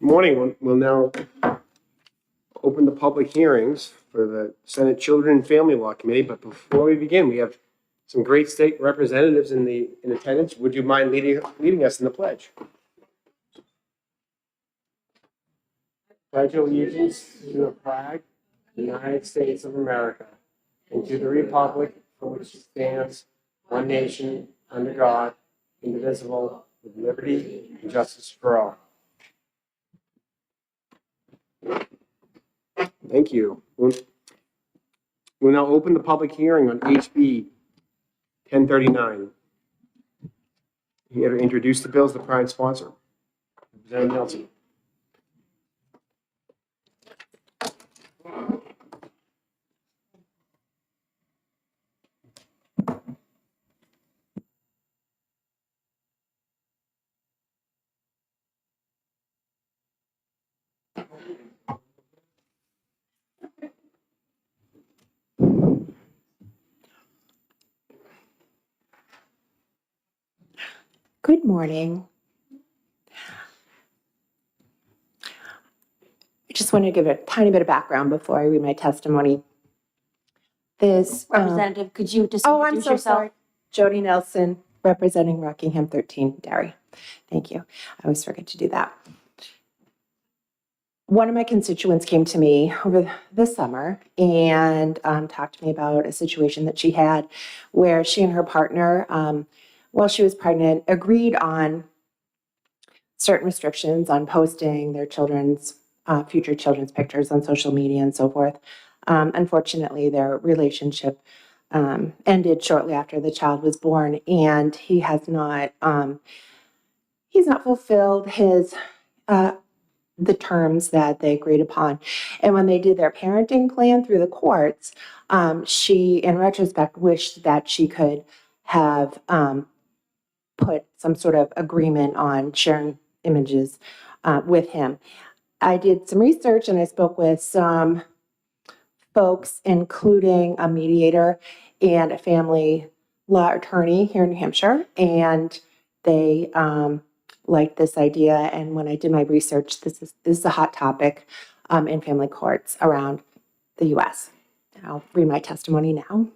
Morning. We'll now open the public hearings for the Senate Children and Family Law Committee. But before we begin, we have some great state representatives in attendance. Would you mind leading us in the pledge? Pledge allegiance to the flag of the United States of America and to the republic for which it stands, one nation, under God, indivisible, with liberty and justice for all. Thank you. We'll now open the public hearing on HB 1039. Here to introduce the bill is the prime sponsor, Representative Nelson. Good morning. I just want to give a tiny bit of background before I read my testimony. Representative, could you just I'm introduce so yourself? sorry. Jody Nelson, representing Rockingham 13, Derry. Thank you. I always forget to do that. One of my constituents came to me over the summer and talked to me about a situation that she had where she and her partner, while she was pregnant, agreed on certain restrictions on posting their future children's pictures on social media and so forth. Unfortunately, their relationship ended shortly after the child was born, and he's not fulfilled the terms that they agreed upon. And when they did their parenting plan through the courts, she, in retrospect, wished that she could have put some sort of agreement on sharing images with him. I did some research and I spoke with some folks, including a mediator and a family law attorney here in New Hampshire, and they liked this idea. And when I did my research, this is a hot topic in family courts around the U.S. I'll read my testimony now.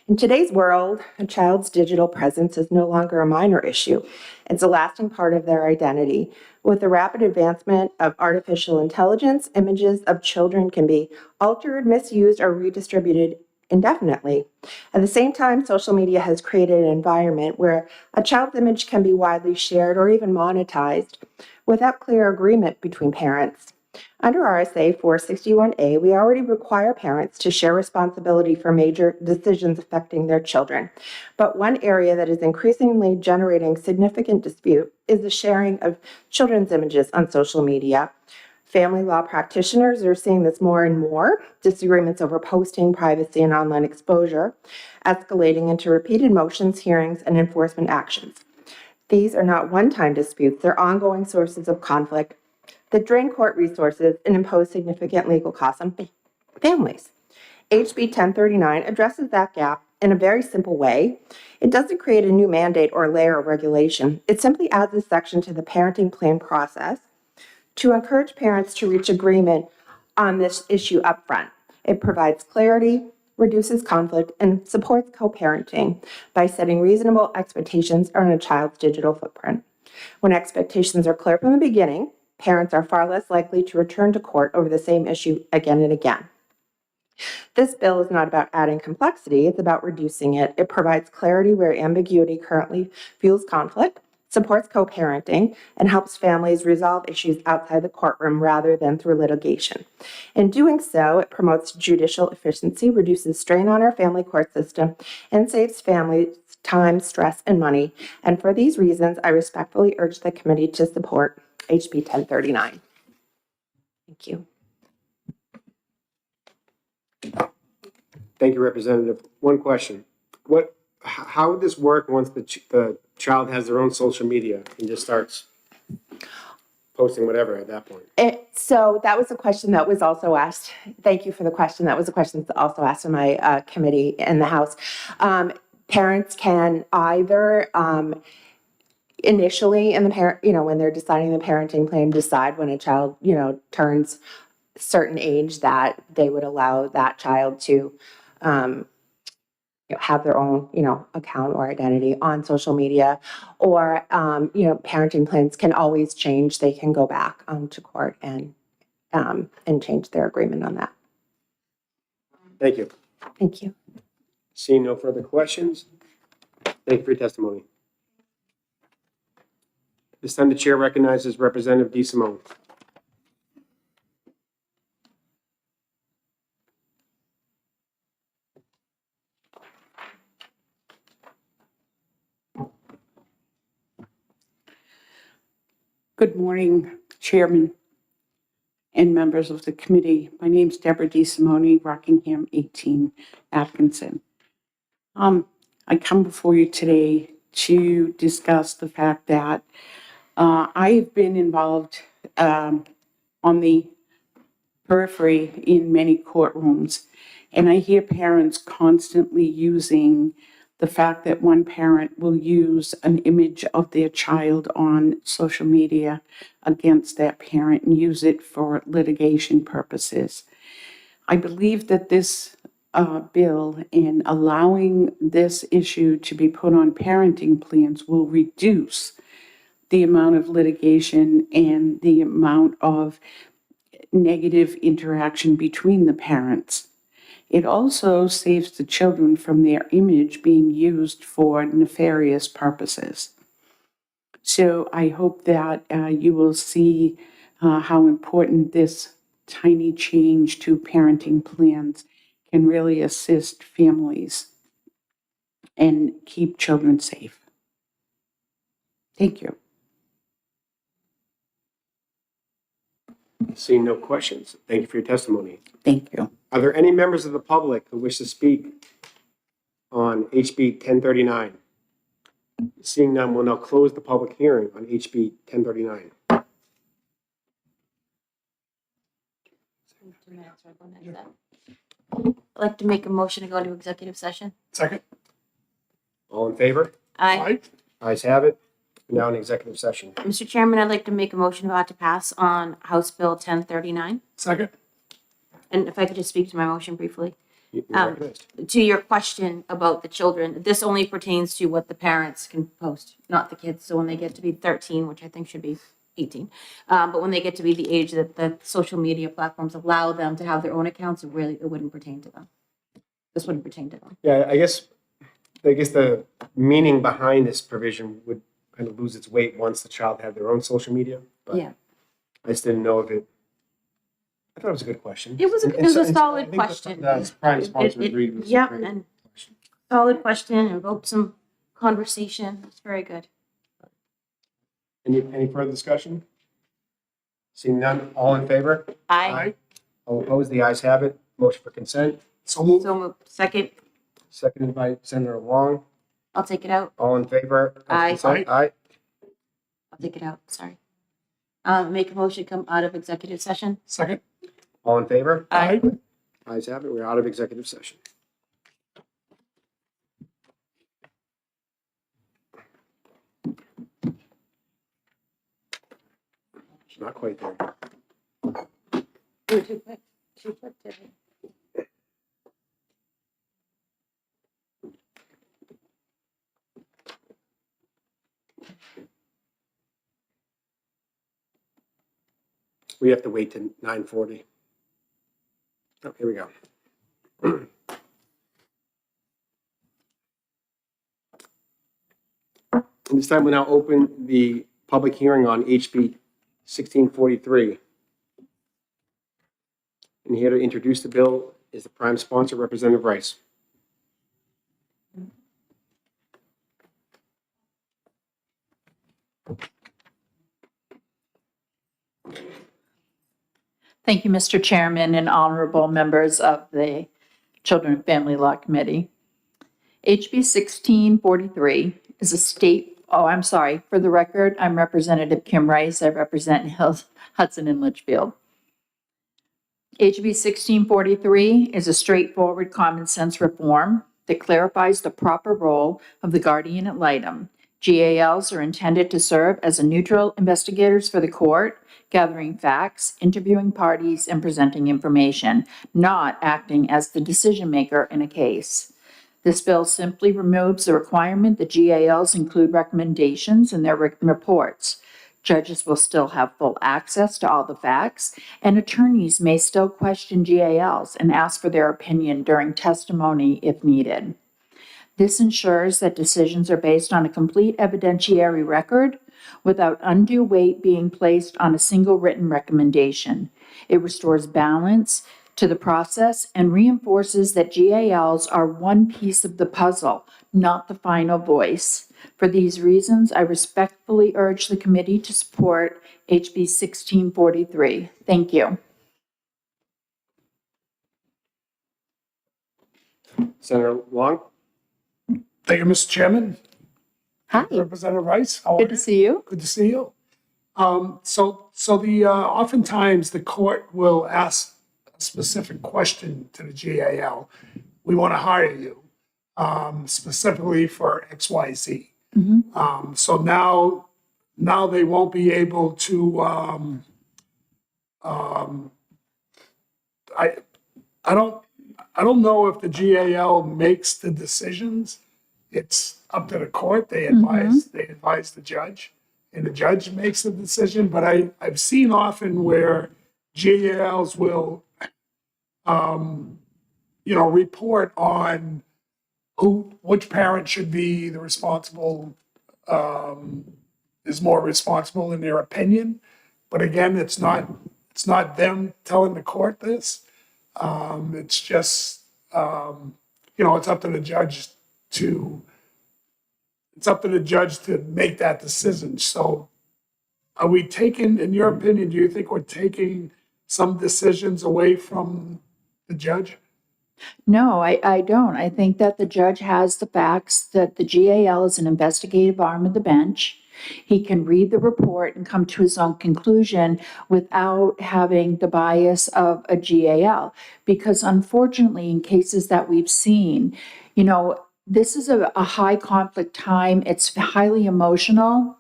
In today's world, a child's digital presence is no longer a minor issue. It's a lasting part of their identity. With the rapid advancement of artificial intelligence, images of children can be altered, misused, or redistributed indefinitely. At the same time, social media has created an environment where a child's image can be widely shared or even monetized without clear agreement between parents. Under RSA 461A, we already require parents to share responsibility for major decisions affecting their children. But one area that is increasingly generating significant dispute is the sharing of children's images on social media. Family law practitioners are seeing this more and more, disagreements over posting, privacy, and online exposure, escalating into repeated motions, hearings, and enforcement actions. These are not one-time disputes, they're ongoing sources of conflict that drain court resources and impose significant legal costs on families. HB 1039 addresses that gap in a very simple way. It doesn't create a new mandate or layer of regulation. It simply adds a section to the parenting plan process to encourage parents to reach agreement on this issue upfront. It provides clarity, reduces conflict, and supports co-parenting by setting reasonable expectations on a child's digital footprint. When expectations are clear from the beginning, parents are far less likely to return to court over the same issue again and again. This bill is not about adding complexity, it's about reducing it. It provides clarity where ambiguity currently fuels conflict, supports co-parenting, and helps families resolve issues outside the courtroom rather than through litigation. In doing so, it promotes judicial efficiency, reduces strain on our family court system, and saves families time, stress, and money. And for these reasons, I respectfully urge the committee to support HB 1039. Thank you. Thank you, Representative. One question. How would this work once the child has their own social media and just starts posting whatever at that point? So that was a question that was also asked. Thank you for the question. That was a question that's also asked in my committee in the House. Parents can either initially in the parent, when they're deciding the parenting plan, decide when a child, turns a certain age that they would allow that child to have their own, account or identity on social media. Or, parenting plans can always change. They can go back to court and change their agreement on that. Thank you. Thank you. Seeing no further questions, thank you for your testimony. This time the chair recognizes Representative DeSimone. Good morning, Chairman and members of the committee. My name is Deborah DeSimone, Rockingham 18, Atkinson. I come before you today to discuss the fact that I've been involved on the periphery in many courtrooms, and I hear parents constantly using the fact that one parent will use an image of their child on social media against that parent and use it for litigation purposes. I believe that this bill, in allowing this issue to be put on parenting plans, will reduce the amount of litigation and the amount of negative interaction between the parents. It also saves the children from their image being used for nefarious purposes. So I hope that you will see how important this tiny change to parenting plans can really assist families and keep children safe. Thank you. Seeing no questions, thank you for your testimony. Thank you. Are there any members of the public who wish to speak on HB 1039? Seeing none, we'll now close the public hearing on HB 1039. I'd like to make a motion to go into executive session. Second. All in favor? Aye. Ayes have it. We're now in executive session. Mr. Chairman, I'd like to make a motion about to pass on House Bill 1039. Second. And if I could just speak to my motion briefly. You're recognized. To your question about the children, this only pertains to what the parents can post, not the kids. So when they get to be 13, which I think should be 18, but when they get to be the age that the social media platforms allow them to have their own accounts, it wouldn't pertain to them. This wouldn't pertain to them. Yeah, I guess the meaning behind this provision would kind of lose its weight once the child had their own social media. But Yeah. I just didn't know if it. I thought it was a good question. It was a solid question. The prime sponsor agreed with. Yeah, and solid question, invoked some conversation. It's very good. Any further discussion? Seeing none, all in favor? Aye. All opposed? The ayes have it. Motion for consent, So moved. So moved. Second, seconded by Senator Long. I'll take it out. All in favor? of Aye. consent? Aye. I'll take it out. Sorry. Make a motion to come out of executive session. Second. All in favor? Aye. Ayes have it. We're out of executive session. Not quite there. Too quick. Too quick today. We have to wait till 9:40. Oh, here we go. And this time we'll now open the public hearing on HB 1643. And here to introduce the bill is the prime sponsor, Representative Rice. Thank you, Mr. Chairman and honorable members of the Children and Family Law Committee. HB 1643 is a state, for the record, I'm Representative Kim Rice. I represent Hudson and Litchfield. HB 1643 is a straightforward common sense reform that clarifies the proper role of the guardian ad litem GALs are intended to serve as a neutral investigators for the court, gathering facts, interviewing parties, and presenting information, not acting as the decision maker in a case. This bill simply removes the requirement that GALs include recommendations in their reports. Judges will still have full access to all the facts, and attorneys may still question GALs and ask for their opinion during testimony if needed. This ensures that decisions are based on a complete evidentiary record without undue weight being placed on a single written recommendation. It restores balance to the process and reinforces that GALs are one piece of the puzzle, not the final voice. For these reasons, I respectfully urge the committee to support HB 1643. Thank you. Senator Long? Thank you, Mr. Chairman. Hi, Representative Rice, how are good you? to see you. Good to see you. Oftentimes the court will ask a specific question to the GAL. We want to hire you, specifically for XYZ. So now they won't be able to, I don't know if the GAL makes the decisions. It's up to the court. They advise the judge, and the judge makes the decision. But I've seen often where GALs will, report on which parent should be the responsible, is more responsible in their opinion. But again, it's not them telling the court this. It's just, it's up to the judge to make that decision. So are we taking, in your opinion, do you think we're taking some decisions away from the judge? No, I don't. I think that the judge has the facts that the GAL is an investigative arm of the bench. He can read the report and come to his own conclusion without having the bias of a GAL. Because unfortunately, in cases that we've seen, this is a high conflict time. It's highly emotional.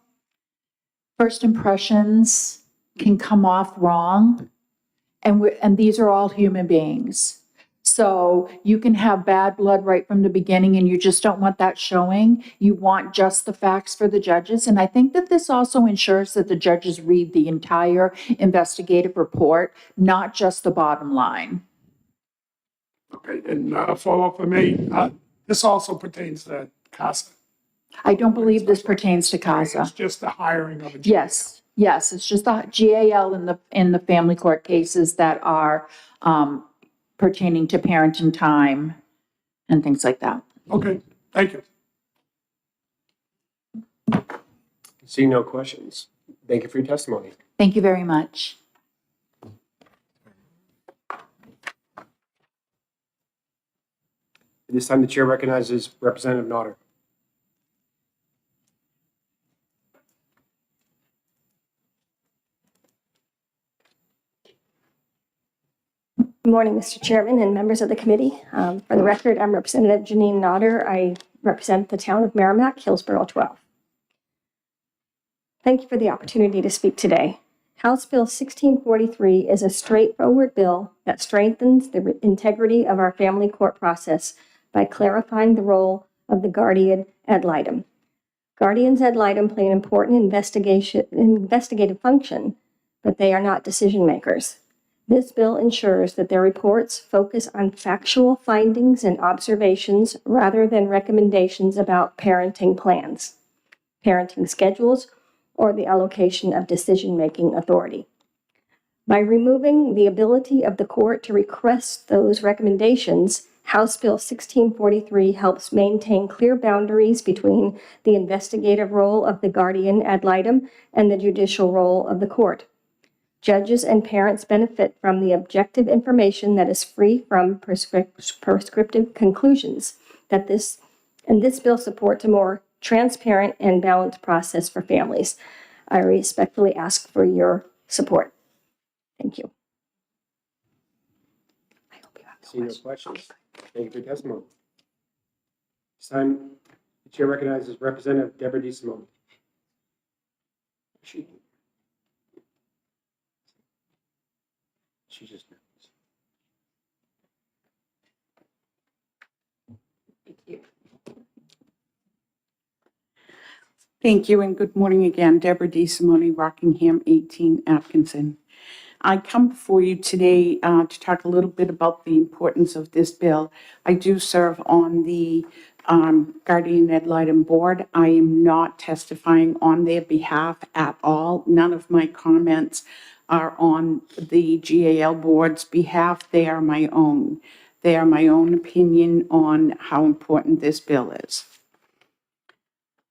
First impressions can come off wrong. And these are all human beings. So you can have bad blood right from the beginning and you just don't want that showing. You want just the facts for the judges. And I think that this also ensures that the judges read the entire investigative report, not just the bottom line. Okay, and follow up for me. This also pertains to CASA. I don't believe this pertains to It's CASA. just the hiring of a GAL. Yes, it's just the GAL in the family court cases that are pertaining to parenting time and things like that. Okay, thank you. Seeing no questions. Thank you for your testimony. Thank you very much. At this time, the chair recognizes Representative Nodder. Good morning, Mr. Chairman and members of the committee. For the record, I'm Representative Janine Nodder. I represent the town of Merrimack, Hillsborough 12. Thank you for the opportunity to speak today. House Bill 1643 is a straightforward bill that strengthens the integrity of our family court process by clarifying the role of the guardian ad litem. Guardians ad litem play an important investigative function, but they are not decision makers. This bill ensures that their reports focus on factual findings and observations rather than recommendations about parenting plans, parenting schedules, or the allocation of decision-making authority. By removing the ability of the court to request those recommendations, House Bill 1643 helps maintain clear boundaries between the investigative role of the guardian ad litem and the judicial role of the court. Judges and parents benefit from the objective information that is free from prescriptive conclusions. This bill supports a more transparent and balanced process for families. I respectfully ask for your support. Thank you. I hope you have no Seeing no questions. questions. Thank you for your testimony. This time, The chair recognizes Representative Deborah DeSimone. She just knows. Thank you, and good morning again. Deborah DeSimone, Rockingham, 18 Atkinson. I come before you today to talk a little bit about the importance of this bill. I do serve on the Guardian Ad Litem Board. I am not testifying on their behalf at all. None of my comments are on the GAL Board's behalf. They are my own. They are my own opinion on how important this bill is.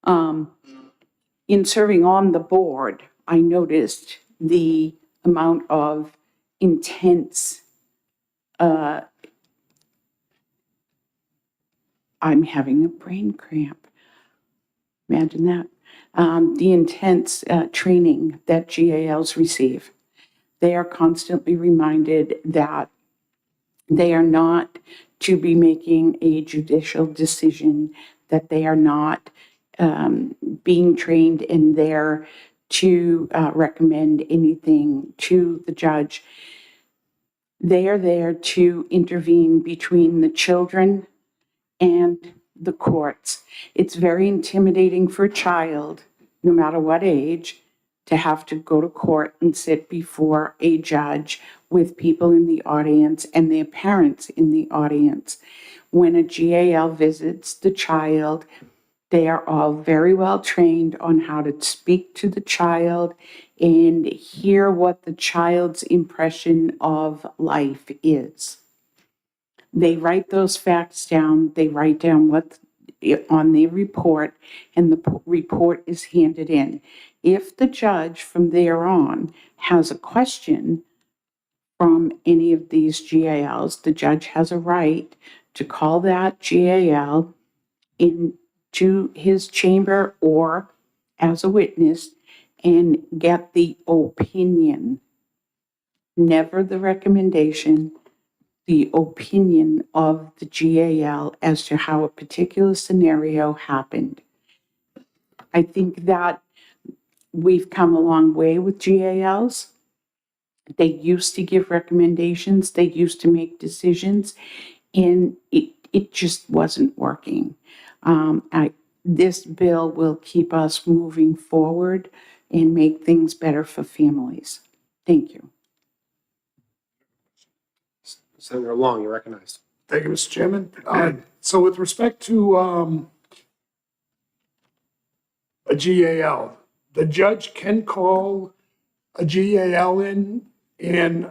In serving on the board, I noticed the amount of intense, I'm having a brain cramp. Imagine that. The intense training that GALs receive. They are constantly reminded that they are not to be making a judicial decision, that they are not being trained in there to recommend anything to the judge. They are there to intervene between the children and the courts. It's very intimidating for a child, no matter what age, to have to go to court and sit before a judge with people in the audience and their parents in the audience. When a GAL visits the child, they are all very well trained on how to speak to the child and hear what the child's impression of life is. They write those facts down, they write down what on the report, and the report is handed in. If the judge from there on has a question from any of these GALs, the judge has a right to call that GAL into his chamber or as a witness and get the opinion, never the recommendation, the opinion of the GAL as to how a particular scenario happened. I think that we've come a long way with GALs. They used to give recommendations, they used to make decisions, and it just wasn't working. This bill will keep us moving forward and make things better for families. Thank you. Senator Long, you're recognized. Thank you, Mr. Chairman. So with respect to a GAL, the judge can call a GAL in and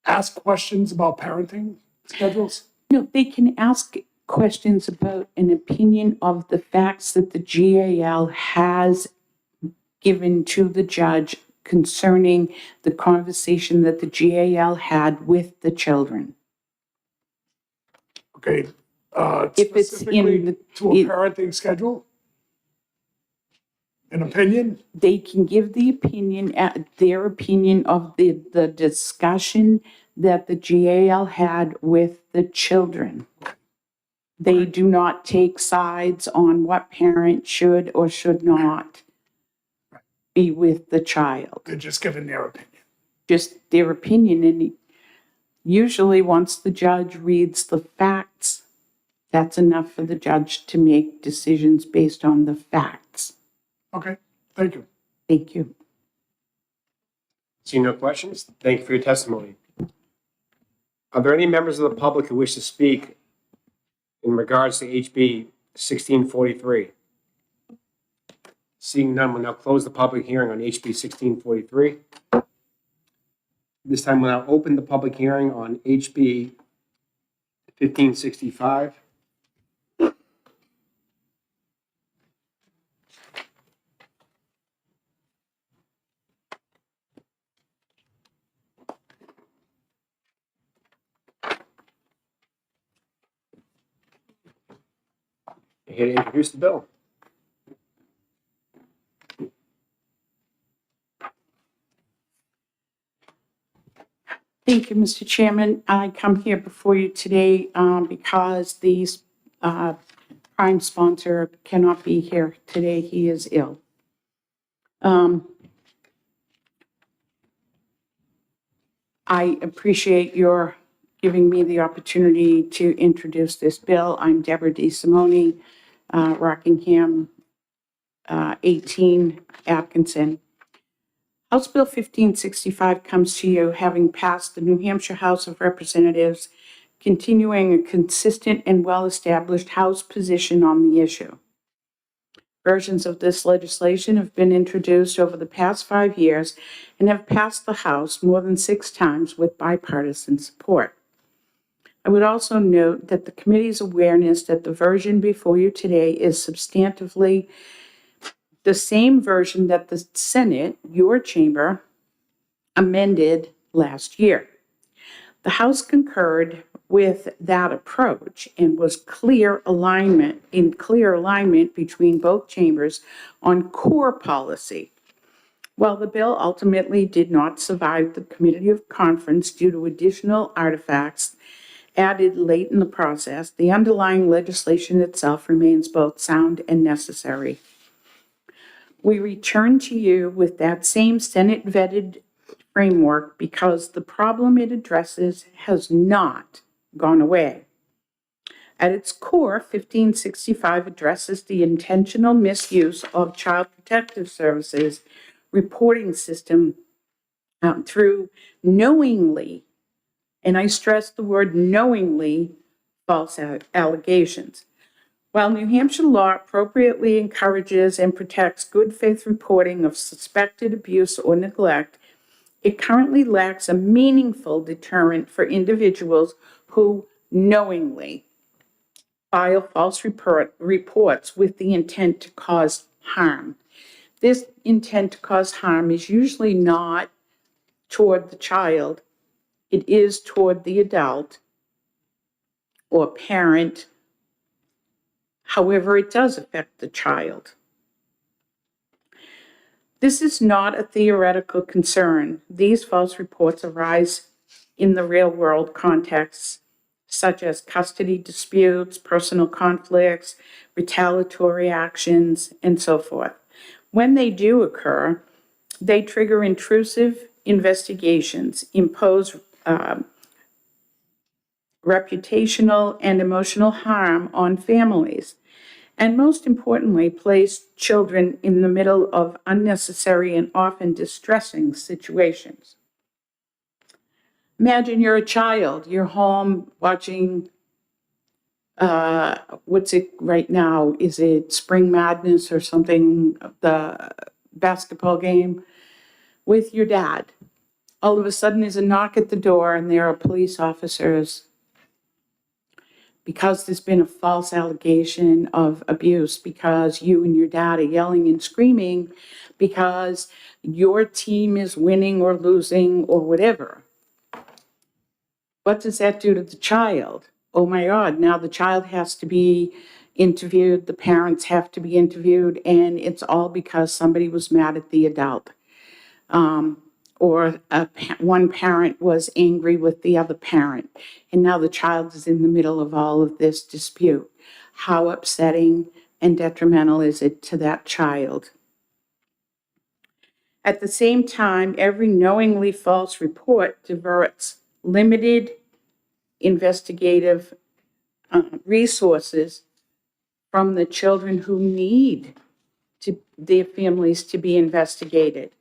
ask questions about parenting schedules? No, they can ask questions about an opinion of the facts that the GAL has given to the judge concerning the conversation that the GAL had with the children. Okay. If it's in Specifically to a parenting schedule? An opinion? They can give the opinion, their opinion of the discussion that the GAL had with the children. They do not take sides on what parent should or should not be with the child. They're just giving their opinion. Just their opinion. And usually once the judge reads the facts, that's enough for the judge to make decisions based on the facts. Okay, thank you. Thank you. Seeing no questions, thank you for your testimony. Are there any members of the public who wish to speak in regards to HB 1643? Seeing none, we'll now close the public hearing on HB 1643. This time we'll now open the public hearing on HB 1565. Here to introduce the bill. Thank you, Mr. Chairman. I come here before you today because these prime sponsor cannot be here today. He is ill. I appreciate your giving me the opportunity to introduce this bill. I'm Deborah DeSimone, Rockingham 18, Atkinson. House Bill 1565 comes to you having passed the New Hampshire House of Representatives, continuing a consistent and well-established House position on the issue. Versions of this legislation have been introduced over the past 5 years and have passed the House more than 6 times with bipartisan support. I would also note that the committee's awareness that the version before you today is substantively the same version that the Senate, your chamber, amended last year. The House concurred with that approach and was in clear alignment between both chambers on core policy. While the bill ultimately did not survive the Committee of Conference due to additional artifacts added late in the process, the underlying legislation itself remains both sound and necessary. We return to you with that same Senate-vetted framework because the problem it addresses has not gone away. At its core, 1565 addresses the intentional misuse of Child Protective Services reporting system through knowingly, and I stress the word knowingly, false allegations. While New Hampshire law appropriately encourages and protects good faith reporting of suspected abuse or neglect, it currently lacks a meaningful deterrent for individuals who knowingly file false reports with the intent to cause harm. This intent to cause harm is usually not toward the child, it is toward the adult or parent. However, it does affect the child. This is not a theoretical concern. These false reports arise in the real-world contexts, such as custody disputes, personal conflicts, retaliatory actions, and so forth. When they do occur, they trigger intrusive investigations, impose reputational and emotional harm on families, and most importantly, place children in the middle of unnecessary and often distressing situations. Imagine you're a child, you're home watching, what's it right now? Is it Spring Madness or something, the basketball game with your dad? All of a sudden there's a knock at the door and there are police officers because there's been a false allegation of abuse, because you and your dad are yelling and screaming, because your team is winning or losing or whatever. What does that do to the child? Oh my God, now the child has to be interviewed, the parents have to be interviewed, and it's all because somebody was mad at the adult. Or one parent was angry with the other parent, and now the child is in the middle of all of this dispute. How upsetting and detrimental is it to that child? At the same time, every knowingly false report diverts limited investigative resources from the children who need their families to be investigated.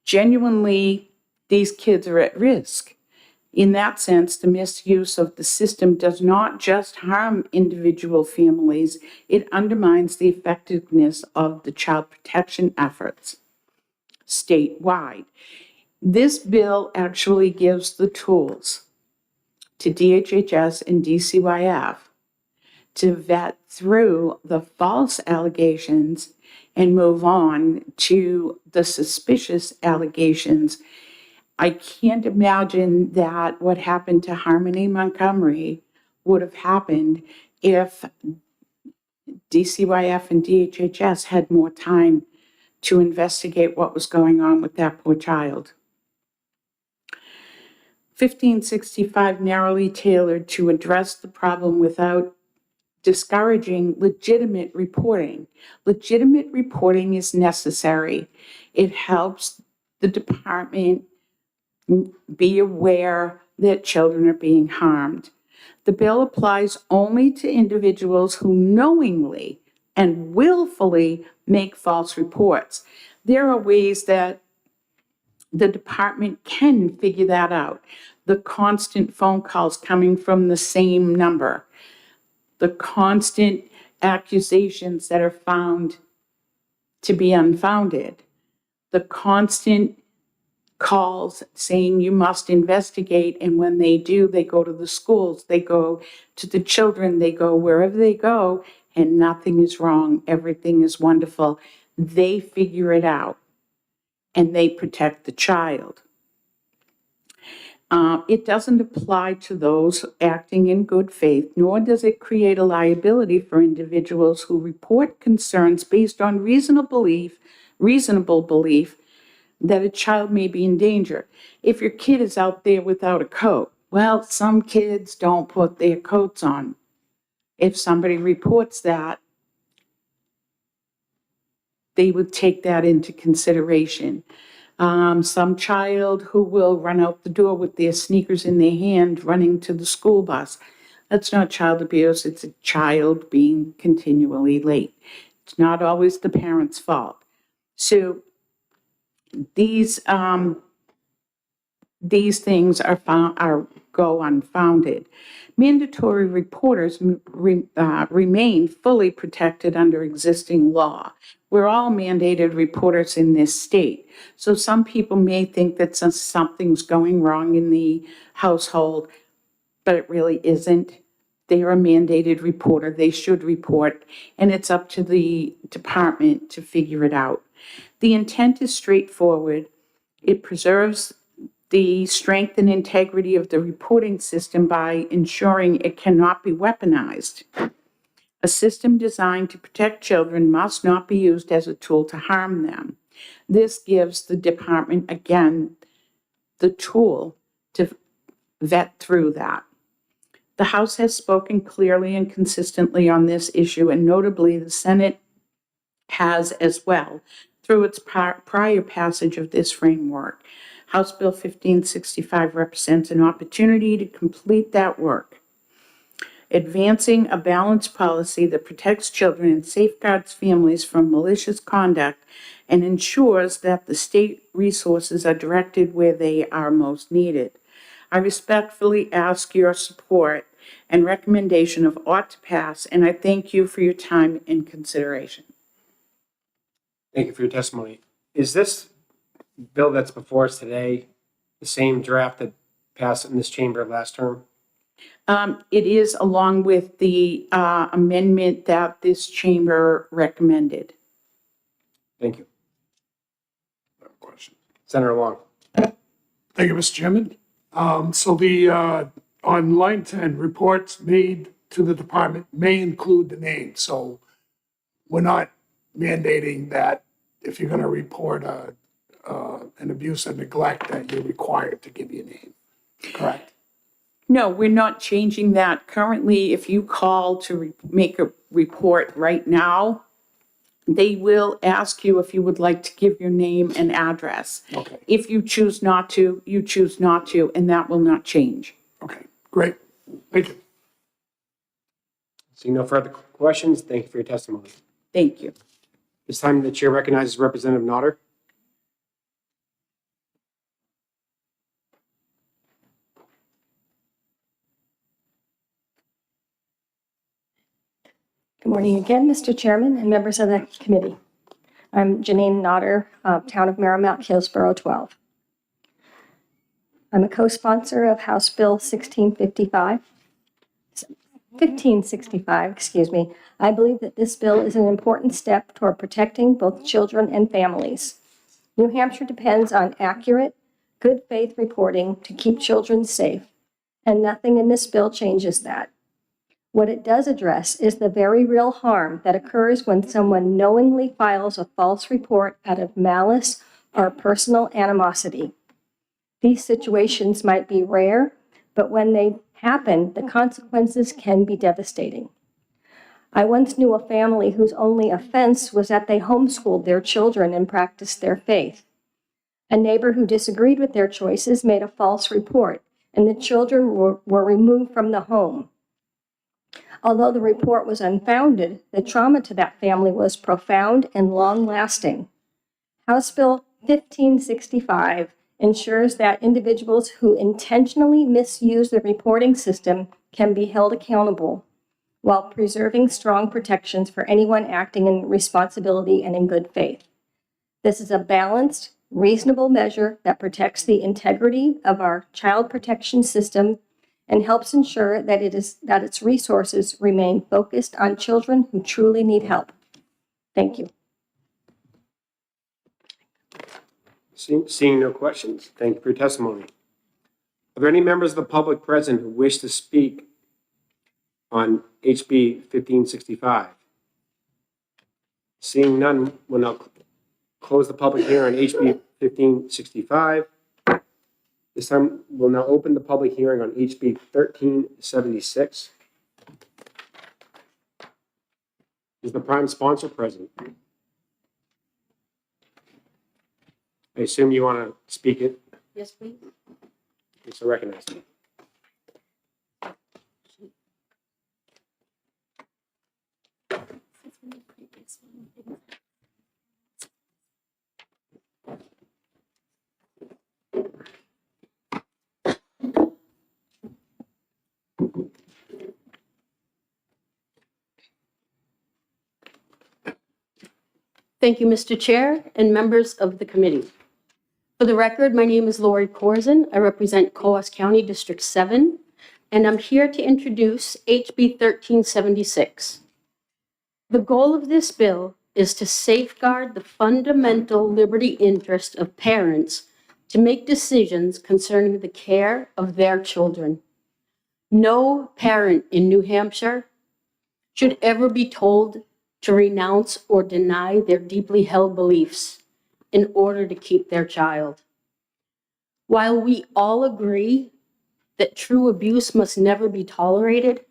Genuinely, these kids are at risk. In that sense, the misuse of the system does not just harm individual families, it undermines the effectiveness of the child protection efforts statewide. This bill actually gives the tools to DHHS and DCYF to vet through the false allegations and move on to the suspicious allegations. I can't imagine that what happened to Harmony Montgomery would have happened if DCYF and DHHS had more time to investigate what was going on with that poor child. 1565 narrowly tailored to address the problem without discouraging legitimate reporting. Legitimate reporting is necessary. It helps the department be aware that children are being harmed. The bill applies only to individuals who knowingly and willfully make false reports. There are ways that the department can figure that out. The constant phone calls coming from the same number, the constant accusations that are found to be unfounded, the constant calls saying you must investigate, and when they do, they go to the schools, they go to the children, they go wherever they go, and nothing is wrong, everything is wonderful. They figure it out, and they protect the child. It doesn't apply to those acting in good faith, nor does it create a liability for individuals who report concerns based on reasonable belief that a child may be in danger. If your kid is out there without a coat, well, some kids don't put their coats on. If somebody reports that, they would take that into consideration. Some child who will run out the door with their sneakers in their hand running to the school bus. That's not child abuse, it's a child being continually late. It's not always the parent's fault. So these things go unfounded. Mandatory reporters remain fully protected under existing law. We're all mandated reporters in this state. So some people may think that something's going wrong in the household, but it really isn't. They're a mandated reporter. They should report, and it's up to the department to figure it out. The intent is straightforward. It preserves the strength and integrity of the reporting system by ensuring it cannot be weaponized. A system designed to protect children must not be used as a tool to harm them. This gives the department, again, the tool to vet through that. The House has spoken clearly and consistently on this issue, and notably the Senate has as well through its prior passage of this framework. House Bill 1565 represents an opportunity to complete that work. Advancing a balanced policy that protects children and safeguards families from malicious conduct and ensures that the state resources are directed where they are most needed. I respectfully ask your support and recommendation of ought to pass, and I thank you for your time and consideration. Thank you for your testimony. Is this bill that's before us today the same draft that passed in this chamber last term? It is along with the amendment that this chamber recommended. Thank you. Question. Senator Long. Thank you, Mr. Chairman. So on line 10, reports made to the department may include the name. So we're not mandating that if you're going to report an abuse or neglect that you're required to give your name, correct? No, we're not changing that. Currently, if you call to make a report right now, they will ask you if you would like to give your name and address. Okay. If you choose not to, you choose not to, and that will not change. Okay, great. Thank you. Seeing no further questions, thank you for your testimony. Thank you. This time the chair recognizes Representative Nodder. Good morning again, Mr. Chairman and members of the committee. I'm Janine Nodder, Town of Merrimack, Hillsborough 12. I'm a co-sponsor of House Bill 1565. I believe that this bill is an important step toward protecting both children and families. New Hampshire depends on accurate, good faith reporting to keep children safe, and nothing in this bill changes that. What it does address is the very real harm that occurs when someone knowingly files a false report out of malice or personal animosity. These situations might be rare, but when they happen, the consequences can be devastating. I once knew a family whose only offense was that they homeschooled their children and practiced their faith. A neighbor who disagreed with their choices made a false report, and the children were removed from the home. Although the report was unfounded, the trauma to that family was profound and long-lasting. House Bill 1565 ensures that individuals who intentionally misuse the reporting system can be held accountable, while preserving strong protections for anyone acting in responsibility and in good faith. This is a balanced, reasonable measure that protects the integrity of our child protection system and helps ensure that its resources remain focused on children who truly need help. Thank you. Seeing no questions, thank you for your testimony. Are there any members of the public present who wish to speak on HB 1565? Seeing none, we'll now close the public hearing on HB 1565. This time, we'll now open the public hearing on HB 1376. Is the prime sponsor present? I assume you want to speak it, Yes, please. so recognize me. Thank you, Mr. Chair and members of the committee. For the record, my name is Lori Corzin. I represent Coos County District 7, and I'm here to introduce HB 1376. The goal of this bill is to safeguard the fundamental liberty interest of parents to make decisions concerning the care of their children. No parent in New Hampshire should ever be told to renounce or deny their deeply held beliefs in order to keep their child. While we all agree that true abuse must never be tolerated,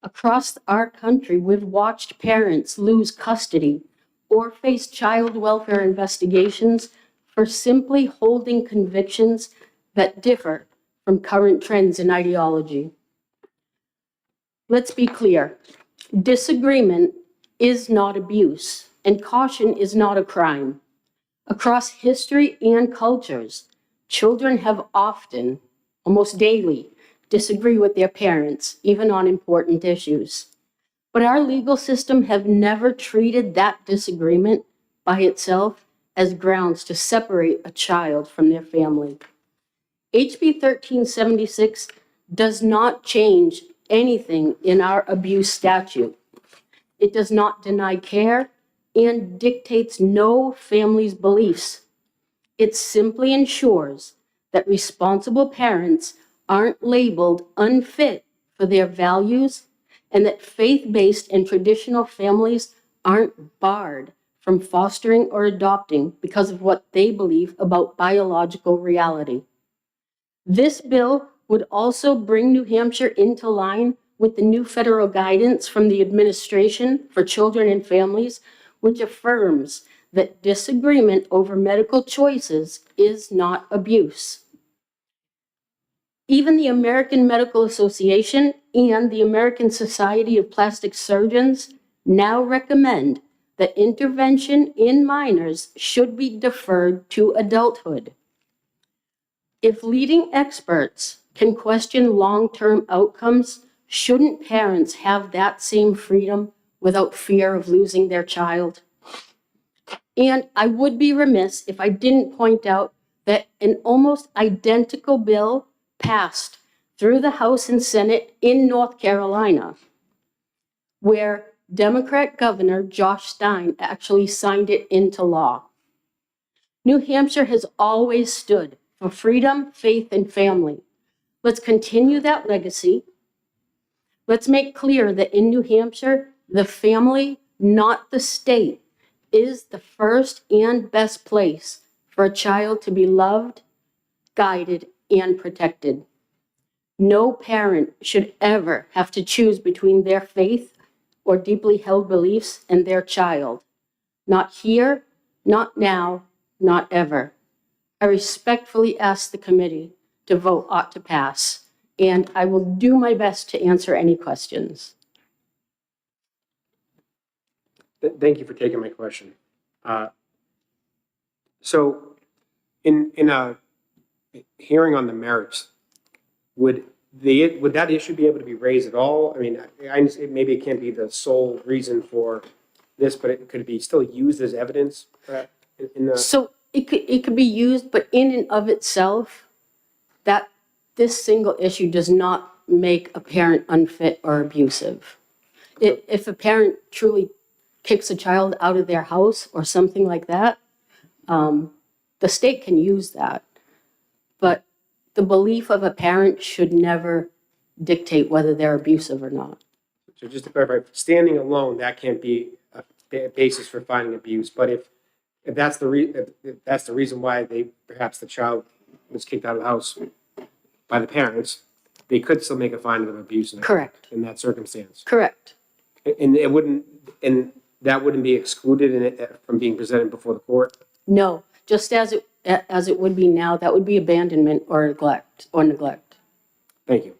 across our country, we've watched parents lose custody or face child welfare investigations for simply holding convictions that differ from current trends in ideology. Let's be clear, disagreement is not abuse, and caution is not a crime. Across history and cultures, children have often, almost daily, disagree with their parents, even on important issues. But our legal system have never treated that disagreement by itself as grounds to separate a child from their family. HB 1376 does not change anything in our abuse statute. It does not deny care and dictates no family's beliefs. It simply ensures that responsible parents aren't labeled unfit for their values and that faith-based and traditional families aren't barred from fostering or adopting because of what they believe about biological reality. This bill would also bring New Hampshire into line with the new federal guidance from the Administration for Children and Families, which affirms that disagreement over medical choices is not abuse. Even the American Medical Association and the American Society of Plastic Surgeons now recommend that intervention in minors should be deferred to adulthood. If leading experts can question long-term outcomes, shouldn't parents have that same freedom without fear of losing their child? And I would be remiss if I didn't point out that an almost identical bill passed through the House and Senate in North Carolina, where Democrat Governor Josh Stein actually signed it into law. New Hampshire has always stood for freedom, faith, and family. Let's continue that legacy. Let's make clear that in New Hampshire, the family, not the state, is the first and best place for a child to be loved, guided, and protected. No parent should ever have to choose between their faith or deeply held beliefs in their child. Not here, not now, not ever. I respectfully ask the committee to vote ought to pass, and I will do my best to answer any questions. Thank you for taking my question. So in a hearing on the merits, would that issue be able to be raised at all? I mean, I understand maybe it can't be the sole reason for this, but it could be still used as evidence in the. So it could be used, but in and of itself, that this single issue does not make a parent unfit or abusive. If a parent truly kicks a child out of their house or something like that, the state can use that. But the belief of a parent should never dictate whether they're abusive or not. So just to clarify, standing alone, that can't be a basis for finding abuse. But if that's if that's the reason why perhaps the child was kicked out of the house by the parents, they could still make a finding of abuse Correct. in that circumstance. Correct. And that wouldn't be excluded from being presented before the court. No, just as it would be now, that would be abandonment or neglect. Thank you.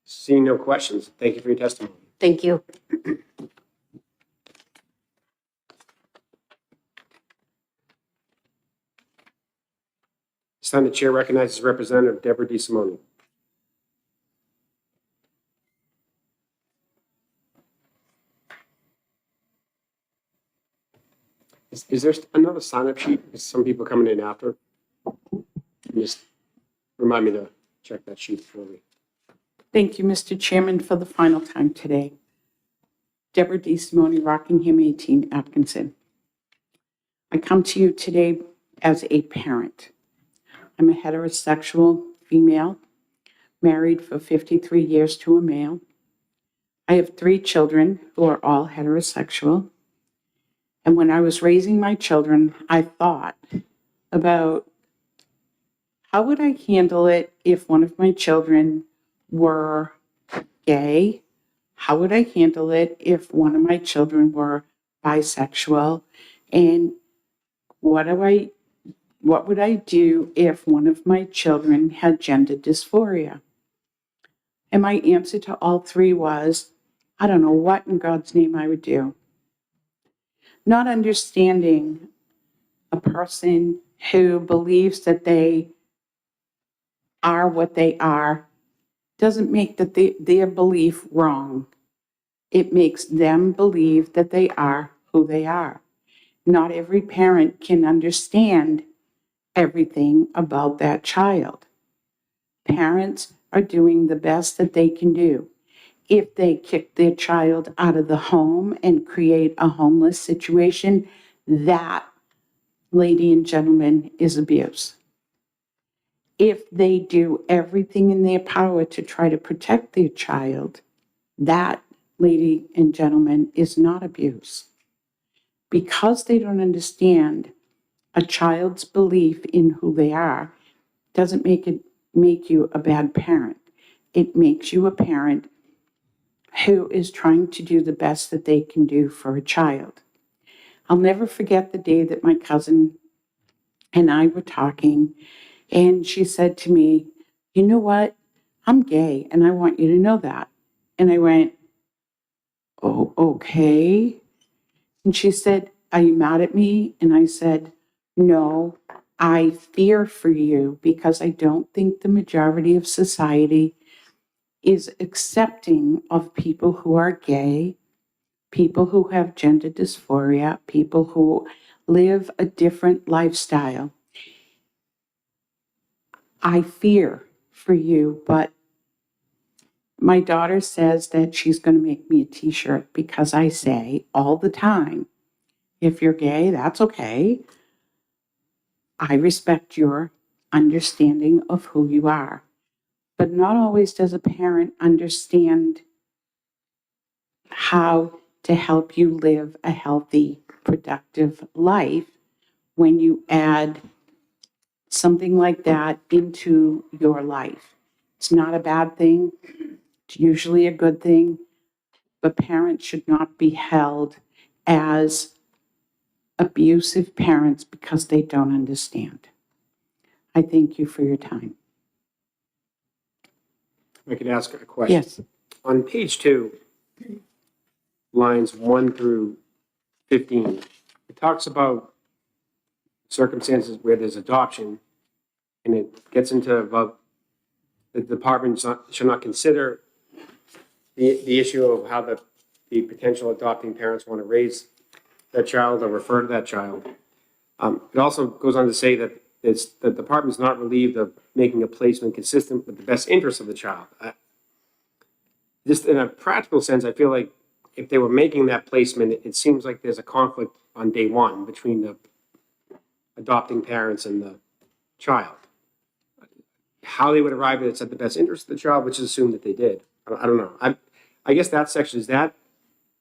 Seeing no questions, thank you for your testimony. Thank you. It's time the chair recognizes Representative Deborah DeSimone. Is there another sign-up sheet? Is some people coming in after? Just remind me to check that sheet before we. Thank you, Mr. Chairman, for the final time today. Deborah DeSimone, Rockingham 18, Atkinson. I come to you today as a parent. I'm a heterosexual female, married for 53 years to a male. I have 3 children who are all heterosexual. And when I was raising my children, I thought about how would I handle it if one of my children were gay? How would I handle it if one of my children were bisexual? And what would I do if one of my children had gender dysphoria? And my answer to all 3 was, I don't know what in God's name I would do. Not understanding a person who believes that they are what they are doesn't make their belief wrong. It makes them believe that they are who they are. Not every parent can understand everything about that child. Parents are doing the best that they can do. If they kick their child out of the home and create a homeless situation, that, ladies and gentlemen, is abuse. If they do everything in their power to try to protect their child, that, ladies and gentlemen, is not abuse. Because they don't understand a child's belief in who they are, doesn't make you a bad parent. It makes you a parent who is trying to do the best that they can do for a child. I'll never forget the day that my cousin and I were talking, and she said to me, you know what? I'm gay, and I want you to know that. And I went, oh, okay. And she said, are you mad at me? And I said, no, I fear for you because I don't think the majority of society is accepting of people who are gay, people who have gender dysphoria, people who live a different lifestyle. I fear for you, but my daughter says that she's going to make me a t-shirt because I say all the time, if you're gay, that's okay. I respect your understanding of who you are. But not always does a parent understand how to help you live a healthy, productive life when you add something like that into your life. It's not a bad thing. It's usually a good thing. but parents should not be held as abusive parents because they don't understand. I thank you for your time. I could ask a question. Yes. On page 2, lines 1 through 15, it talks about circumstances where there's adoption, and it gets into about the department should not consider the issue of how the potential adopting parents want to raise that child or refer to that child. It also goes on to say that the department's not relieved of making a placement consistent with the best interest of the child. Just in a practical sense, I feel like if they were making that placement, it seems like there's a conflict on day one between the adopting parents and the child. How they would arrive at it's at the best interest of the child, which is assumed that they did. I don't know. I guess that section, is that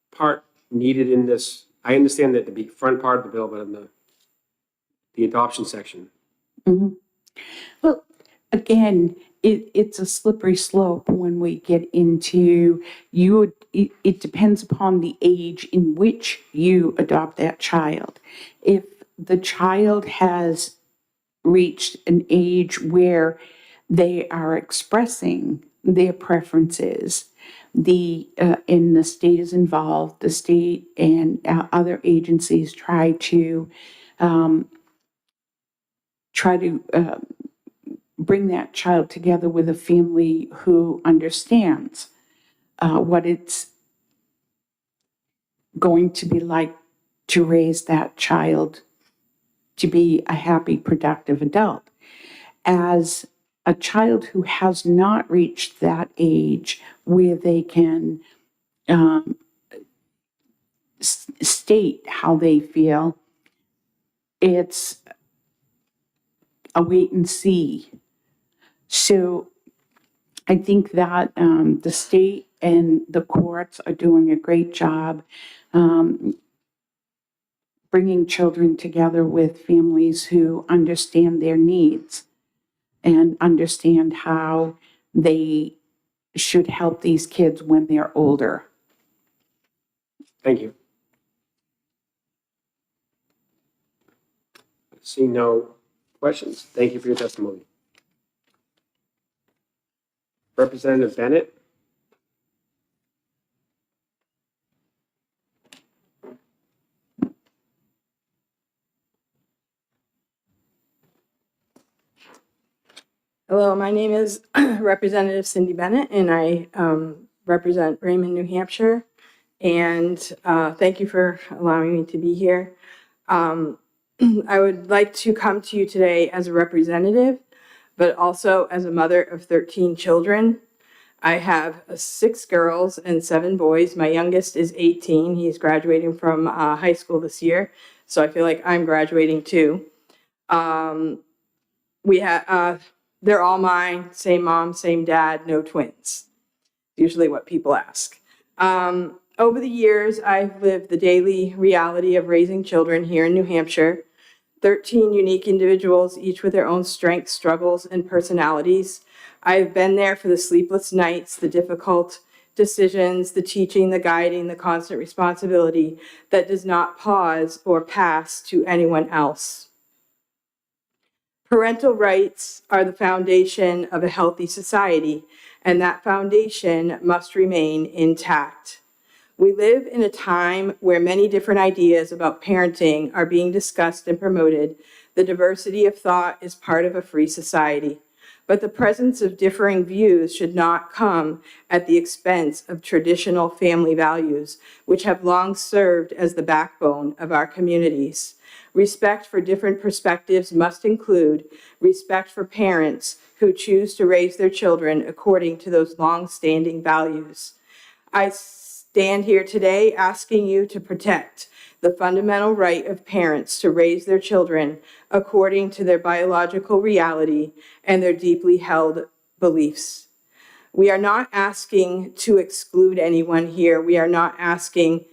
part needed in this? I understand that the front part of the bill, but in the adoption section. Mhm. Well, again, it's a slippery slope when we get into it depends upon the age in which you adopt that child. If the child has reached an age where they are expressing their preferences, and the state is involved, the state and other agencies try to bring that child together with a family who understands what it's going to be like to raise that child to be a happy, productive adult. As a child who has not reached that age where they can state how they feel, it's a wait and see. So I think that the state and the courts are doing a great job bringing children together with families who understand their needs and understand how they should help these kids when they're older. Thank you. See no questions. Thank you for your testimony. Representative Bennett. Hello, my name is Representative Cindy Bennett, and I represent Raymond, New Hampshire. And thank you for allowing me to be here. I would like to come to you today as a representative, but also as a mother of 13 children. I have 6 girls and 7 boys. My youngest is 18. He's graduating from high school this year, so I feel like I'm graduating too. They're all mine, same mom, same dad, no twins. Usually what people ask. Over the years, I've lived the daily reality of raising children here in New Hampshire. 13 unique individuals, each with their own strengths, struggles, and personalities. I've been there for the sleepless nights, the difficult decisions, the teaching, the guiding, the constant responsibility that does not pause or pass to anyone else. Parental rights are the foundation of a healthy society, and that foundation must remain intact. We live in a time where many different ideas about parenting are being discussed and promoted. The diversity of thought is part of a free society. But the presence of differing views should not come at the expense of traditional family values, which have long served as the backbone of our communities. Respect for different perspectives must include respect for parents who choose to raise their children according to those long-standing values. I stand here today asking you to protect the fundamental right of parents to raise their children according to their biological reality and their deeply held beliefs. We are not asking to exclude anyone here. We are asking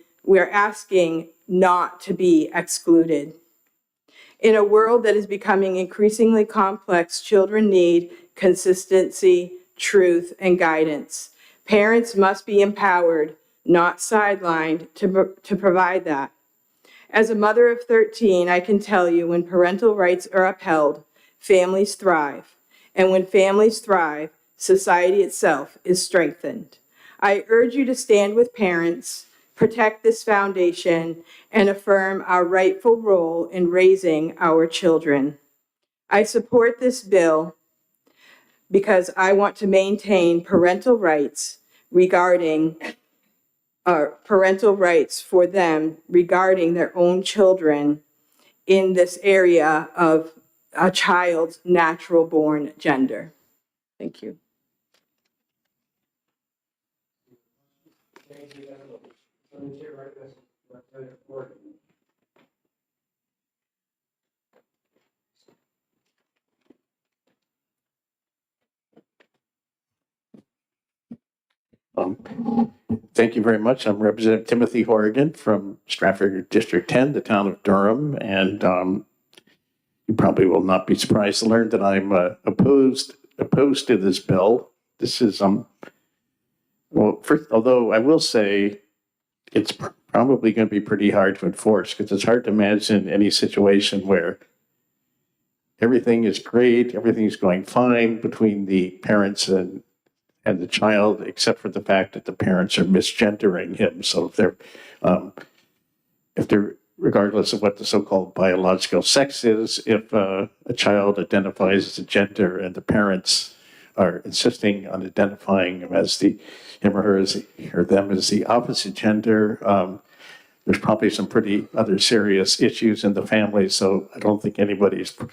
not to be excluded. In a world that is becoming increasingly complex, children need consistency, truth, and guidance. Parents must be empowered not sidelined to provide that. As a mother of 13, I can tell you when parental rights are upheld, families thrive. And when families thrive, society itself is strengthened. I urge you to stand with parents, protect this foundation, and affirm our rightful role in raising our children. I support this bill because I want to maintain parental rights for them regarding their own children in this area of a child's natural born gender. Thank you. Thank you. Let me take right this. Representative Gordon. Thank you very much. I'm Representative Timothy Horrigan from Stratford District 10, the town of Durham, and you probably will not be surprised to learn that I'm opposed to this bill. This is well, first, although I will say it's probably going to be pretty hard to enforce because it's hard to imagine any situation where everything is great, everything's going fine between the parents and the child, except for the fact that the parents are misgendering him. So if they're, regardless of what the so-called biological sex is, if a child identifies as a gender and the parents are insisting on identifying him or her as or them as the opposite gender, there's probably some pretty other serious issues in the family. So I don't think anybody's going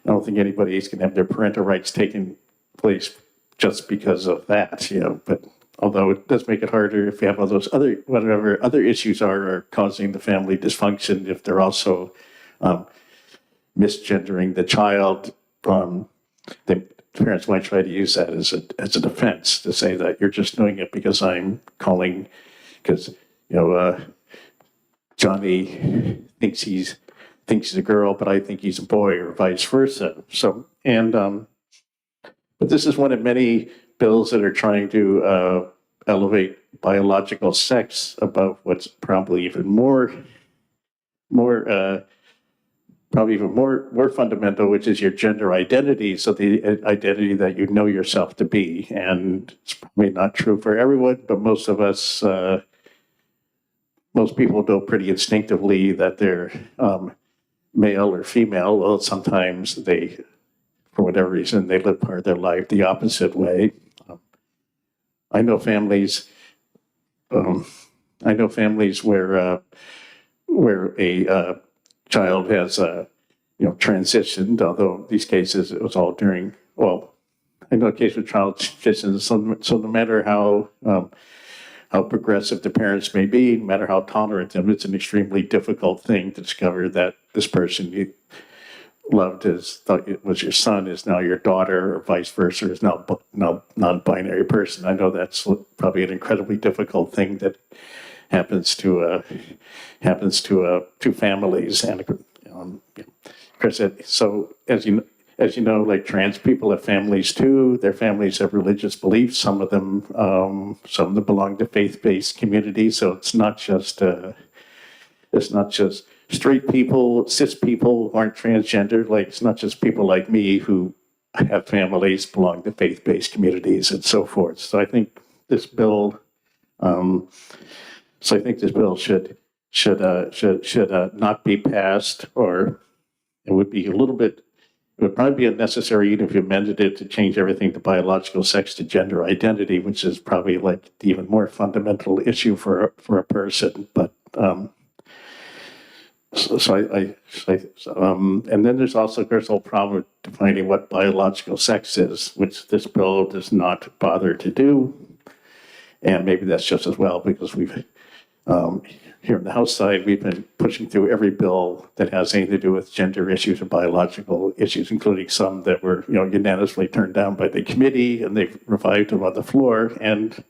to have their parental rights taken place just because of that, but although it does make it harder if you have all those whatever other issues are causing the family dysfunction, if they're also misgendering the child, the parents might try to use that as a defense to say that you're just doing it because I'm calling, because, Johnny thinks he's a girl, but I think he's a boy, or vice versa. So, but this is one of many bills that are trying to elevate biological sex above what's probably even more fundamental, which is your gender identity. So the identity that you know yourself to be. And it's probably not true for everyone, but most of us, most people know pretty instinctively that they're male or female. Well, sometimes for whatever reason, they live part of their life the opposite way. I know families where a child has transitioned. Although in these cases it was all during. Well, I know a case with child transitions. So no matter how progressive the parents may be, no matter how tolerant them, it's an extremely difficult thing to discover that this person you loved thought it was your son is now your daughter, or vice versa, is now non-binary person. I know that's probably an incredibly difficult thing that happens to families. And Chris said, so as you know, like trans people have families too. Their families have religious beliefs. Some of them belong to faith-based communities. So it's not just straight people, cis people who aren't transgender. Like, it's not just people like me who have families, belong to faith-based communities, and so forth. So I think this bill, should not be passed, or it would probably be unnecessary even if you amended it to change everything to biological sex to gender identity, which is probably like the even more fundamental issue for a person. But and then there's also, of course, the whole problem with defining what biological sex is, which this bill does not bother to do. And maybe that's just as well, because we've, here on the House side, we've been pushing through every bill that has anything to do with gender issues or biological issues, including some that were, unanimously turned down by the committee, and they've revived them on the floor. And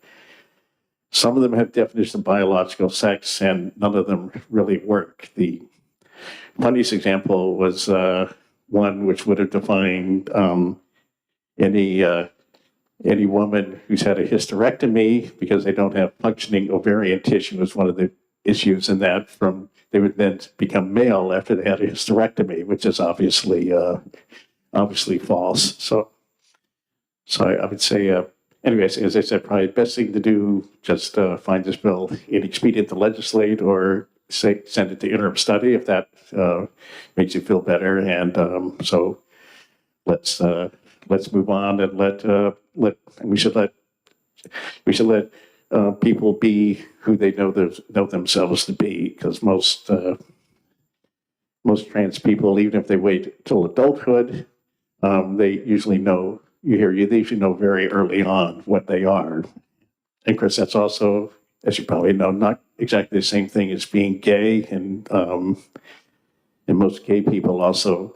some of them have definitions of biological sex, and none of them really work. The funniest example was one which would have defined any any woman who's had a hysterectomy because they don't have functioning ovarian tissue is one of the issues in that they would then become male after they had a hysterectomy, which is obviously false. So I would say, anyways, as I said, probably the best thing to do, just find this bill inexpedient to legislate or send it to interim study if that makes you feel better. And so let's move on and we should let people be who they know themselves to be, because most trans people, even if they wait till adulthood, they usually know. They usually know very early on what they are. And of course, that's also, as you probably know, not exactly the same thing as being gay. And most gay people also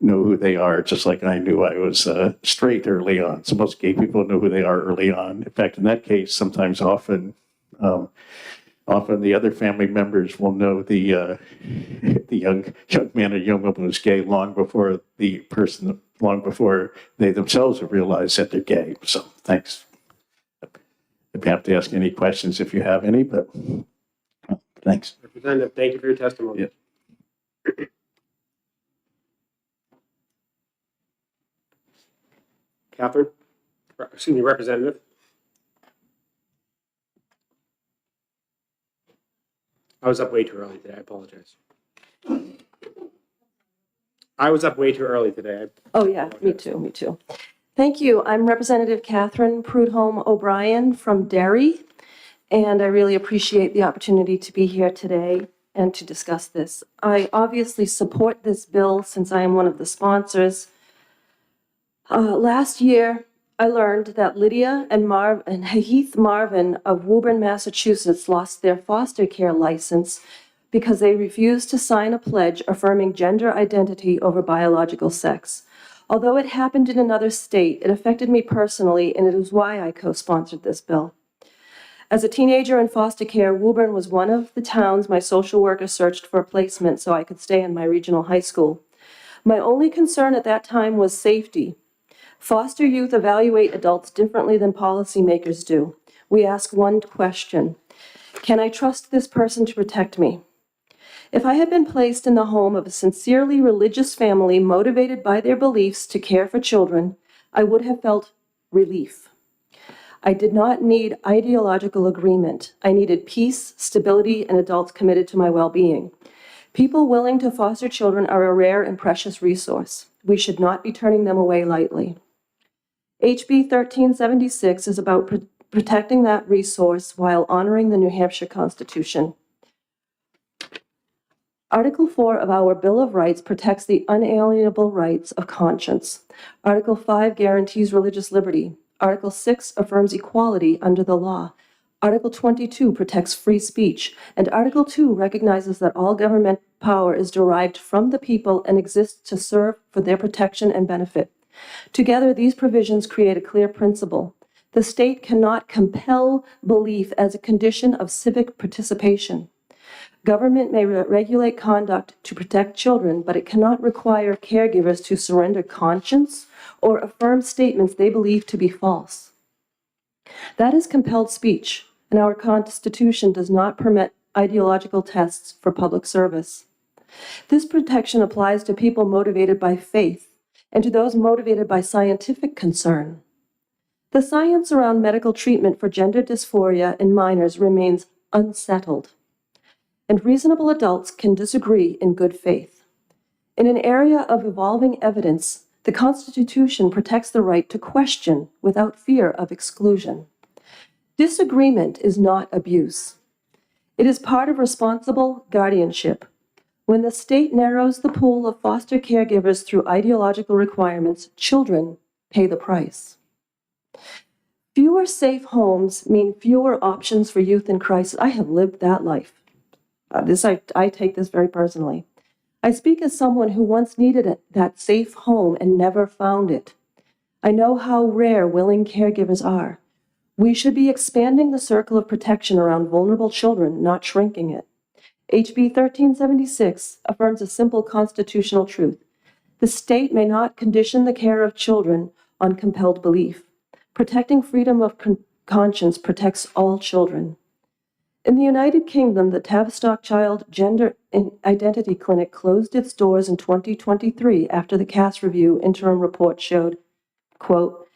know who they are, just like I knew I was straight early on. So most gay people know who they are early on. In fact, in that case, often the other family members will know the young man or young woman who's gay long before they themselves have realized that they're gay. So thanks. I'd be happy to ask any questions if you have any, but thanks. Representative, thank you for your testimony. Yeah. Catherine, excuse me, Representative. I was up way too early today. I apologize. Oh, yeah, me too. Thank you. I'm Representative Catherine Prudhomme O'Brien from Derry, and I really appreciate the opportunity to be here today and to discuss this. I obviously support this bill since I am one of the sponsors. Last year, I learned that Lydia and Heath Marvin of Woburn, Massachusetts lost their foster care license because they refused to sign a pledge affirming gender identity over biological sex. Although it happened in another state, it affected me personally, and it is why I co-sponsored this bill. As a teenager in foster care, Woburn was one of the towns my social worker searched for a placement so I could stay in my regional high school. My only concern at that time was safety. Foster youth evaluate adults differently than policymakers do. We ask one question: can I trust this person to protect me? If I had been placed in the home of a sincerely religious family motivated by their beliefs to care for children, I would have felt relief. I did not need ideological agreement. I needed peace, stability, and adults committed to my well-being. People willing to foster children are a rare and precious resource. We should not be turning them away lightly. HB 1376 is about protecting that resource while honoring the New Hampshire Constitution. Article 4 of our Bill of Rights protects the unalienable rights of conscience. Article 5 guarantees religious liberty. Article 6 affirms equality under the law. Article 22 protects free speech. And Article 2 recognizes that all government power is derived from the people and exists to serve for their protection and benefit. Together, these provisions create a clear principle. The state cannot compel belief as a condition of civic participation. Government may regulate conduct to protect children, but it cannot require caregivers to surrender conscience or affirm statements they believe to be false. That is compelled speech, and our Constitution does not permit ideological tests for public service. This protection applies to people motivated by faith and to those motivated by scientific concern. The science around medical treatment for gender dysphoria in minors remains unsettled, and reasonable adults can disagree in good faith. In an area of evolving evidence, the Constitution protects the right to question without fear of exclusion. Disagreement is not abuse. It is part of responsible guardianship. When the state narrows the pool of foster caregivers through ideological requirements, children pay the price. Fewer safe homes mean fewer options for youth in crisis. I have lived that life. I take this very personally. I speak as someone who once needed that safe home and never found it. I know how rare willing caregivers are. We should be expanding the circle of protection around vulnerable children, not shrinking it. HB 1376 affirms a simple constitutional truth. The state may not condition the care of children on compelled belief. Protecting freedom of conscience protects all children. In the United Kingdom, the Tavistock Child Gender and Identity Clinic closed its doors in 2023 after the Cass Review interim report showed, quote,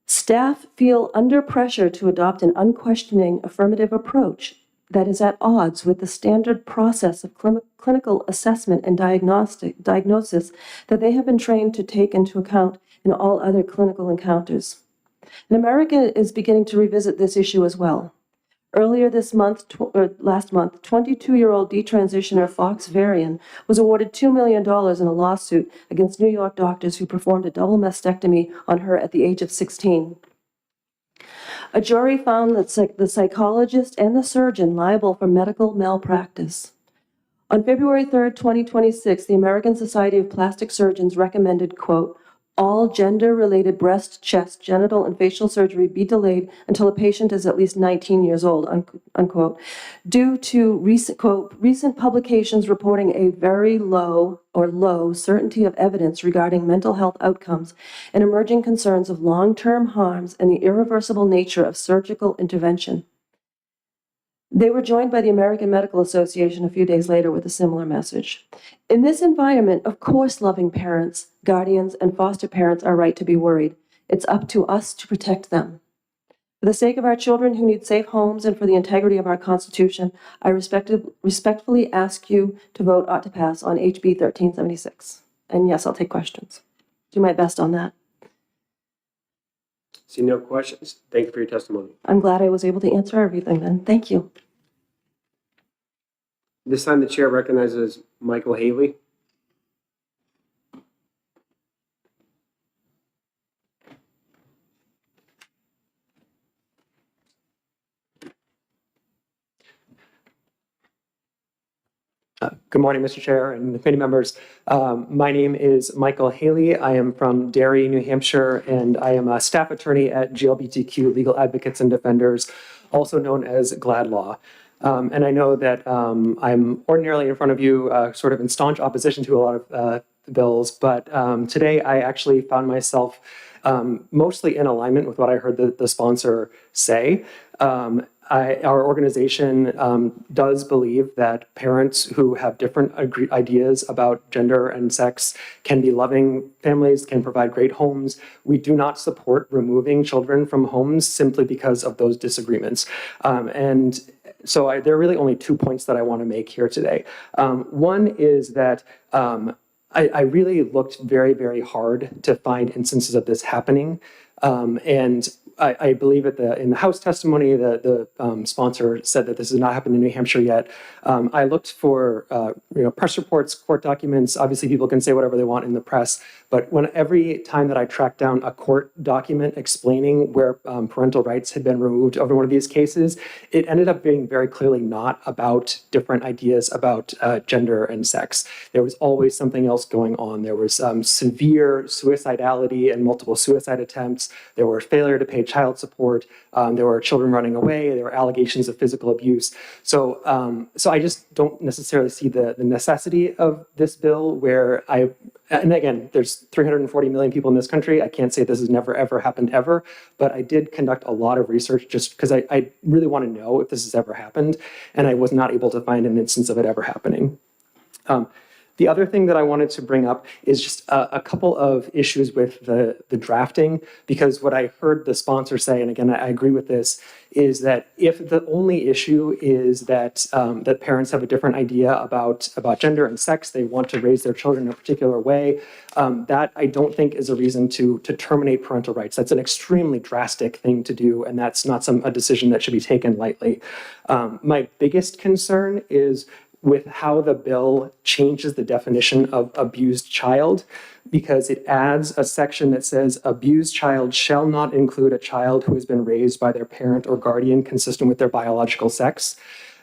staff feel under pressure to adopt an unquestioning affirmative approach that is at odds with the standard process of clinical assessment and diagnosis that they have been trained to take into account in all other clinical encounters. And America is beginning to revisit this issue as well. Earlier this month, last month, 22-year-old detransitioner Fox Varian was awarded $2 million in a lawsuit against New York doctors who performed a double mastectomy on her at the age of 16. A jury found that the psychologist and the surgeon liable for medical malpractice. On February 3rd, 2026, the American Society of Plastic Surgeons recommended, quote, all gender-related breast, chest, genital, and facial surgery be delayed until a patient is at least 19 years old, unquote, due to recent publications reporting a very low certainty of evidence regarding mental health outcomes and emerging concerns of long-term harms and the irreversible nature of surgical intervention. They were joined by the American Medical Association a few days later with a similar message. In this environment, of course, loving parents, guardians, and foster parents are right to be worried. It's up to us to protect them. For the sake of our children who need safe homes and for the integrity of our Constitution, I respectfully ask you to vote ought to pass on HB 1376. And yes, I'll take questions. Do my best on that. See no questions. Thank you for your testimony. I'm glad I was able to answer everything then. Thank you. This time the chair recognizes Michael Haley. Good morning, Mr. Chair and committee members. My name is Michael Haley. I am from Derry, New Hampshire, and I am a staff attorney at GLBTQ Legal Advocates and Defenders, also known as GLAD Law. And I know that I'm ordinarily in front of you sort of in staunch opposition to a lot of bills, but today I actually found myself mostly in alignment with what I heard the sponsor say. Our organization does believe that parents who have different ideas about gender and sex can be loving families, can provide great homes. We do not support removing children from homes simply because of those disagreements. And so there are really only 2 points that I want to make here today. One is that I really looked very, very hard to find instances of this happening. And I believe in the House testimony, the sponsor said that this has not happened in New Hampshire yet. I looked for press reports, court documents. Obviously, people can say whatever they want in the press, but every time that I tracked down a court document explaining where parental rights had been removed over one of these cases, it ended up being very clearly not about different ideas about gender and sex. There was always something else going on. There was severe suicidality and multiple suicide attempts. There were failure to pay child support. There were children running away. There were allegations of physical abuse. So I just don't necessarily see the necessity of this bill and again, there's 340 million people in this country. I can't say this has never, ever happened ever, but I did conduct a lot of research just because I really want to know if this has ever happened, and I was not able to find an instance of it ever happening. The other thing that I wanted to bring up is just a couple of issues with the drafting, because what I heard the sponsor say, and again, I agree with this, is that if the only issue is that that parents have a different idea about gender and sex, they want to raise their children in a particular way, that I don't think is a reason to terminate parental rights. That's an extremely drastic thing to do, and that's not a decision that should be taken lightly. My biggest concern is with how the bill changes the definition of abused child, because it adds a section that says abused child shall not include a child who has been raised by their parent or guardian consistent with their biological sex.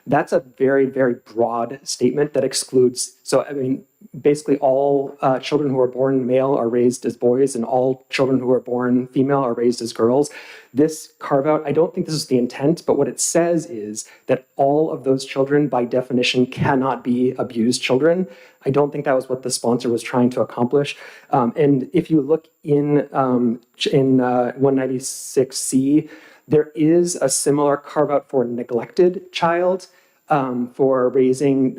That's a very, very broad statement that excludes, so I mean, basically all children who are born male are raised as boys and all children who are born female are raised as girls. This carve out, I don't think this is the intent, but what it says is that all of those children by definition cannot be abused children. I don't think that was what the sponsor was trying to accomplish. And if you look in 196C, there is a similar carve out for neglected child, for raising,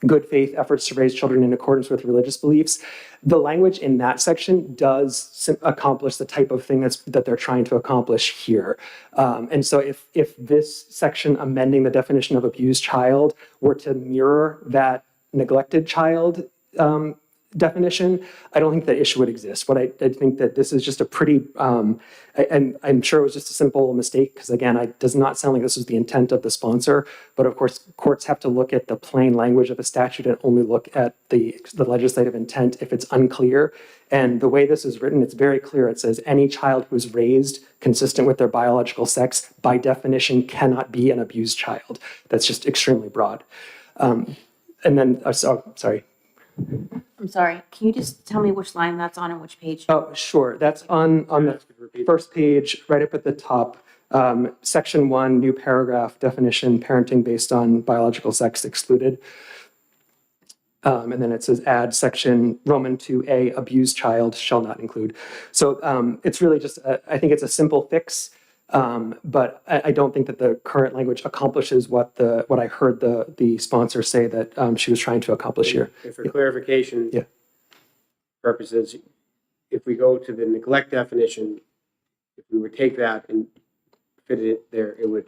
good faith efforts to raise children in accordance with religious beliefs. The language in that section does accomplish the type of thing that they're trying to accomplish here. And so if this section amending the definition of abused child were to mirror that neglected child definition, I don't think that issue would exist. But I think that this is just a pretty, and I'm sure it was just a simple mistake, because again, it does not sound like this was the intent of the sponsor. But of course, courts have to look at the plain language of a statute and only look at the legislative intent if it's unclear. And the way this is written, it's very clear. It says any child who's raised consistent with their biological sex, by definition, cannot be an abused child. That's just extremely broad. And then, sorry. I'm sorry, can you just tell me which line that's on and which page? Oh, sure. That's on the first page, right up at the top. Section 1, new paragraph, definition, parenting based on biological sex excluded. And then it says add section Roman 2A, abused child shall not include. So it's really just, I think it's a simple fix. But I don't think that the current language accomplishes what I heard the sponsor say that she was trying to accomplish here. And for clarification purposes, if we go to the neglect definition, if we would take that and fit it there, it would.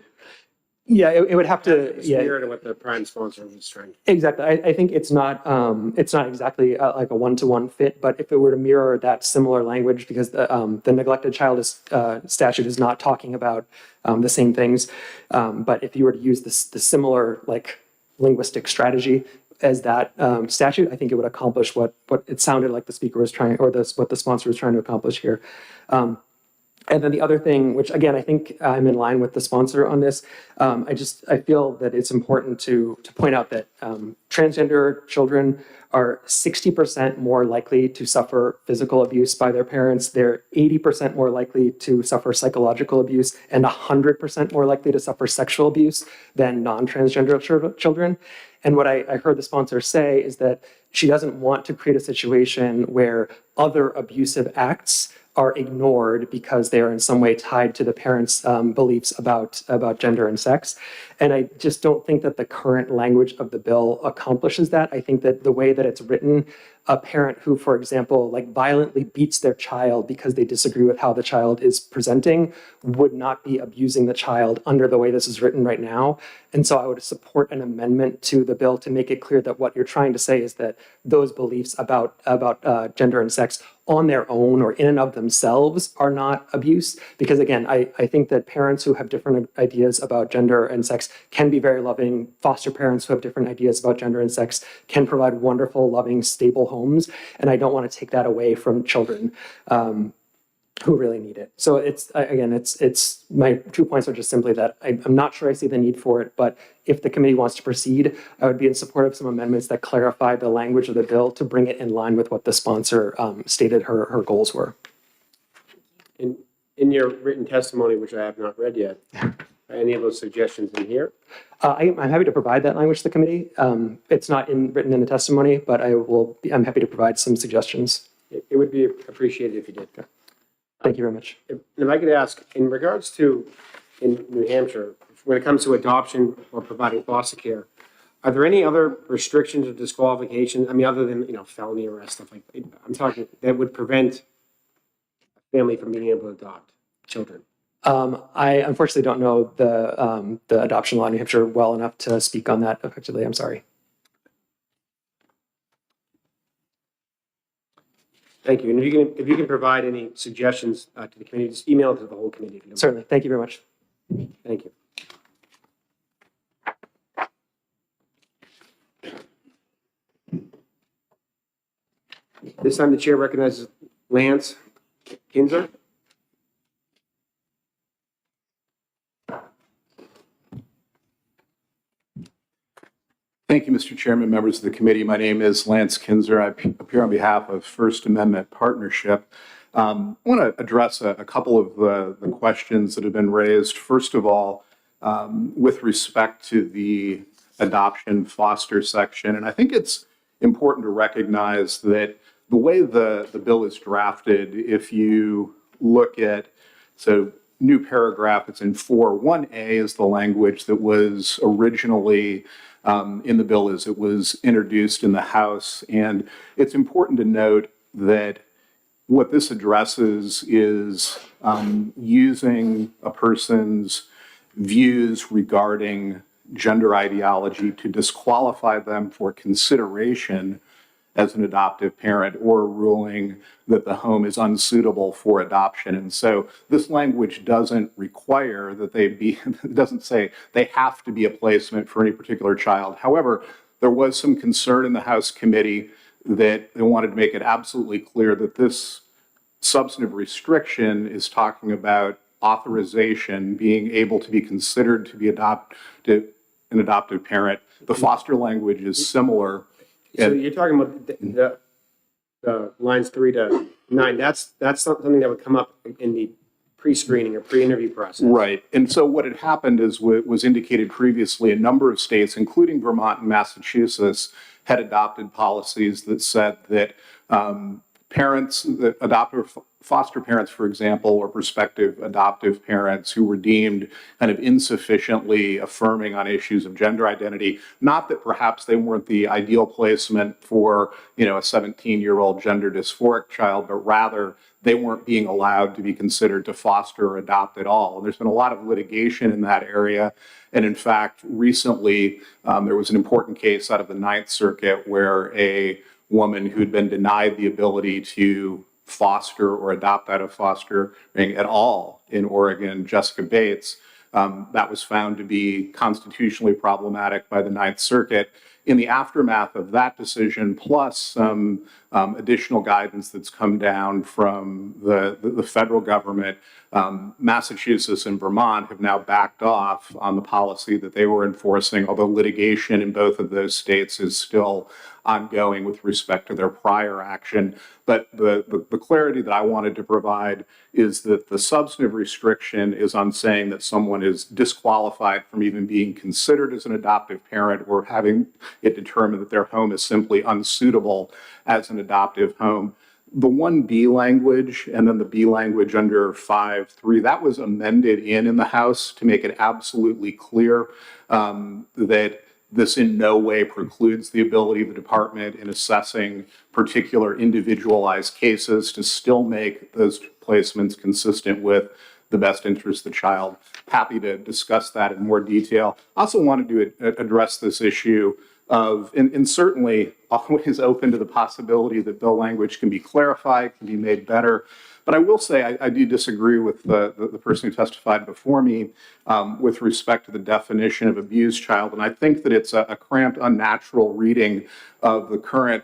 Yeah, it would have to. Mirror to what the prime sponsor was trying. Exactly. I think it's not exactly like a one-to-one fit, but if it were to mirror that similar language, because the neglected child statute is not talking about the same things, but if you were to use the similar like linguistic strategy as that statute, I think it would accomplish what it sounded like the speaker was trying, or what the sponsor was trying to accomplish here. And then the other thing, which again, I think I'm in line with the sponsor on this, I feel that it's important to point out that transgender children are 60% more likely to suffer physical abuse by their parents. They're 80% more likely to suffer psychological abuse and 100% more likely to suffer sexual abuse than non-transgender children. And what I heard the sponsor say is that she doesn't want to create a situation where other abusive acts are ignored because they are in some way tied to the parents' beliefs about gender and sex. And I just don't think that the current language of the bill accomplishes that. I think that the way that it's written, a parent who, for example, like violently beats their child because they disagree with how the child is presenting would not be abusing the child under the way this is written right now. And so I would support an amendment to the bill to make it clear that what you're trying to say is that those beliefs about gender and sex on their own or in and of themselves are not abuse. Because again, I think that parents who have different ideas about gender and sex can be very loving. Foster parents who have different ideas about gender and sex can provide wonderful, loving, stable homes. And I don't want to take that away from children who really need it. So it's my 2 points are just simply that I'm not sure I see the need for it, but if the committee wants to proceed, I would be in support of some amendments that clarify the language of the bill to bring it in line with what the sponsor stated her goals were. In your written testimony, which I have not read yet, are any of those suggestions in here? I'm happy to provide that language to the committee. It's not written in the testimony, but I'm happy to provide some suggestions. It would be appreciated if you did. Thank you very much. If I could ask, in regards to in New Hampshire, when it comes to adoption or providing foster care, are there any other restrictions or disqualifications? I mean, other than felony arrest stuff like that, I'm talking that would prevent a family from being able to adopt children. I unfortunately don't know the adoption law in New Hampshire well enough to speak on that effectively. I'm sorry. Thank you. And if you can provide any suggestions to the committee, just email it to the whole committee. If you don't mind. Certainly. Thank you very much. Thank you. This time the chair recognizes Lance Kinzer. you, Mr. Chairman, members of the committee. My name is Lance Kinzer. I appear on behalf of First Amendment Partnership. I want to address a couple of the questions that have been raised. First of all, with respect to the adoption foster section, and I think it's important to recognize that the way the bill is drafted, if you look at, so new paragraph, it's in 4.1a is the language that was originally in the bill as it was introduced in the House. And it's important to note that what this addresses is using a person's views regarding gender ideology to disqualify them for consideration as an adoptive parent, or ruling that the home is unsuitable for adoption. And so this language doesn't require that they be, it doesn't say they have to be a placement for any particular child. However, there was some concern in the House committee that they wanted to make it absolutely clear that this substantive restriction is talking about authorization, being able to be considered to be an adoptive parent. The foster language is similar. So you're talking about the lines 3 to 9. That's something that would come up in the pre-screening or pre-interview process. Right. And so what had happened is what was indicated previously, a number of states, including Vermont and Massachusetts, had adopted policies that said that parents, that adoptive foster parents, for example, or prospective adoptive parents who were deemed kind of insufficiently affirming on issues of gender identity, not that perhaps they weren't the ideal placement for, a 17-year-old gender dysphoric child, but rather they weren't being allowed to be considered to foster or adopt at all. And there's been a lot of litigation in that area. And in fact, recently, there was an important case out of the Ninth Circuit where a woman who'd been denied the ability to foster or adopt out of fostering at all in Oregon, Jessica Bates, that was found to be constitutionally problematic by the Ninth Circuit. In the aftermath of that decision, plus some additional guidance that's come down from the federal government, Massachusetts and Vermont have now backed off on the policy that they were enforcing, although litigation in both of those states is still ongoing with respect to their prior action. But the clarity that I wanted to provide is that the substantive restriction is on saying that someone is disqualified from even being considered as an adoptive parent, or having it determined that their home is simply unsuitable as an adoptive home. The 1B language and then the B language under 5.3, that was amended in the House to make it absolutely clear that this in no way precludes the ability of the department in assessing particular individualized cases to still make those placements consistent with the best interest of the child. Happy to discuss that in more detail. I also wanted to address this issue of, and certainly always open to the possibility that bill language can be clarified, can be made better. But I will say I do disagree with the person who testified before me with respect to the definition of abused child. And I think that it's a cramped, unnatural reading of the current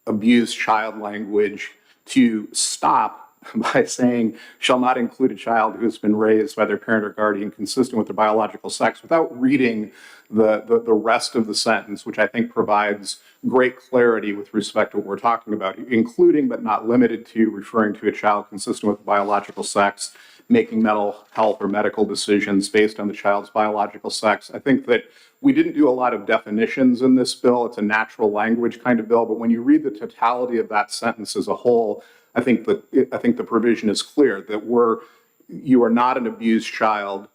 abused child language to stop by saying shall not include a child who has been raised by their parent or guardian consistent with their biological sex, without reading the rest of the sentence, which I think provides great clarity with respect to what we're talking about, including but not limited to referring to a child consistent with biological sex, making mental health or medical decisions based on the child's biological sex. I think that we didn't do a lot of definitions in this bill. It's a natural language kind of bill, but when you read the totality of that sentence as a whole, I think the provision is clear that you are not an abused child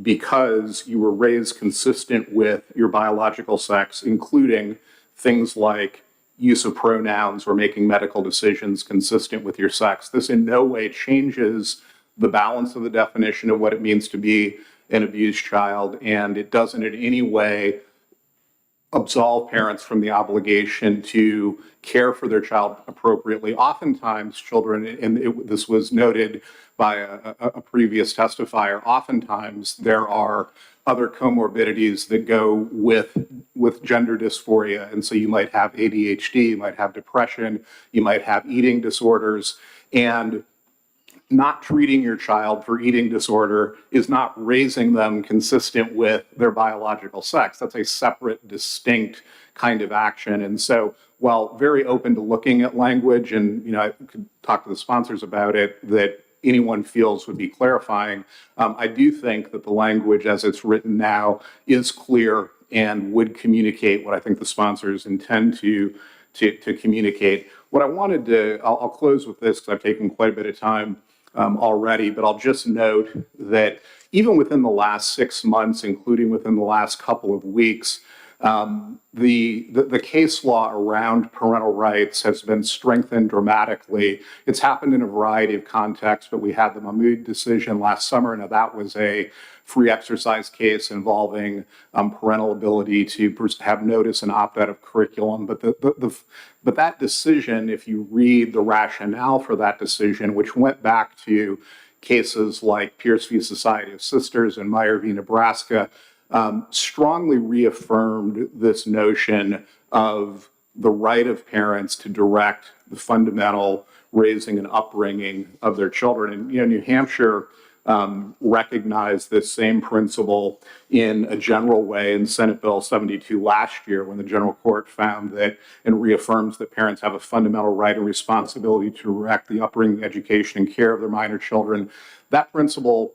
because you were raised consistent with your biological sex, including things like use of pronouns or making medical decisions consistent with your sex. This in no way changes the balance of the definition of what it means to be an abused child, and it doesn't in any way absolve parents from the obligation to care for their child appropriately. Oftentimes children, and this was noted by a previous testifier, oftentimes there are other comorbidities that go with gender dysphoria. And so you might have ADHD, you might have depression, you might have eating disorders. And not treating your child for eating disorder is not raising them consistent with their biological sex. That's a separate, distinct kind of action. And so while very open to looking at language, and I could talk to the sponsors about it, that anyone feels would be clarifying, I do think that the language as it's written now is clear and would communicate what I think the sponsors intend to communicate. What I wanted to, I'll close with this because I've taken quite a bit of time already, but I'll just note that even within the last 6 months, including within the last couple of weeks, the case law around parental rights has been strengthened dramatically. It's happened in a variety of contexts, but we had the Mahmoud decision last summer, and that was a free exercise case involving parental ability to have notice and opt out of curriculum. But but that decision, if you read the rationale for that decision, which went back to cases like Pierce v. Society of Sisters and Meyer v. Nebraska, strongly reaffirmed this notion of the right of parents to direct the fundamental raising and upbringing of their children. And New Hampshire recognized this same principle in a general way in Senate Bill 72 last year, when the General Court found that and reaffirms that parents have a fundamental right and responsibility to direct the upbringing, education, and care of their minor children. That principle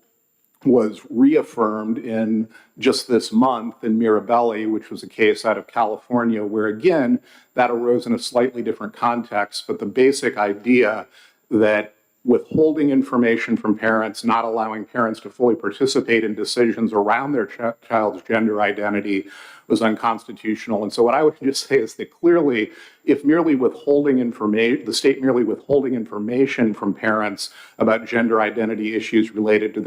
was reaffirmed in just this month in Mirabelli, which was a case out of California, where again, that arose in a slightly different context, but the basic idea that withholding information from parents, not allowing parents to fully participate in decisions around their child's gender identity was unconstitutional. And so what I would just say is that clearly, if merely withholding information, the state merely withholding information from parents about gender identity issues related to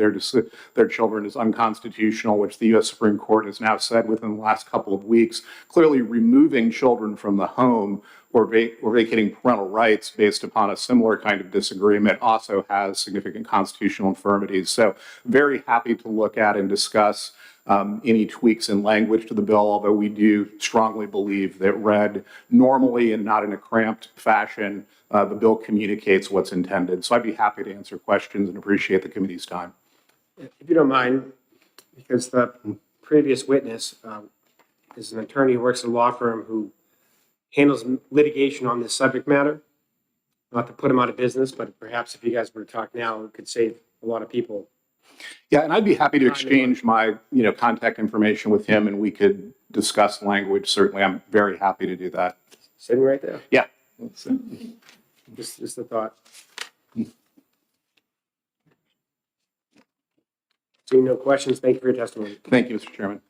their children is unconstitutional, which the U.S. Supreme Court has now said within the last couple of weeks, clearly removing children from the home or vacating parental rights based upon a similar kind of disagreement also has significant constitutional infirmities. So very happy to look at and discuss any tweaks in language to the bill, although we do strongly believe that read normally and not in a cramped fashion, the bill communicates what's intended. So I'd be happy to answer questions and appreciate the committee's time. If you don't mind, because the previous witness is an attorney who works in a law firm who handles litigation on this subject matter. Not to put him out of business, but perhaps if you guys were to talk now, it could save a lot of people. Yeah, and I'd be happy to exchange my contact information with him, and we could discuss language. Certainly, I'm very happy to do that. Sitting right there. Yeah. Just the thought. Seeing no questions, thank you for your testimony. Thank you, Mr. Chairman.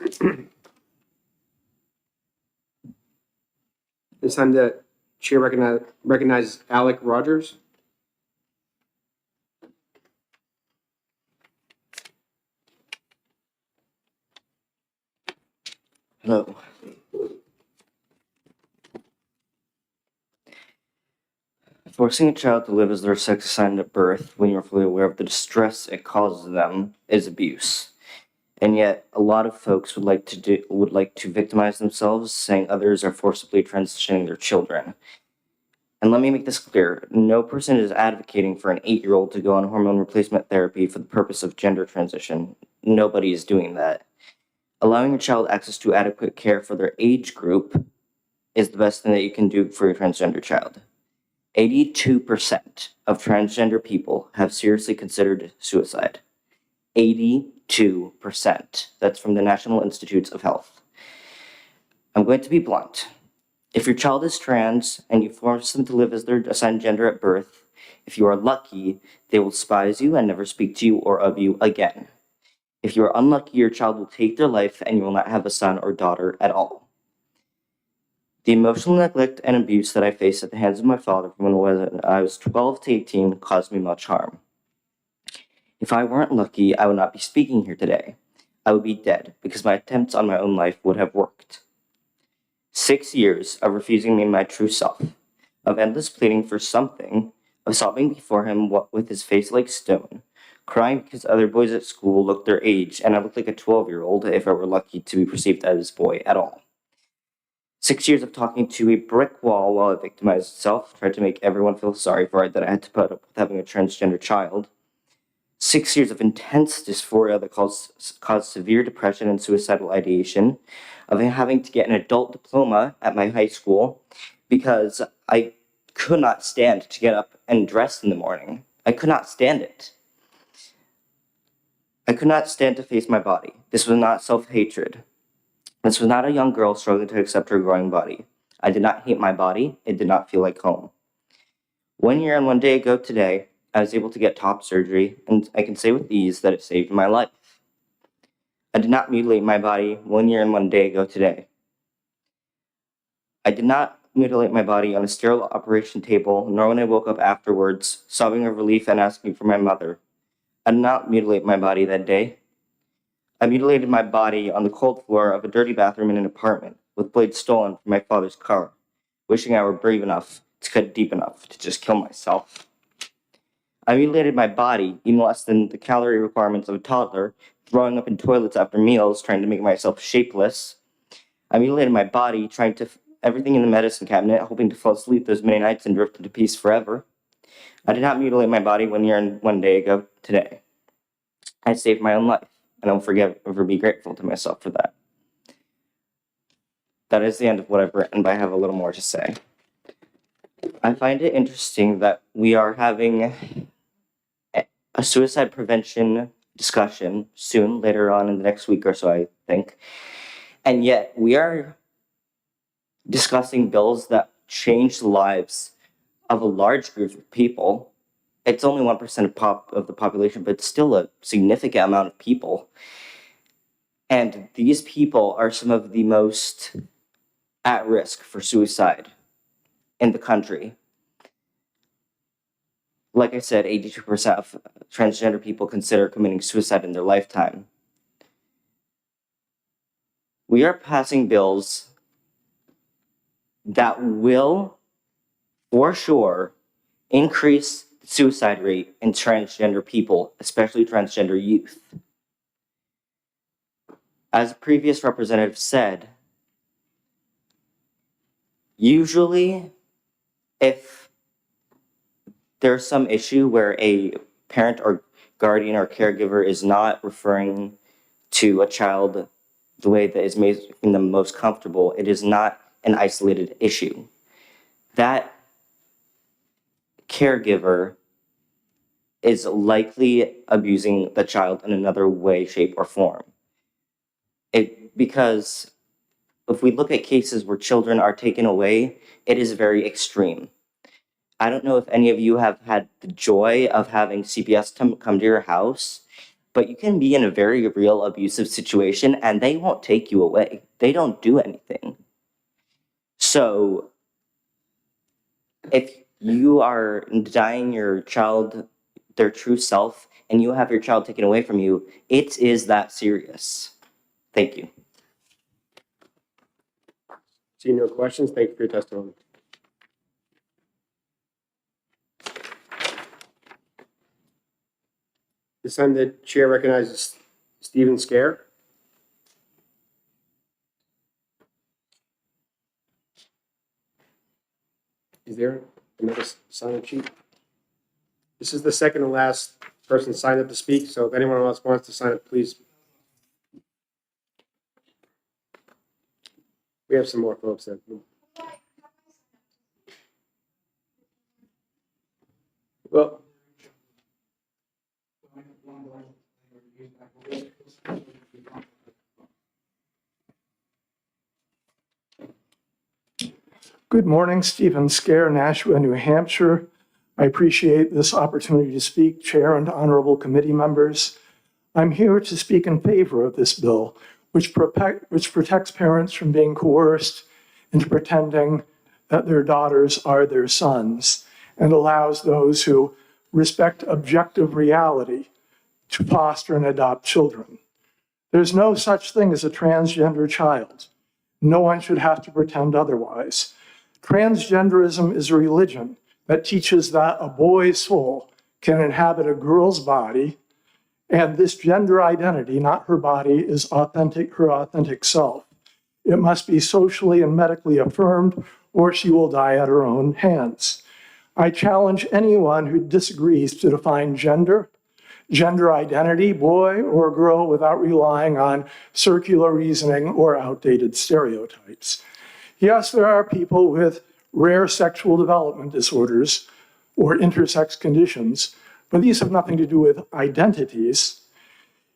This time the chair recognizes Alec Rogers. Hello. Forcing a child to live as their sex assigned at birth when you're fully aware of the distress it causes them is abuse. And yet, a lot of folks would like to victimize themselves, saying others are forcibly transitioning their children. And let me make this clear, no person is advocating for an 8-year-old to go on hormone replacement therapy for the purpose of gender transition. Nobody is doing that. Allowing a child access to adequate care for their age group is the best thing that you can do for your transgender child. 82% of transgender people have seriously considered suicide. 82%. That's from the National Institutes of Health. I'm going to be blunt. If your child is trans and you force them to live as their assigned gender at birth, if you are lucky, they will despise you and never speak to you or of you again. If you are unlucky, your child will take their life and you will not have a son or daughter at all. The emotional neglect and abuse that I faced at the hands of my father from when I was 12 to 18 caused me much harm. If I weren't lucky, I would not be speaking here today. I would be dead because my attempts on my own life would have worked. 6 years of refusing me my true self, of endless pleading for something, of sobbing before him with his face like stone, crying because other boys at school looked their age and I looked like a 12-year-old if I were lucky to be perceived as a boy at all. 6 years of talking to a brick wall while I victimized myself, tried to make everyone feel sorry for it that I had to put up with having a transgender child, 6 years of intense dysphoria that caused severe depression and suicidal ideation, of having to get an adult diploma at my high school because I could not stand to get up and dress in the morning. I could not stand it. I could not stand to face my body. This was not self-hatred. This was not a young girl struggling to accept her growing body. I did not hate my body. It did not feel like home. 1 year and 1 day ago today, I was able to get top surgery, and I can say with ease that it saved my life. I did not mutilate my body 1 year and 1 day ago today. I did not mutilate my body on a sterile operation table, nor when I woke up afterwards, sobbing of relief and asking for my mother. I did not mutilate my body that day. I mutilated my body on the cold floor of a dirty bathroom in an apartment, with blades stolen from my father's car, wishing I were brave enough to cut deep enough to just kill myself. I mutilated my body, eating less than the calorie requirements of a toddler, throwing up in toilets after meals, trying to make myself shapeless. I mutilated my body, trying to everything in the medicine cabinet, hoping to fall asleep those many nights and drift into peace forever. I did not mutilate my body 1 year and 1 day ago today. I saved my own life, and I'll ever be grateful to myself for that. That is the end of what I've written, but I have a little more to say. I find it interesting that we are having a suicide prevention discussion soon, later on in the next week or so, I think. And yet we are discussing bills that change the lives of a large group of people. It's only 1% of the population, but it's still a significant amount of people. And these people are some of the most at risk for suicide in the country. Like I said, 82% of transgender people consider committing suicide in their lifetime. We are passing bills that will, for sure, increase the suicide rate in transgender people, especially transgender youth. As a previous representative said, usually if there's some issue where a parent or guardian or caregiver is not referring to a child the way that is making them most comfortable, it is not an isolated issue. That caregiver is likely abusing the child in another way, shape, or form. Because if we look at cases where children are taken away, it is very extreme. I don't know if any of you have had the joy of having CPS come to your house, but you can be in a very real abusive situation and they won't take you away. They don't do anything. So if you are denying your child their true self and you have your child taken away from you, it is that serious. Thank you. Seeing no questions, thank you for your testimony. This time the chair recognizes Stephen Scare. Is there another sign-up sheet? This is the second and last person signed up to speak, so if anyone else wants to sign up, please. We have some more folks that. Well. Good morning, Stephen Scare, Nashua, New Hampshire. I appreciate this opportunity to speak, Chair and honorable committee members. I'm here to speak in favor of this bill, which protects parents from being coerced into pretending that their daughters are their sons and allows those who respect objective reality to foster and adopt children. There's no such thing as a transgender child. No one should have to pretend otherwise. Transgenderism is a religion that teaches that a boy's soul can inhabit a girl's body, and this gender identity, not her body, is her authentic self. It must be socially and medically affirmed, or she will die at her own hands. I challenge anyone who disagrees to define gender gender identity, boy or girl, without relying on circular reasoning or outdated stereotypes. Yes, there are people with rare sexual development disorders or intersex conditions, but these have nothing to do with identities.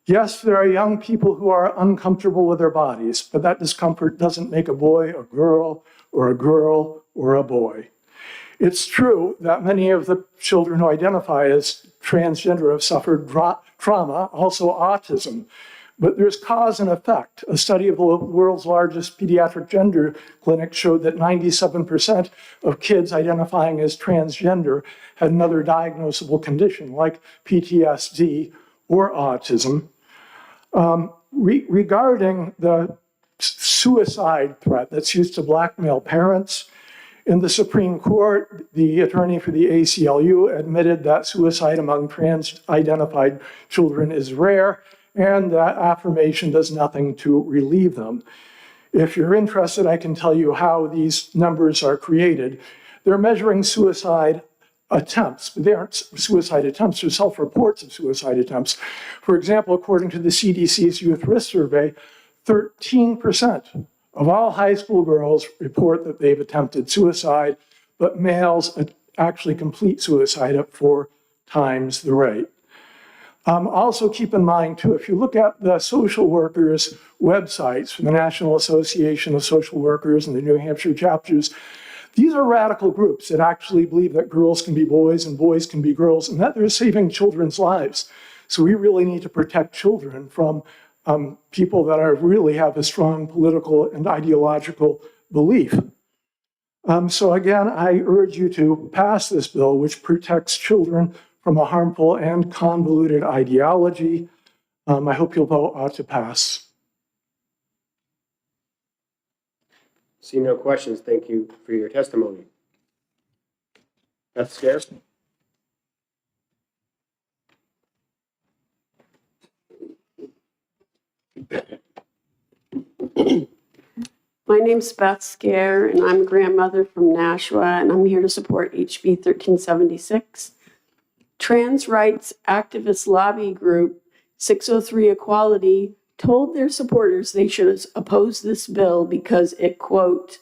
Yes, there are young people who are uncomfortable with their bodies, but that discomfort doesn't make a boy a girl or a boy. It's true that many of the children who identify as transgender have suffered trauma, also autism, but there's cause and effect. A study of the world's largest pediatric gender clinic showed that 97% of kids identifying as transgender had another diagnosable condition like PTSD or autism. Regarding the suicide threat that's used to blackmail parents, in the Supreme Court, the attorney for the ACLU admitted that suicide among trans-identified children is rare, and that affirmation does nothing to relieve them. If you're interested, I can tell you how these numbers are created. They're measuring suicide attempts, but they aren't suicide attempts, they're self-reports of suicide attempts. For example, according to the CDC's Youth Risk Survey, 13% of all high school girls report that they've attempted suicide, but males actually complete suicide at 4 times the rate. Also keep in mind too, if you look at the social workers' websites from the National Association of Social Workers and the New Hampshire chapters, these are radical groups that actually believe that girls can be boys and boys can be girls and that they're saving children's lives. So we really need to protect children from people that really have a strong political and ideological belief. So again, I urge you to pass this bill, which protects children from a harmful and convoluted ideology. I hope you'll vote to pass. See no questions. Thank you for your testimony. Beth Scare. My name's Beth Scare, and I'm a grandmother from Nashua, and I'm here to support HB 1376. Trans rights activist lobby group 603 Equality told their supporters they should oppose this bill because it, quote,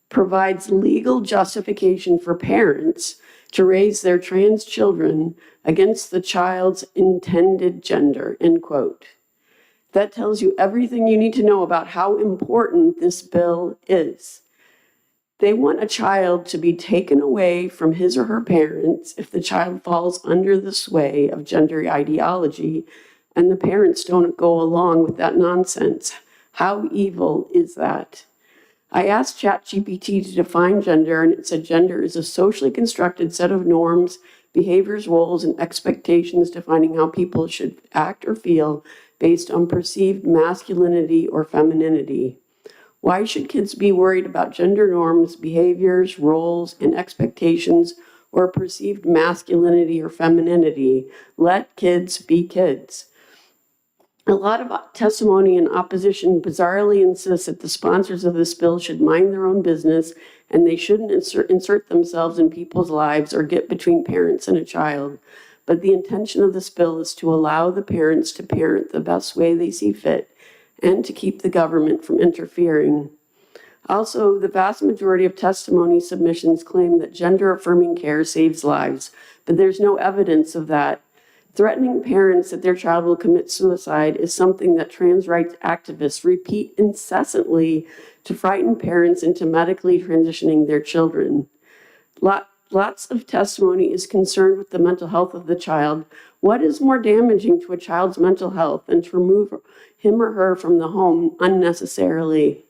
provides legal justification for parents to raise their trans children against the child's intended gender, end quote. That tells you everything you need to know about how important this bill is. They want a child to be taken away from his or her parents if the child falls under the sway of gender ideology and the parents don't go along with that nonsense. How evil is that? I asked ChatGPT to define gender, and it said gender is a socially constructed set of norms, behaviors, roles, and expectations defining how people should act or feel based on perceived masculinity or femininity. Why should kids be worried about gender norms, behaviors, roles, and expectations, or perceived masculinity or femininity? Let kids be kids. A lot of testimony in opposition bizarrely insists that the sponsors of this bill should mind their own business and they shouldn't insert themselves in people's lives or get between parents and a child. But the intention of this bill is to allow the parents to parent the best way they see fit and to keep the government from interfering. Also, the vast majority of testimony submissions claim that gender-affirming care saves lives, but there's no evidence of that. Threatening parents that their child will commit suicide is something that trans rights activists repeat incessantly to frighten parents into medically transitioning their children. Lots of testimony is concerned with the mental health of the child. What is more damaging to a child's mental health than to remove him or her from the home unnecessarily?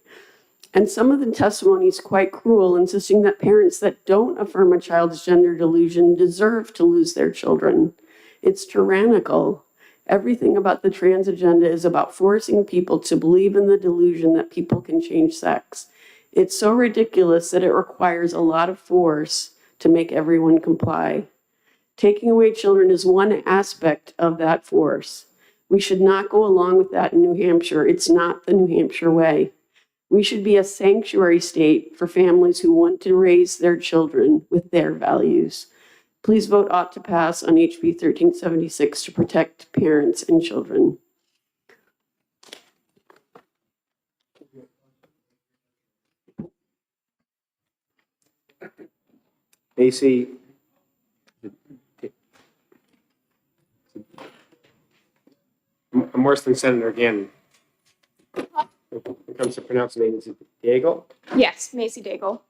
And some of the testimony is quite cruel, insisting that parents that don't affirm a child's gender delusion deserve to lose their children. It's tyrannical. Everything about the trans agenda is about forcing people to believe in the delusion that people can change sex. It's so ridiculous that it requires a lot of force to make everyone comply. Taking away children is one aspect of that force. We should not go along with that in New Hampshire. It's not the New Hampshire way. We should be a sanctuary state for families who want to raise their children with their values. Please vote ought to pass on HB 1376 to protect parents and children. Macy. I'm worse than Senator Gannon. When it comes to pronouncing names, is it Diego? Yes, Macy Daigle.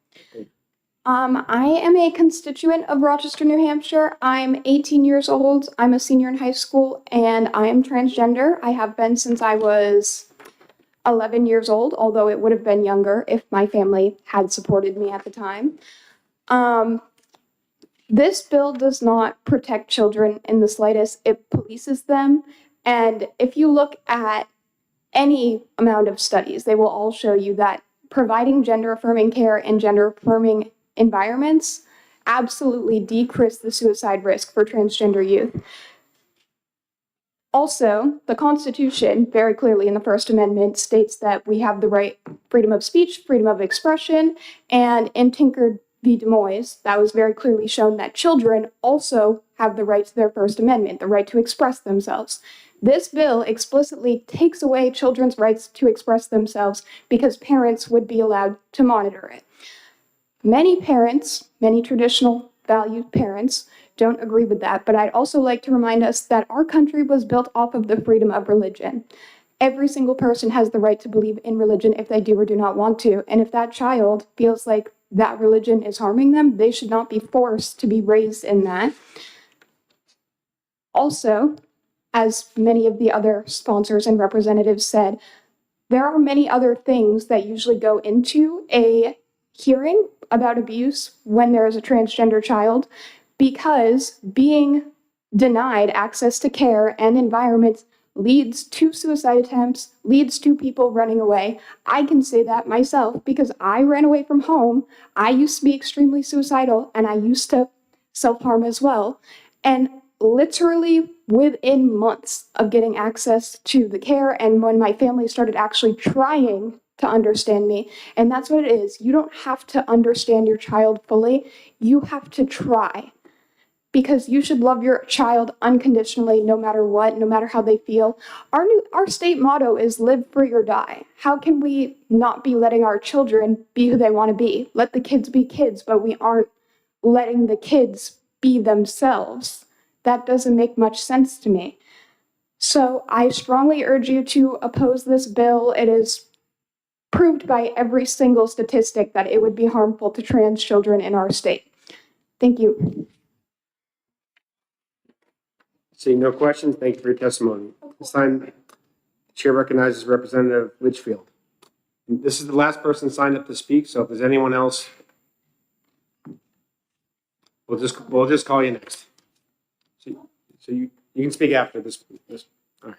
I am a constituent of Rochester, New Hampshire. I'm 18 years old. I'm a senior in high school, and I am transgender. I have been since I was 11 years old, although it would have been younger if my family had supported me at the time. This bill does not protect children in the slightest. It polices them. And if you look at any amount of studies, they will all show you that providing gender-affirming care and gender-affirming environments absolutely decrease the suicide risk for transgender youth. Also, the Constitution very clearly in the First Amendment states that we have the right freedom of speech, freedom of expression, and in Tinker v. Des Moines, that was very clearly shown that children also have the right to their First Amendment, the right to express themselves. This bill explicitly takes away children's rights to express themselves because parents would be allowed to monitor it. Many parents, many traditional valued parents, don't agree with that, but I'd also like to remind us that our country was built off of the freedom of religion. Every single person has the right to believe in religion if they do or do not want to, and if that child feels like that religion is harming them, they should not be forced to be raised in that. Also, as many of the other sponsors and representatives said, there are many other things that usually go into a hearing about abuse when there is a transgender child, because being denied access to care and environments leads to suicide attempts, leads to people running away. I can say that myself because I ran away from home. I used to be extremely suicidal and I used to self-harm as well. And literally within months of getting access to the care and when my family started actually trying to understand me, and that's what it is. You don't have to understand your child fully. You have to try. Because you should love your child unconditionally, no matter what, no matter how they feel. Our state motto is live free or die. How can we not be letting our children be who they want to be? Let the kids be kids, but we aren't letting the kids be themselves. That doesn't make much sense to me. So I strongly urge you to oppose this bill. It is proved by every single statistic that it would be harmful to trans children in our state. Thank you. Seeing no questions, thank you for your testimony. This time, the chair recognizes Representative Litchfield. This is the last person signed up to speak, so if there's anyone else, we'll just call you next. So you can speak after this. All right.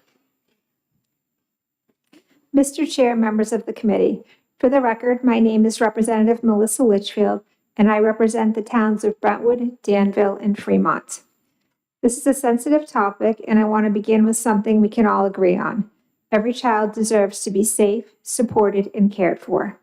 Mr. Chair, members of the committee, for the record, my name is Representative Melissa Litchfield, and I represent the towns of Brentwood, Danville, and Fremont. This is a sensitive topic, and I want to begin with something we can all agree on. Every child deserves to be safe, supported, and cared for.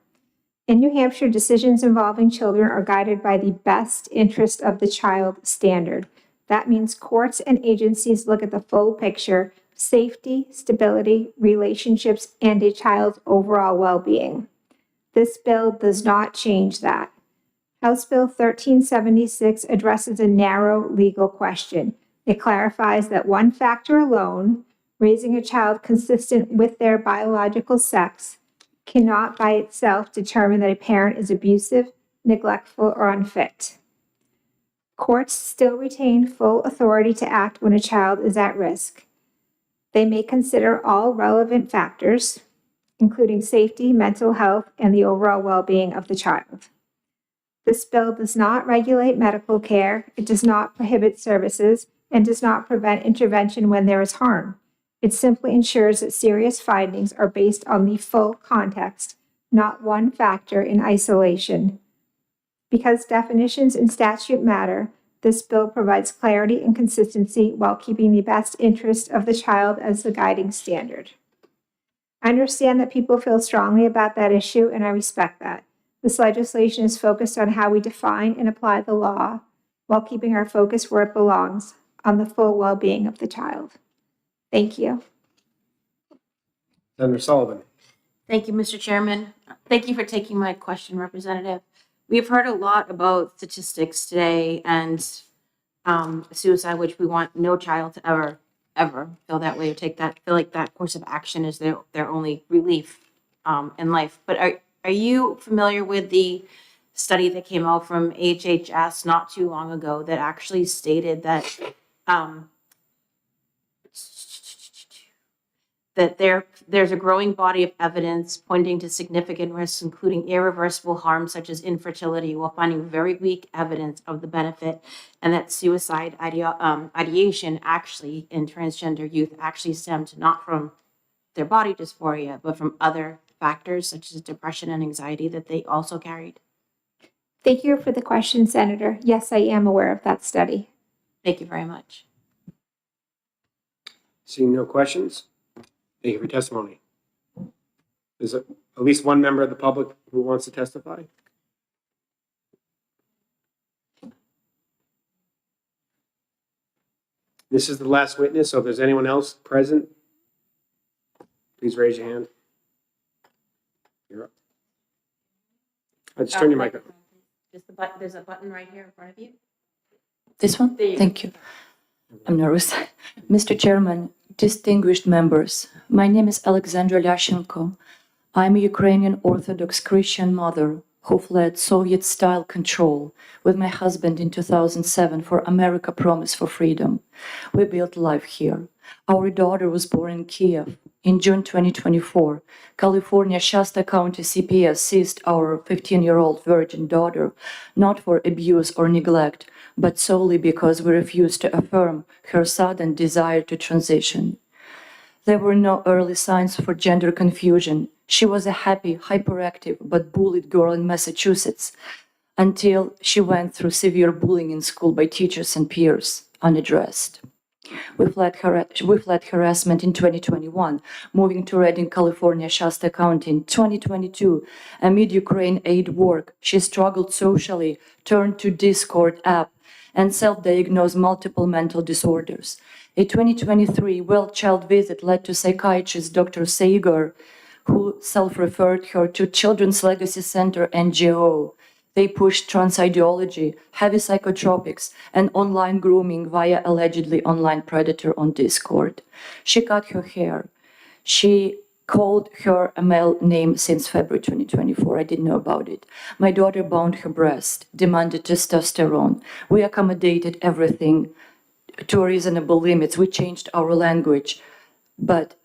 In New Hampshire, decisions involving children are guided by the best interest of the child standard. That means courts and agencies look at the full picture, safety, stability, relationships, and a child's overall well-being. This bill does not change that. House Bill 1376 addresses a narrow legal question. It clarifies that one factor alone, raising a child consistent with their biological sex, cannot by itself determine that a parent is abusive, neglectful, or unfit. Courts still retain full authority to act when a child is at risk. They may consider all relevant factors, including safety, mental health, and the overall well-being of the child. This bill does not regulate medical care, it does not prohibit services, and does not prevent intervention when there is harm. It simply ensures that serious findings are based on the full context, not one factor in isolation. Because definitions in statute matter, this bill provides clarity and consistency while keeping the best interest of the child as the guiding standard. I understand that people feel strongly about that issue, and I respect that. This legislation is focused on how we define and apply the law, while keeping our focus where it belongs, on the full well-being of the child. Thank you. Senator Sullivan. Thank you, Mr. Chairman. Thank you for taking my question, Representative. We've heard a lot about statistics today and suicide, which we want no child to ever feel that way or feel like that course of action is their only relief in life. But are you familiar with the study that came out from HHS not too long ago that actually stated that that there's a growing body of evidence pointing to significant risks, including irreversible harm such as infertility, while finding very weak evidence of the benefit, and that suicide ideation actually in transgender youth actually stemmed not from their body dysphoria, but from other factors such as depression and anxiety that they also carried? Thank you for the question, Senator. Yes, I am aware of that study. Thank you very much. Seeing no questions, thank you for your testimony. Is there at least one member of the public who wants to testify? This is the last witness, so if there's anyone else present, please raise your hand. You're up. Just turn your mic on. There's a button right here in front of you. This one? Thank you. I'm nervous. Mr. Chairman, distinguished members, my name is Alexandra Lyashenko. I'm a Ukrainian Orthodox Christian mother who fled Soviet-style control with my husband in 2007 for America Promise for Freedom. We built life here. Our daughter was born in Kiev. In June 2024, California Shasta County CPS seized our 15-year-old virgin daughter, not for abuse or neglect, but solely because we refused to affirm her sudden desire to transition. There were no early signs for gender confusion. She was a happy, hyperactive, but bullied girl in Massachusetts until she went through severe bullying in school by teachers and peers, unaddressed. We fled harassment in 2021, moving to Redding, California, Shasta County. In 2022, amid Ukraine aid work, she struggled socially, turned to Discord app, and self-diagnosed multiple mental disorders. A 2023 well child visit led to psychiatrist Dr. Sager, who self-referred her to Children's Legacy Center NGO. They pushed trans ideology, heavy psychotropics, and online grooming via allegedly online predator on Discord. She cut her hair. She called her a male name since February 2024. I didn't know about it. My daughter bound her breast, demanded testosterone. We accommodated everything to reasonable limits. We changed our language, but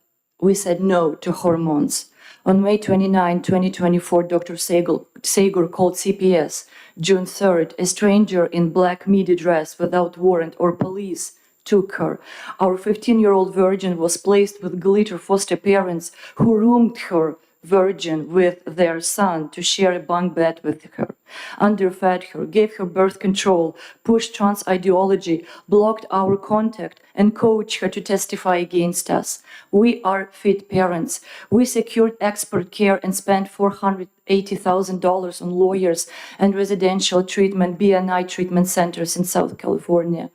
we said no to hormones. On May 29, 2024, Dr. Sager called CPS. June 3rd, a stranger in black midi dress without warrant or police took her. Our 15-year-old virgin was placed with glitter foster parents who roomed her virgin with their son to share a bunk bed with her, underfed her, gave her birth control, pushed trans ideology, blocked our contact, and coached her to testify against us. We are fit parents. We secured expert care and spent $480,000 on lawyers and residential treatment, BNI treatment centers in South California.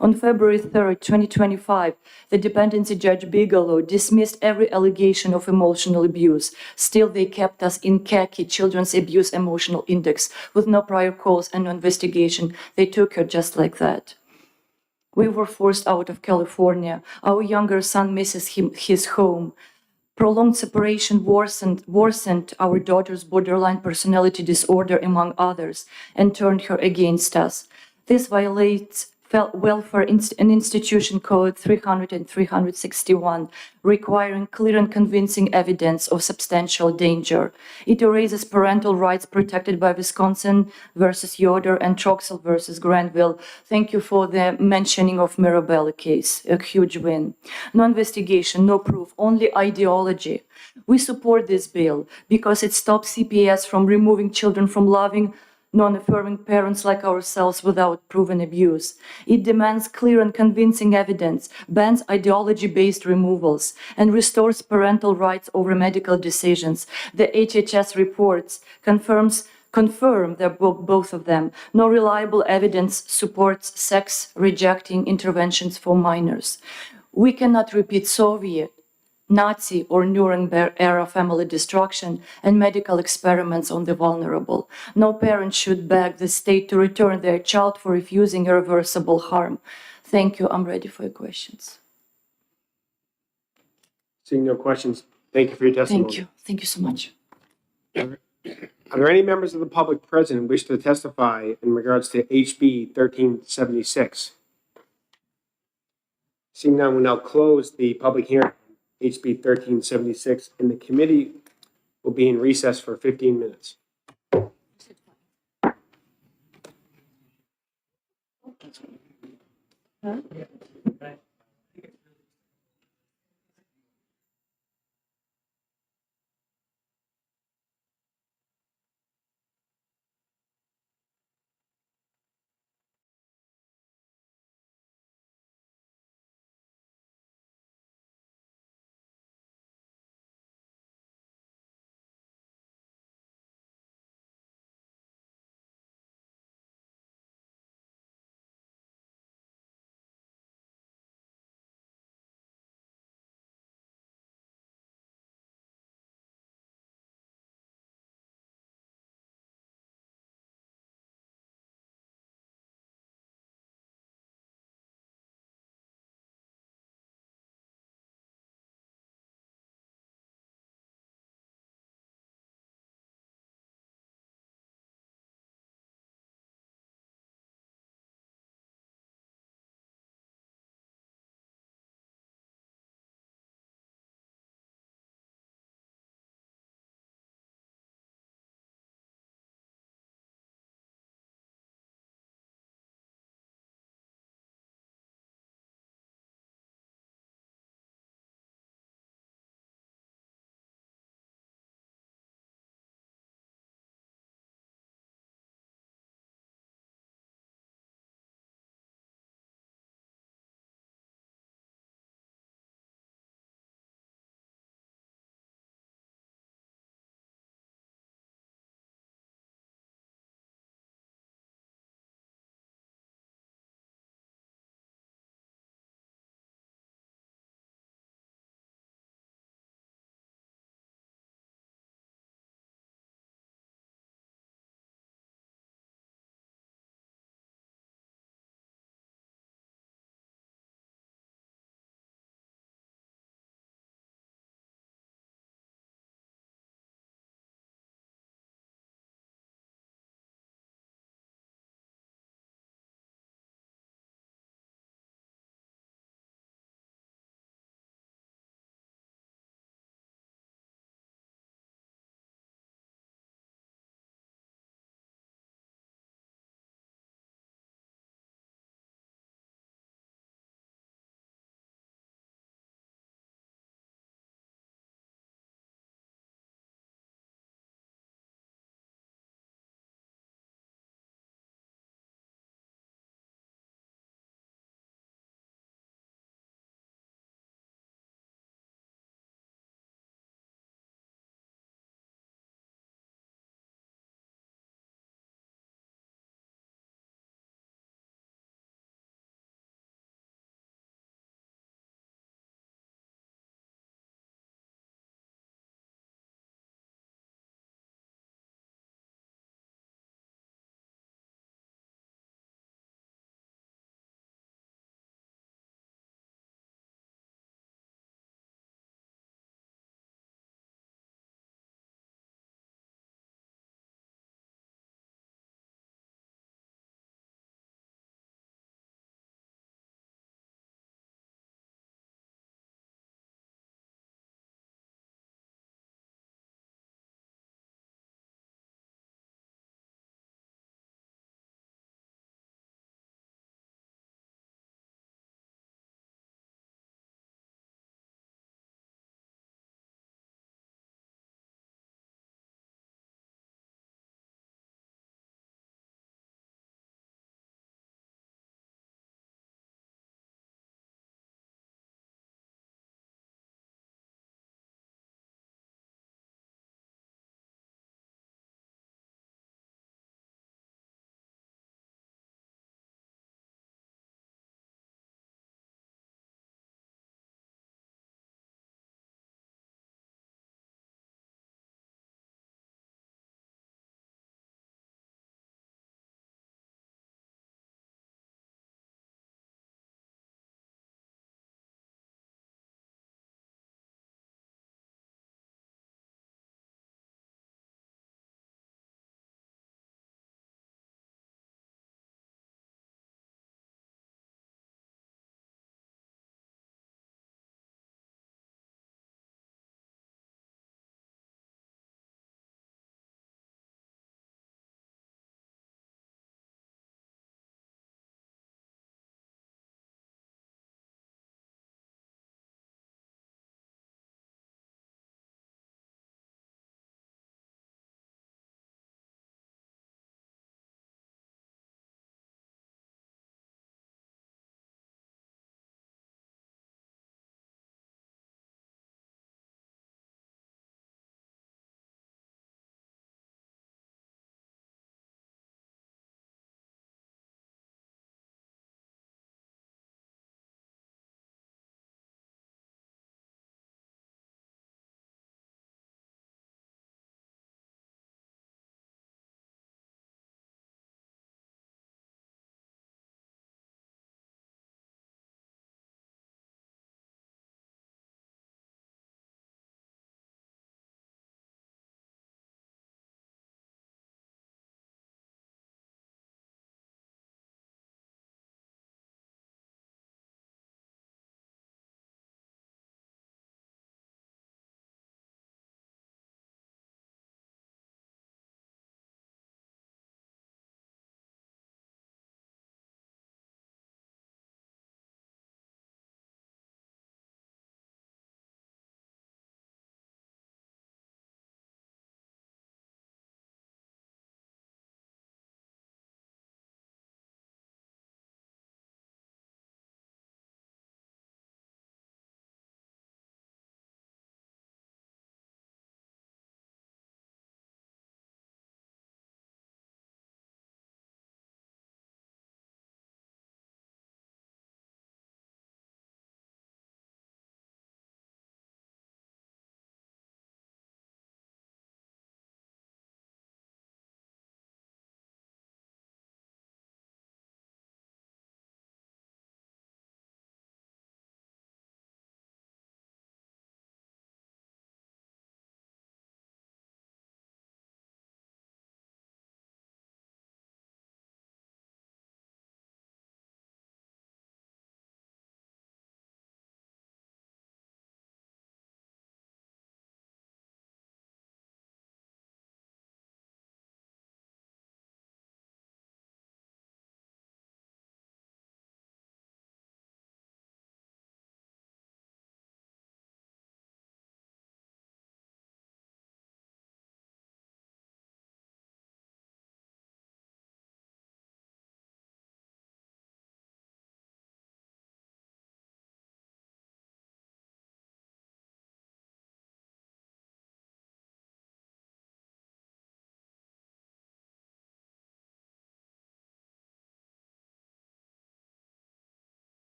On February 3rd, 2025, the dependency judge Bigelow dismissed every allegation of emotional abuse. Still, they kept us in CACI, Children's Abuse Emotional Index, with no prior cause and no investigation. They took her just like that. We were forced out of California. Our younger son misses his home. Prolonged separation worsened our daughter's borderline personality disorder, among others, and turned her against us. This violates Welfare and Institution Code 300 and 361, requiring clear and convincing evidence of substantial danger. It erases parental rights protected by Wisconsin versus Yoder and Troxel versus Granville. Thank you for the mentioning of Mirabella case, a huge win. No investigation, no proof, only ideology. We support this bill because it stops CPS from removing children from loving, non-affirming parents like ourselves without proven abuse. It demands clear and convincing evidence, bans ideology-based removals, and restores parental rights over medical decisions. The HHS reports confirms confirm that both of them. No reliable evidence supports sex rejecting interventions for minors. We cannot repeat Soviet, Nazi, or Nuremberg era family destruction and medical experiments on the vulnerable. No parent should beg the state to return their child for refusing irreversible harm. Thank you. I'm ready for your questions. Seeing no questions, thank you for your testimony. Thank you. Thank you so much. Are there any members of the public present who wish to testify in regards to HB 1376? Seeing none, we'll now close the public hearing, HB 1376, and the committee will be in recess for 15 minutes.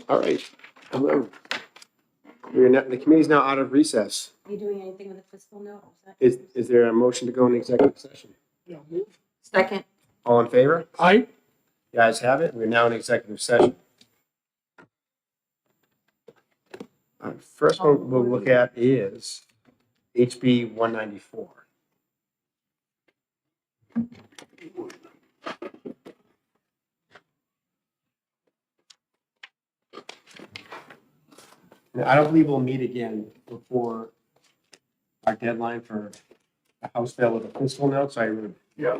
All right. Hello. The committee's now out of recess. Are you doing anything with the fiscal note? Is there a motion to go into executive session? Second. All in favor? Aye. You guys have it. We're now in executive session. First one we'll look at is HB 194. Now, I don't believe we'll meet again before our deadline for a House bill with a fiscal note, so I would. Yeah.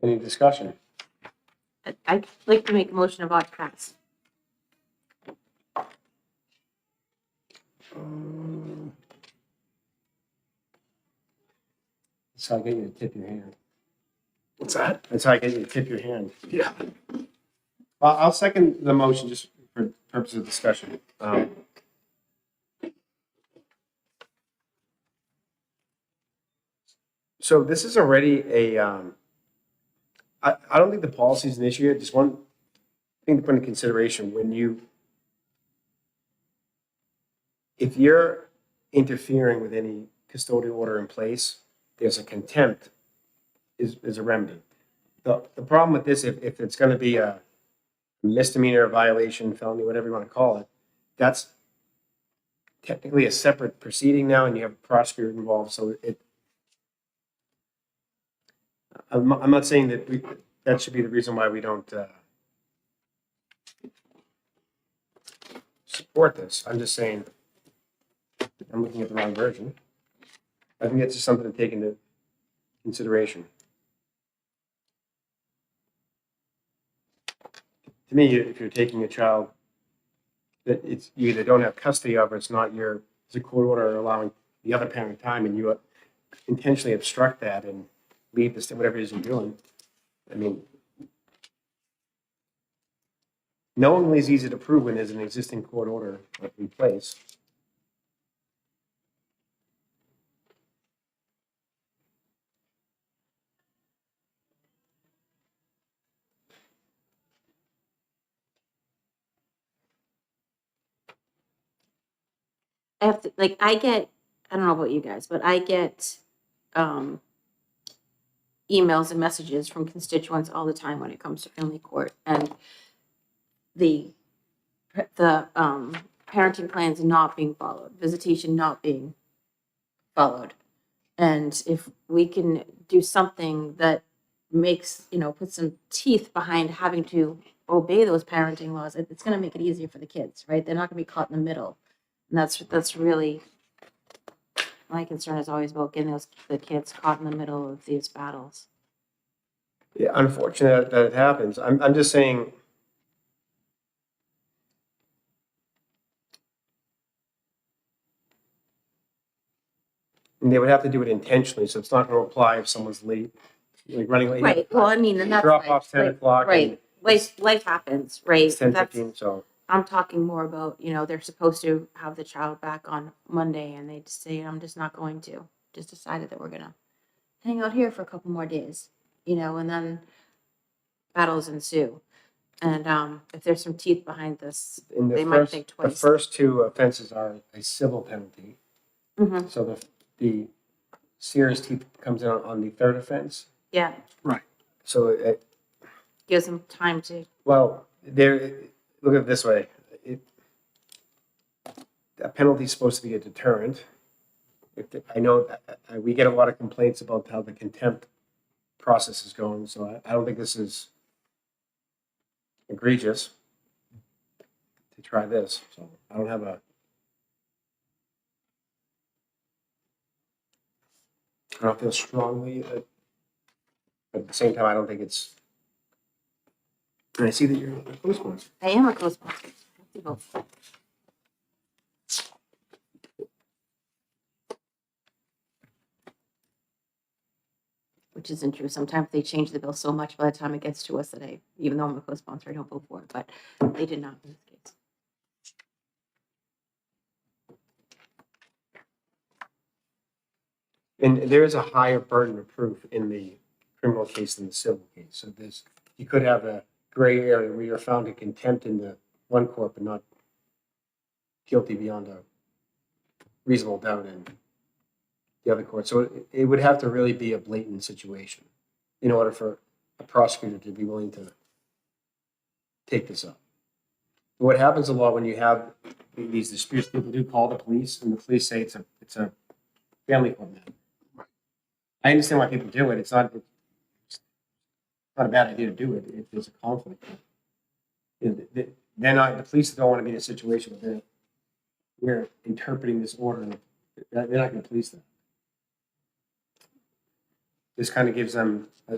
Any discussion? I'd like to make a motion about pass. That's how I get you to tip your hand. What's that? That's how I get you to tip your hand. Yeah. Well, I'll second the motion just for purpose of discussion. So this is already I don't think the policy is an issue yet. Just one thing to put in consideration if you're interfering with any custodial order in place, there's a contempt is a remedy. The problem with this, if it's going to be a misdemeanor, violation, felony, whatever you want to call it, that's technically a separate proceeding now, and you have a prosecutor involved. So I'm not saying that that should be the reason why we don't support this. I'm just saying I'm looking at the wrong version. I think it's just something to take into consideration. To me, if you're taking a child that you either don't have custody of, or it's not it's a court order allowing the other parent time, and you intentionally obstruct that and leave this, whatever it is you're doing. I mean, knowingly is easy to prove when there's an existing court order in place. I have to, I don't know about you guys, but I get emails and messages from constituents all the time when it comes to family court, and the parenting plans not being followed, visitation not being followed. And if we can do something that makes, put some teeth behind having to obey those parenting laws, it's going to make it easier for the kids, right? They're not going to be caught in the middle. And that's really, my concern is always about getting the kids caught in the middle of these battles. Yeah, unfortunate that it happens. I'm just saying. And they would have to do it intentionally, so it's not going to apply if someone's late, like running late. Right. Well, I mean, and that's drop off 10 o'clock. Right. Life happens, right? It's 10:15, so. I'm talking more about, they're supposed to have the child back on Monday, and they just say, I'm just not going to. Just decided that we're gonna hang out here for a couple more days, and then battles ensue. And if there's some teeth behind this, they might think The twice. first two offenses are a civil penalty. Mhm. So the serious teeth comes in on the third offense. Yeah, Right. So, gives them time to. well, look at it this way. A penalty is supposed to be a deterrent. I know that we get a lot of complaints about how the contempt process is going, so I don't think this is egregious to try this. So I don't have I don't feel strongly, but at the same time, I don't think it's. And I see that you're a co-sponsor. I am a co-sponsor. Do both. Which isn't true. Sometimes they change the bill so much by the time it gets to us that even though I'm a co-sponsor, I don't vote for it, but they did not in this case. And there is a higher burden of proof in the criminal case than the civil case. So you could have a gray area where you're found in contempt in the one court, but not guilty beyond a reasonable doubt in the other court. So it would have to really be a blatant situation in order for a prosecutor to be willing to take this up. What happens a lot when you have these disputes, people do call the police, and the police say it's a family court matter. I understand why people do it. It's not a bad idea to do it if there's a conflict. They're not, the police don't want to be in a situation where we're interpreting this order. They're not going to police that. This kind of gives them a.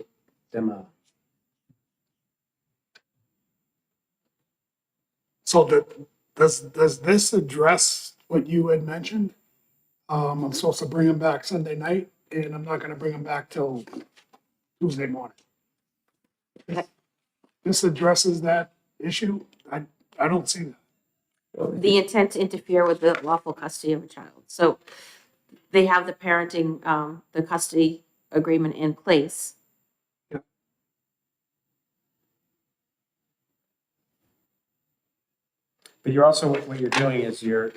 So does this address what you had mentioned? I'm supposed to bring them back Sunday night, and I'm not gonna bring them back till Tuesday morning. This addresses that issue? I don't see that. The intent to interfere with the lawful custody of a child. So they have the parenting, the custody agreement in place. But you're also, what you're doing is you're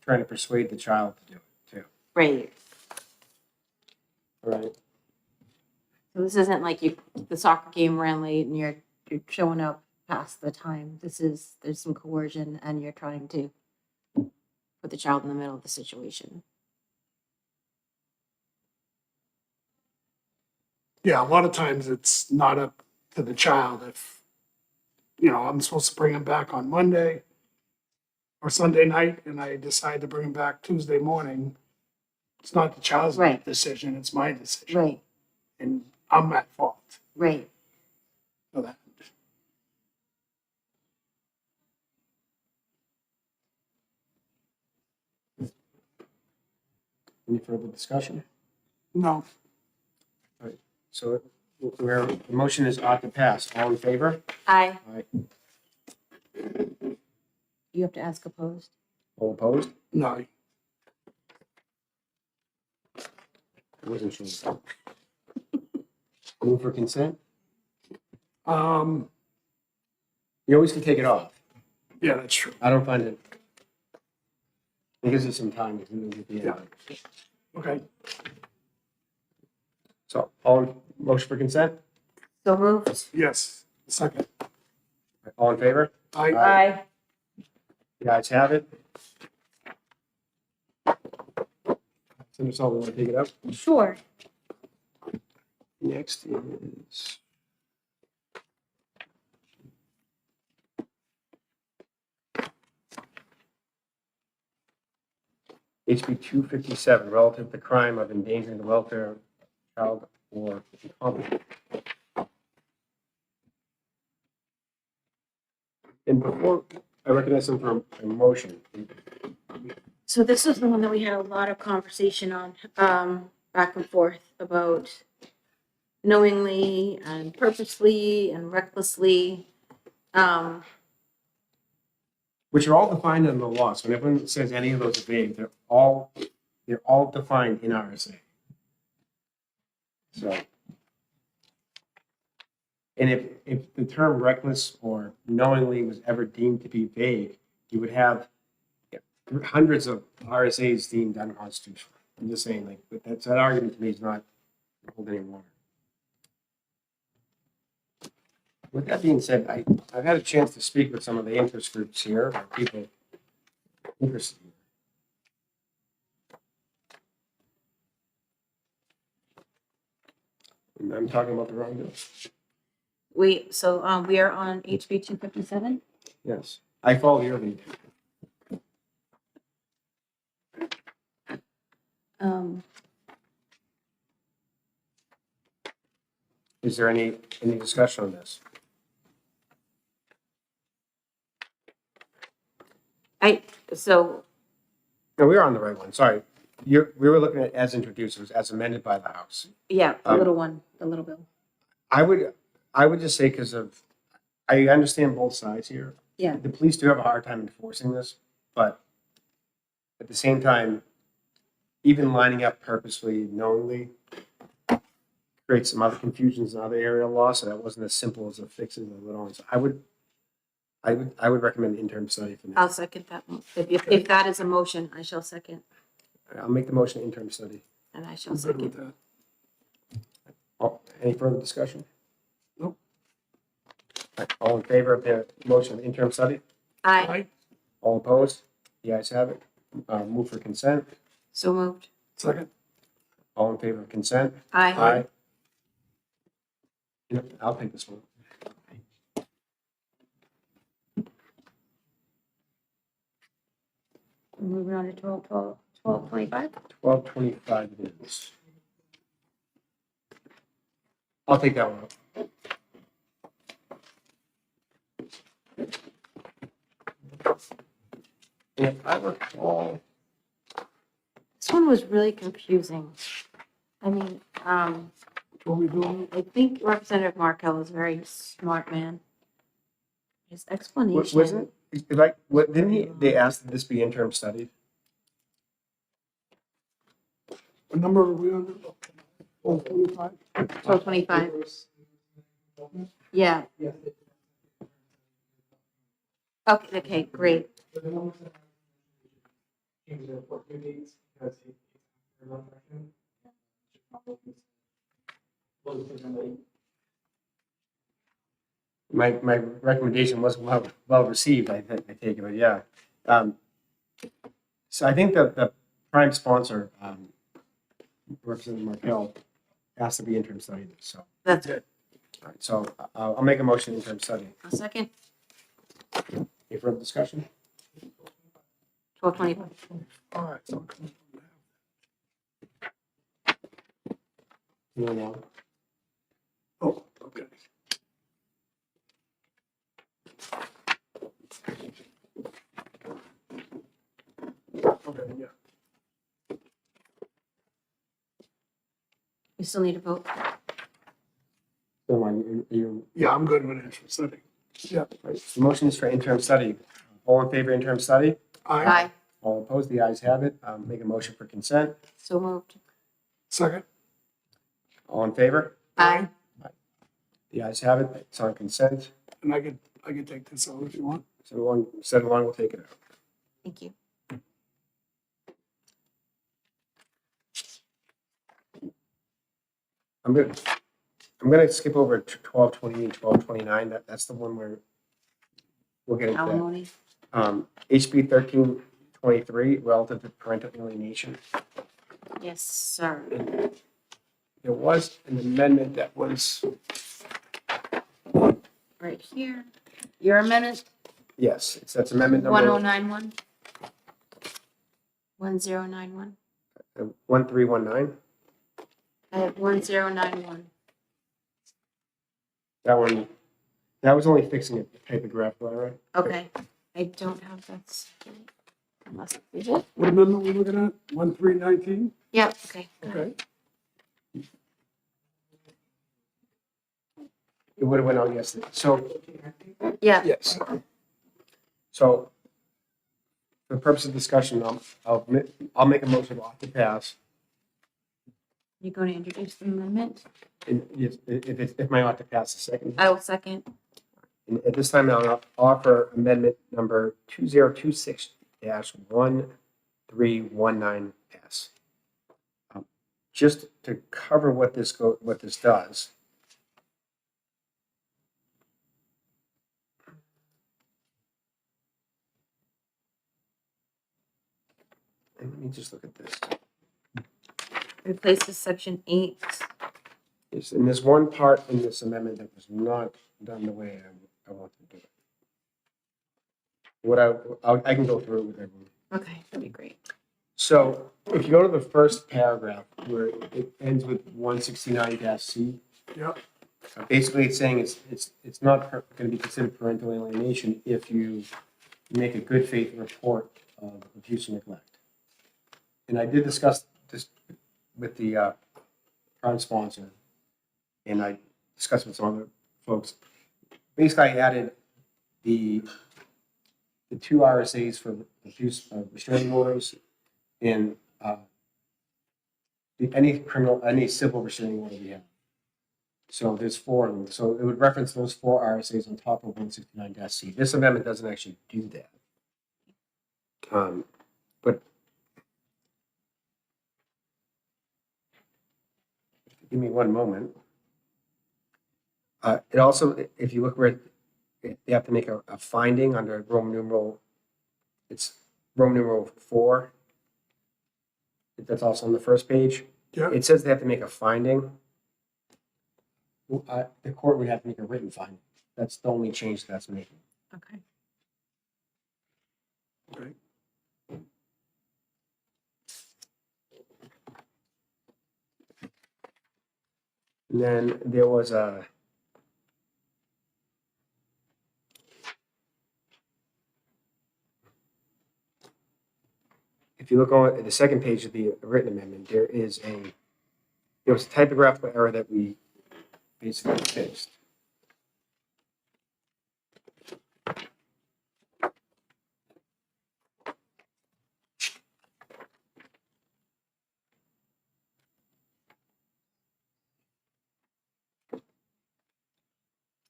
trying to persuade the child to do it too. Right. Right. So this isn't like the soccer game ran late and you're showing up past the time. There's some coercion and you're trying to put the child in the middle of the situation. Yeah, a lot of times it's not up to the child if, I'm supposed to bring them back on Monday or Sunday night, and I decide to bring them back Tuesday morning. It's not the child's Right. decision, it's my decision. Right. And I'm at fault Right. for that. Any further discussion? No. So the motion is ought to pass. All in favor? Aye. Aye. You have to ask opposed. All opposed? No. I wasn't sure. Move for consent? Um, You always can take it off. yeah, that's true. I don't find it. It gives us some time to move at the end. Okay. So motion for consent? So moved. Yes, second. All in favor? I Aye. You guys have it. Senator Sullivan, want to take it up? Sure. Next is. HB 257, relative to the crime of endangering the welfare of a child or incompetent. And before I recognize them for a motion, So this is the one that we had a lot of conversation on, back and forth about knowingly and purposely and recklessly. which are all defined in the law. So whenever it says any of those are vague, they're all defined in RSA. So, and if the term reckless or knowingly was ever deemed to be vague, you would have hundreds of RSAs deemed unconstitutional. I'm just saying, like, that argument to me is not holding any water. With that being said, I've had a chance to speak with some of the interest groups here, or people interested. And I'm talking about the wrong bill. We are on HB 257. Yes, I follow your lead. Is there any discussion on this? So No, we were on the right one, sorry. We were looking at as introduced, it was as amended by the House. yeah, the Um, little one, the little bill. I would just say because I understand both sides here. Yeah. The police do have a hard time enforcing this, but at the same time, even lining up purposely, knowingly, creates some other confusions in other area laws, so that wasn't as simple as a fix as a little one. So I would recommend the interim study for I'll now. second that. If that is a motion, I shall second, I'll make the motion interim study. and I shall I'm good with second. that. Oh, any further discussion? Nope. All in favor of the motion of interim study? Aye, All opposed? The ayes have it. Move for consent. so moved. Second. All in favor of consent? Aye. You know, I'll take this one. Moving on to 1225. 1225 it is. I'll take that one up. If I recall, This one was really confusing. I mean, What we doing? I think Representative Markel is a very smart man. His explanation. wasn't, like, what, they asked that this be interim studied? What number are we on? 1225? 1225. Yeah. Okay, great. My recommendation was well received, I take it, but yeah. So I think that the prime sponsor, Representative Markel, has to be interim studied, so. That's good. All right, so I'll make a motion interim study. A second. Any further discussion? 1225. All right. So No, no. Oh, okay. Okay, yeah. We still need a vote. So you, Yeah, I'm good with interim study. Yeah. right, the motion is for interim study. All in favor of interim study? Aye. All opposed? The ayes have it. Make a motion for consent. So moved. Second. All in favor? Aye. The ayes have it. It's on consent. And I could take this out if you want. So one, said along, we'll take it out. Thank you. I'm gonna skip over to 1228, 1229. That's the one where we'll get into that. Alimony. HB 1323, relative to parental alienation. Yes, sir. And there was an amendment that was, Right here. Your amendment, yes, that's amendment number 1091. 1091. 1319. I have 1091. That was only fixing a typographical error. Okay. I don't have that. Unless we did. What amendment we looking at? 1319? Yeah, okay. Okay. It would have went out yesterday. So, Yeah. Yes. so for the purpose of discussion, I'll make a motion to pass. You're going to introduce the amendment? And if my ought to pass a second. I will second. And at this time, I'll offer amendment number 2026-1319S. Just to cover what this does. And let me just look at this. Replaces section 8. Yes, and there's one part in this amendment that was not done the way I want to do it. I can go through it with everyone. Okay, that'd be great. So if you go to the first paragraph where it ends with 169-C, Yep. Basically, it's saying it's not going to be considered parental alienation if you make a good faith report of abuse or neglect. And I did discuss this with the prime sponsor, and I discussed with some other folks. Basically, I added the 2 RSAs for abuse of restraining orders and any civil restraining order we have. So there's 4 of them. So it would reference those 4 RSAs on top of 169-C. This amendment doesn't actually do that. But give me one moment. It also, if you look where they have to make a finding under Roman numeral, it's Roman numeral 4. That's also on the first page. Yeah. It says they have to make a finding. The court would have to make a written finding. That's the only change that's making. Okay. Okay. And then there was a if you look on the second page of the written amendment, there was a typographical error that we basically fixed.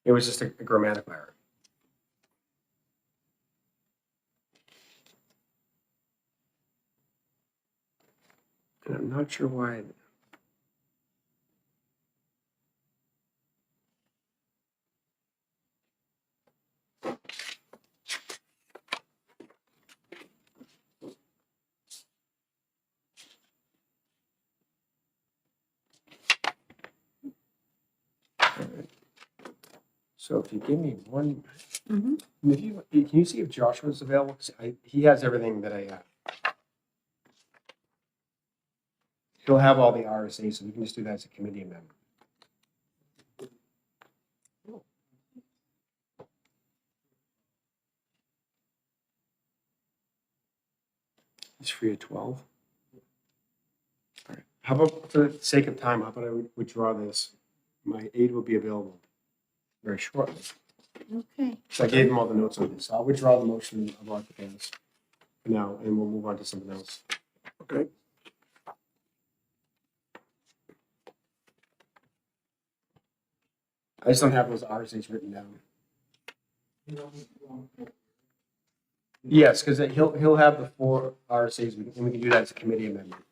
It was just a grammatical error. And I'm not sure why. So if you give me one, can you see if Joshua's available? 'Cause he has everything that I have. He'll have all the RSAs, so we can just do that as a committee amendment. He's free at 12. All right. How about, for the sake of time, how about I withdraw this? My aide will be available very shortly. Okay. So I gave him all the notes on this. So I'll withdraw the motion of Arthur Panis for now, and we'll move on to something else. Okay. I just don't have those RSAs written down. Yes, because he'll have the 4 RSAs, and we can do that as a committee amendment.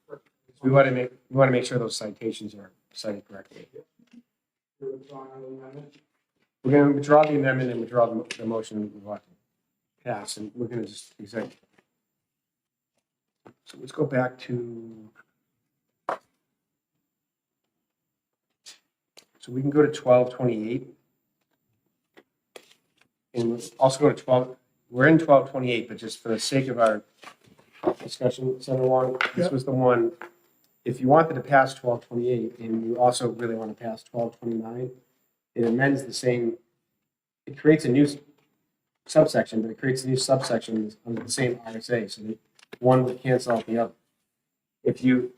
We want to make sure those citations are cited correctly. We're going to withdraw the amendment and withdraw the motion we want to pass, and we're going to just execute. So let's go back to. So we can go to 1228. And we'll also go to 12. We're in 1228, but just for the sake of our discussion, Senator Wong, this was the one. If you wanted to pass 1228 and you also really want to pass 1229, it amends the same. It creates a new subsection, but it creates a new subsection under the same RSA, so that one would cancel out the other. If you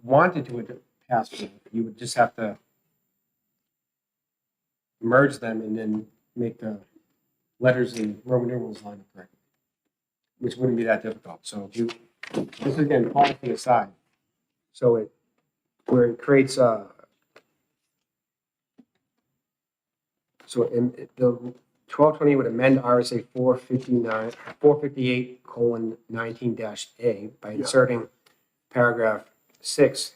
wanted to pass both, you would just have to merge them and then make the letters in Roman numerals line up correctly, which wouldn't be that difficult. So if you, this is again policy aside, so where it creates the 1220 would amend RSA 458:19-A by inserting paragraph 6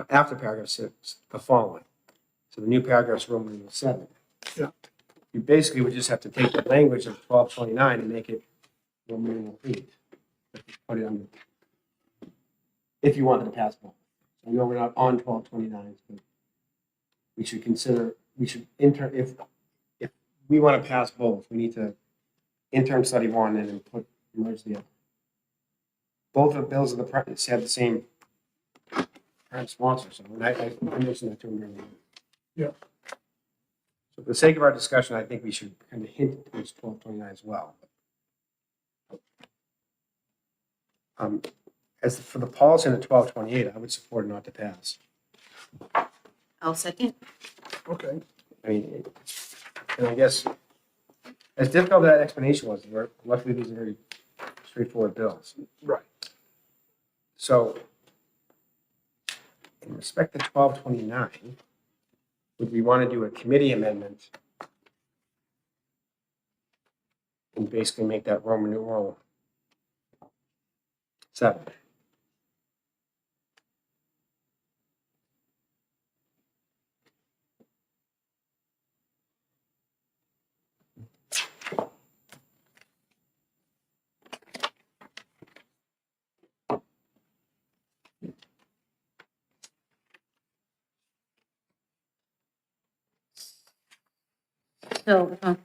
after paragraph 6 the following. So the new paragraph is Roman numeral 7. Yeah. You basically would just have to take the language of 1229 and make it Roman numeral 8. Put it under. If you wanted to pass both. I know we're not on 1229, but we should consider, if we want to pass both, we need to interim study one and then merge the other. Both of the bills of the have the same parent sponsor, so I mentioned that to him earlier. Yeah. So for the sake of our discussion, I think we should kind of hint towards 1229 as well. As for the policy in the 1228, I would support not to pass. I'll second. Okay. I mean, and I guess as difficult as that explanation was, luckily these are very straightforward bills. Right. So in respect to 1229, would we want to do a committee amendment and basically make that Roman numeral 7? So if I'm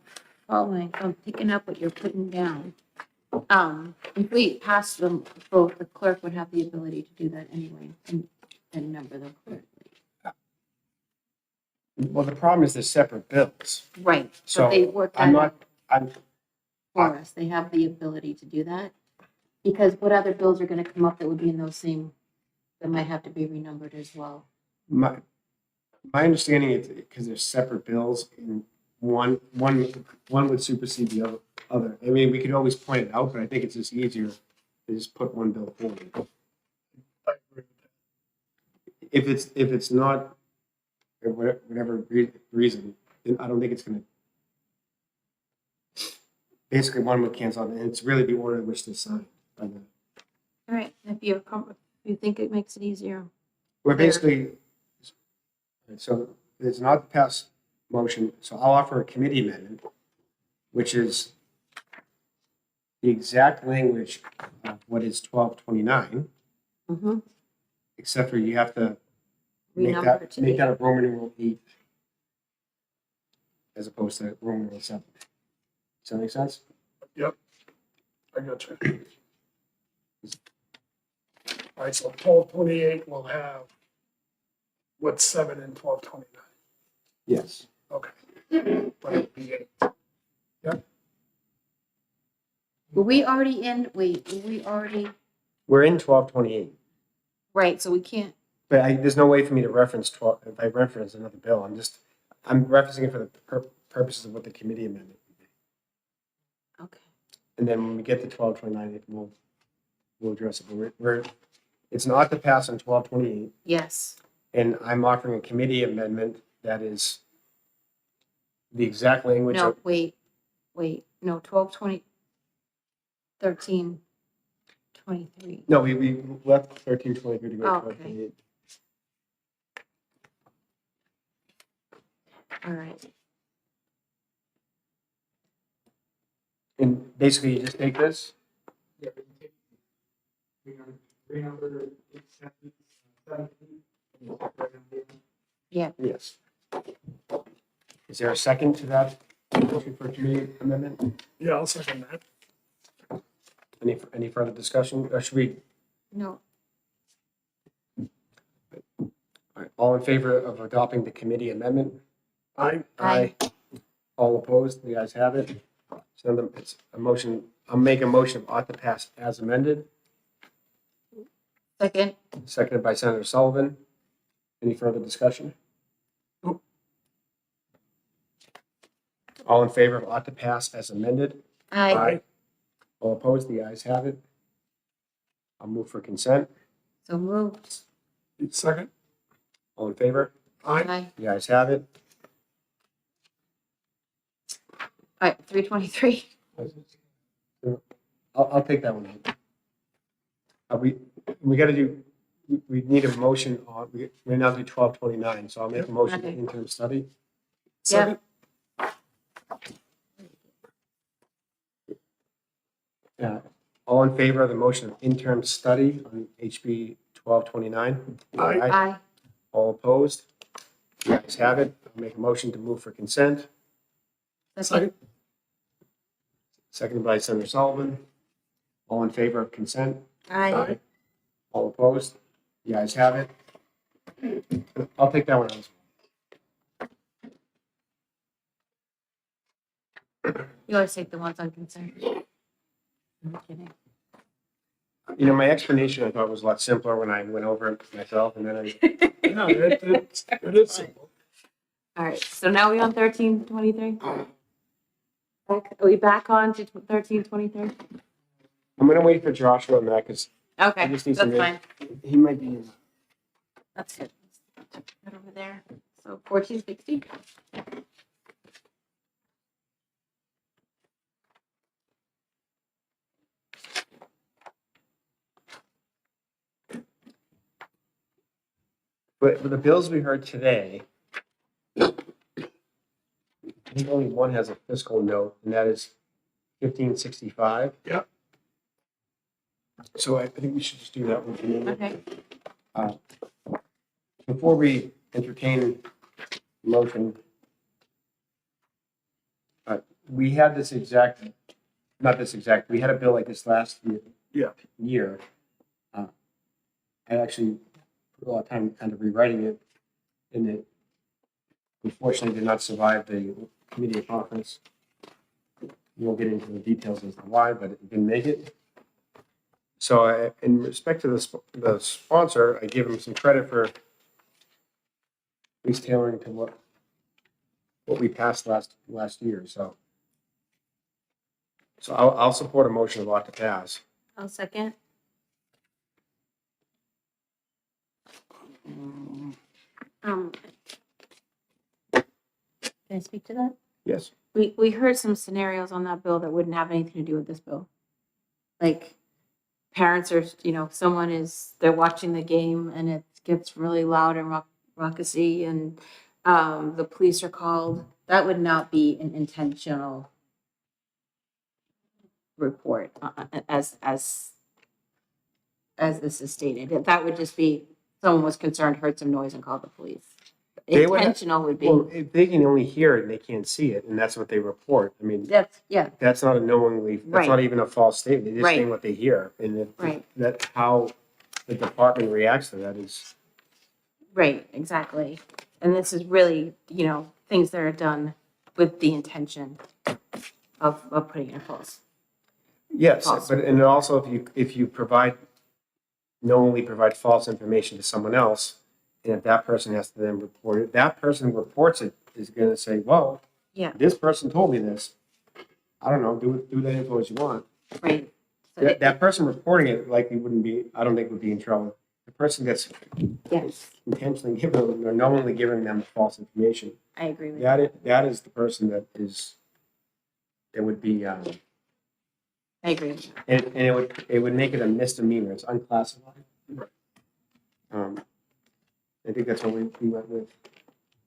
following, if I'm picking up what you're putting down, if we pass them both, the clerk would have the ability to do that anyway and number them correctly. Well, the problem is they're separate bills. Right, So but they work I'm that not, out I'm, for us. They have the ability to do that. Because what other bills are gonna come up that would be in those same, that might have to be renumbered as well? my understanding is because they're separate bills and one would supersede the other. I mean, we could always point it out, but I think it's just easier to just put one bill forward. If it's not, for whatever reason, then I don't think it's gonna. Basically, one would cancel out, and it's really the order in which to sign. All right, if you think it makes it easier. We're basically, so it's not the pass motion, so I'll offer a committee amendment, which is the exact language of what is 1229, Mm-hmm. except for you have to make Renumber it to that the- a Roman numeral 8 as opposed to Roman numeral 7. Does that make sense? Yep. I got you. All right, so 1228 will have what's 7 and 1229. Yes. Okay. But it'll be 8. Yep. Were we already in, wait, were we already, We're in 1228, right, so we can't, but there's no way for me to reference 12, if I reference another bill, I'm referencing it for the purposes of what the committee amendment would be. okay. And then when we get to 1229, we'll address it. But it's not to pass on 1228, Yes, and I'm offering a committee amendment that is the exact language no, of, wait, no, 12, 20, 13, 23. no, we left 1323 to go to Oh, okay. 1228. All right, And basically, you just take this. yeah, Yes. Is there a second to that motion for committee amendment? Yeah, I'll second that. Any further discussion? Or should we, no, all right, all in favor of adopting the committee amendment? Aye. Aye. All opposed? The ayes have it. So then it's a motion, I'll make a motion of ought to pass as amended, second, seconded by Senator Sullivan. Any further discussion? Nope. All in favor of ought to pass as amended? aye, All opposed? The ayes have it. I'll move for consent. so moved, Second. All in favor? Aye. aye, The ayes have it. all right, 323, I'll take that one out. We gotta do, we need a motion on, we now do 1229, so I'll make a motion for Okay. interim study. Second. All in favor of the motion of interim study on HB 1229? Aye. aye, All opposed? The ayes have it. I'll make a motion to move for consent. second, Seconded by Senator Sullivan. All in favor of consent? aye, All opposed? The ayes have it. I'll take that one out. You always take the ones on consent. I'm kidding. You know, my explanation I thought was a lot simpler when I went over it myself, and then No, it is simple. All right, so now we on 1323? Are we back on to 1323? I'm gonna wait for Joshua on that because Okay, I just need that's some. fine. He might be in. That's good. Right over there. So 1460? But the bills we heard today, I think only one has a fiscal note, and that is 1565. Yep. So I think we should just do that one for now. Okay. Before we entertain motion, we had this exact, not this exact, we had a bill like this last year. I actually put a lot of time kind of rewriting it, and it unfortunately did not survive the committee of conference. We won't get into the details as to why, but it didn't make it. So in respect to the sponsor, I give him some credit for at least tailoring to what we passed last year. So I'll support a motion of ought to pass. I'll second. Can I speak to that? Yes. We heard some scenarios on that bill that wouldn't have anything to do with this bill. Like parents are, they're watching the game and it gets really loud and raucousy and the police are called. That would not be an intentional report as this is stated. That would just be someone was concerned, heard some noise and called the police. Intentional would be. Well, if they can only hear it and they can't see it, and that's what they report. I mean, that's not a knowingly. That's Right. not even a false statement. They're just Right. saying what they hear, and Right. that's how the department reacts to that. Is Right, exactly. And this is really, things that are done with the intention of putting in false. yes, False. but and also if you knowingly provide false information to someone else, and if that person has to then report it, that person who reports it is going to say, "Well, Yeah. this person told me this. I don't know. Do that info as you want." Right. So That person reporting it likely wouldn't be. I don't think would be in trouble. The person that's Yes, intentionally giving or knowingly giving them false information. I agree with That is the person that would be, I agree with that. and it would make it a misdemeanor. It's unclassified. I think that's what we went with.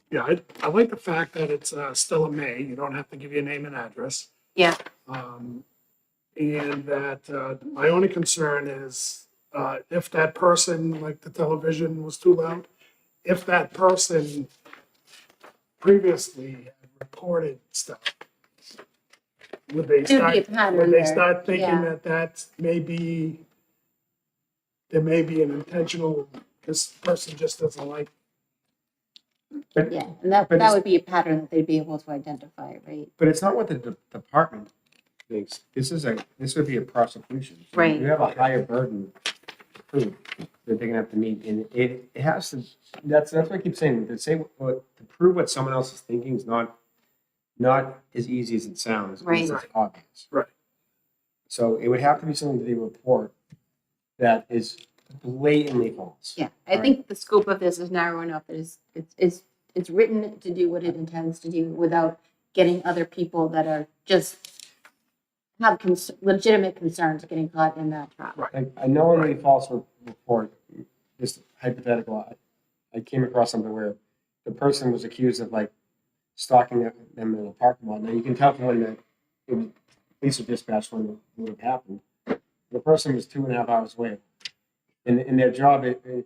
Yeah, I like the fact that it's still a May. You don't have to give your name and address. Yeah, And that my only concern is if that person, like the television was too loud, if that person previously had reported stuff, would they There'd be a start, pattern would they there, start thinking yeah. that there may be an intentional, this person just doesn't like. yeah. And that it's- would be a pattern that they'd be able to identify, right? But it's not what the department thinks. This would be a prosecution. So Right. You have a higher burden to prove that they're going to have to meet, and it has to. That's what I keep saying. To prove what someone else is thinking is not as easy as it sounds. Right. It's obvious. Right. So it would have to be something that they report that is blatantly false. Yeah, I think the scope of this is narrow enough that it's written to do what it intends to do without getting other people that are just have legitimate concerns getting caught in that trap. A knowingly false report, just hypothetical. I came across something where the person was accused of like stalking them in a parking lot. Now you can tell from when the police were dispatched when it would have happened. The person was 2.5 hours away. In their job, it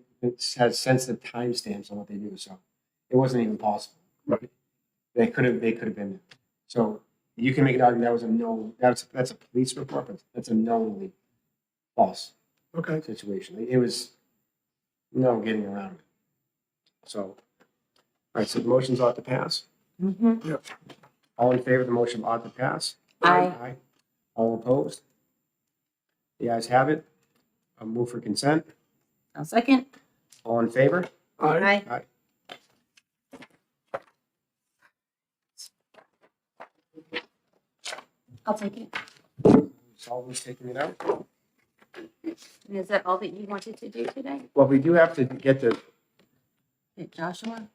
has sensitive timestamps on what they do, so it wasn't even possible. Right. They could have been there. So you can make an argument that was a no. That's a police report, but that's a knowingly false situation. It was no getting around it. So, all right. So the motions ought to pass. Mm-hmm. Yep. All in favor of the motion ought to pass? Aye. All opposed? The ayes have it. I'll move for consent. I'll second. All in favor? Aye. Aye. I'll take it. Sullivan's taking it out. And is that all that you wanted to do today? Well, we do have to get the, Okay, Joshua?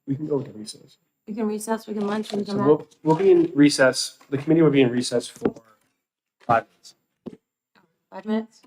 we can go to recess. We can recess, we can lunch, we can So come back. we'll be in recess, the committee will be in recess for 5 minutes. 5 minutes?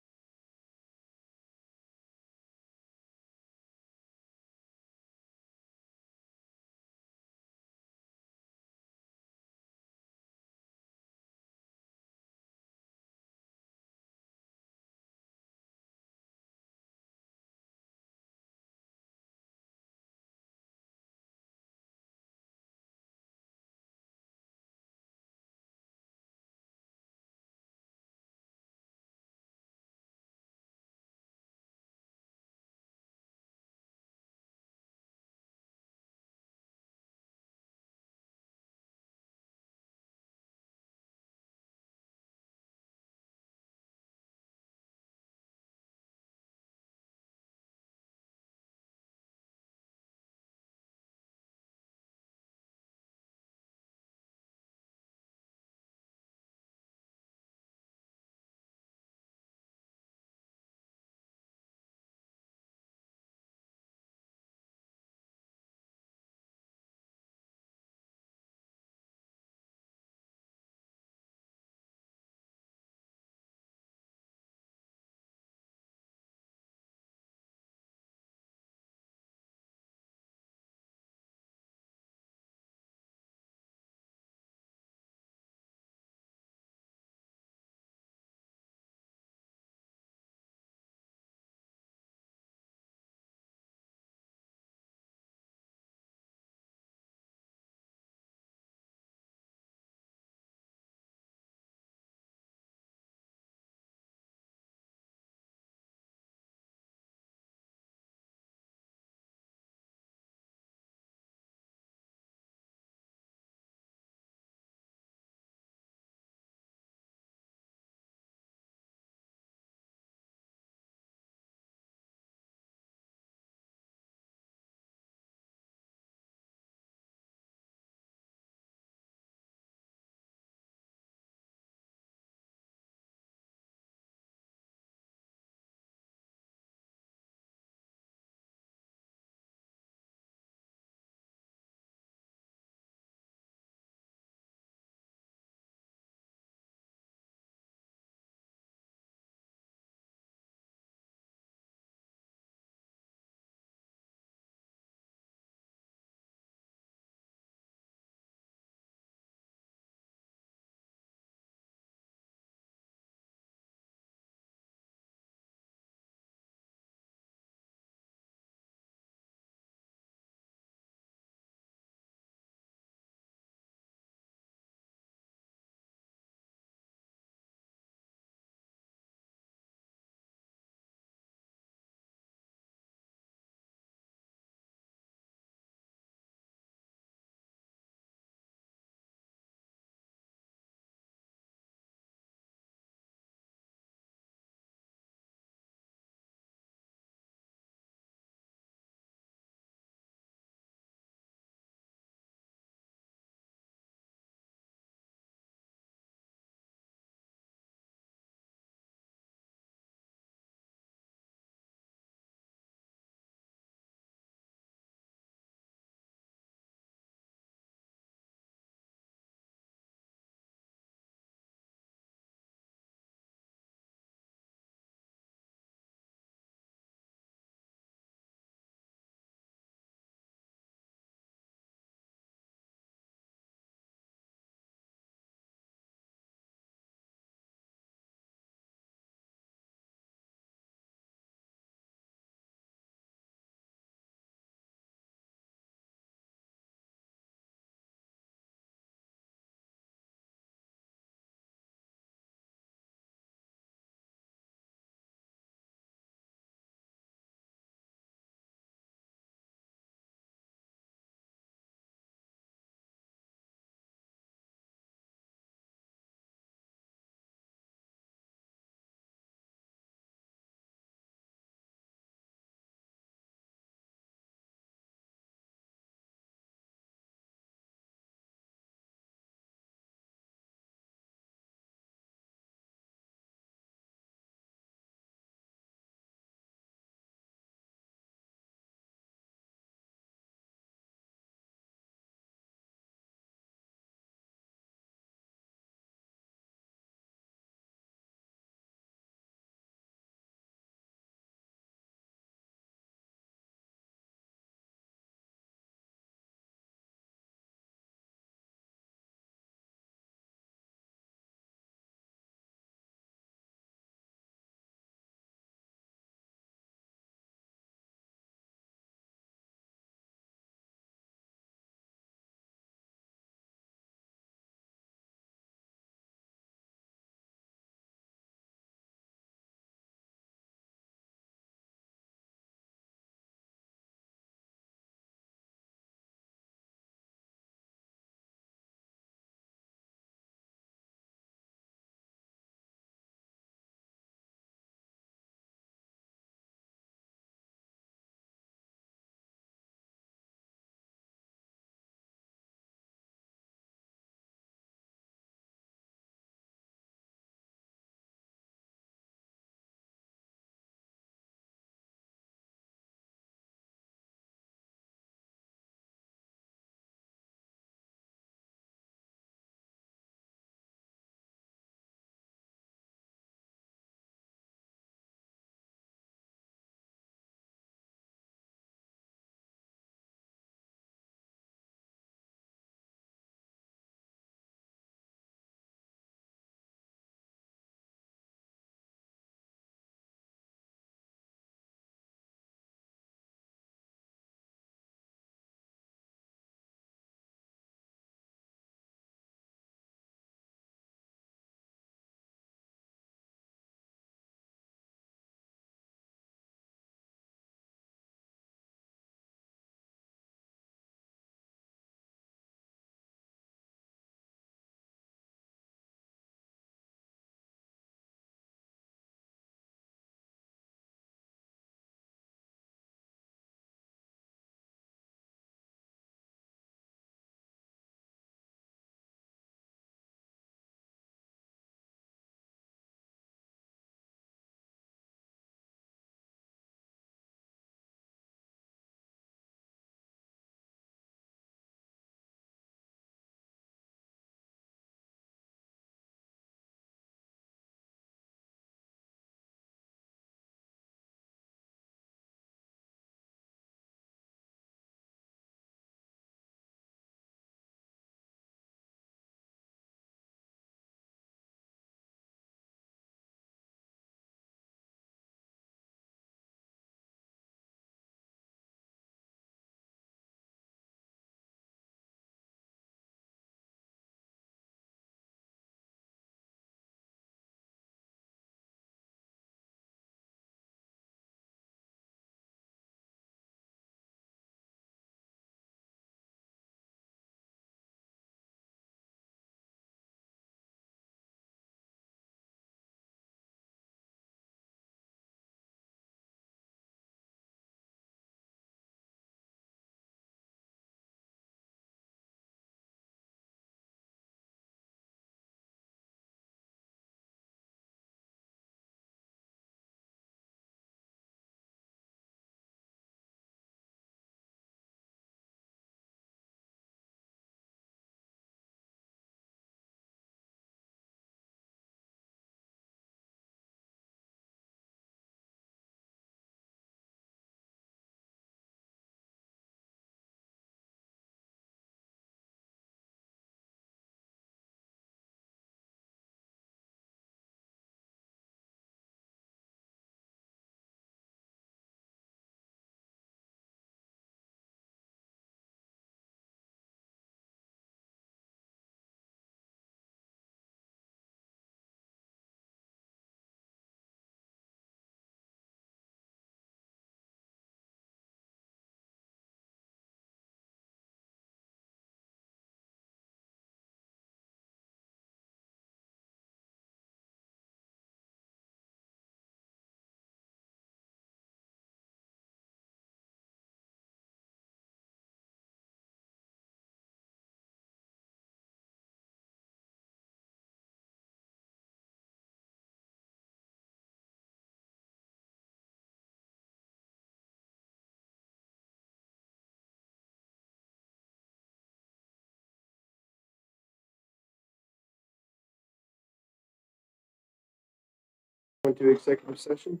Into executive session?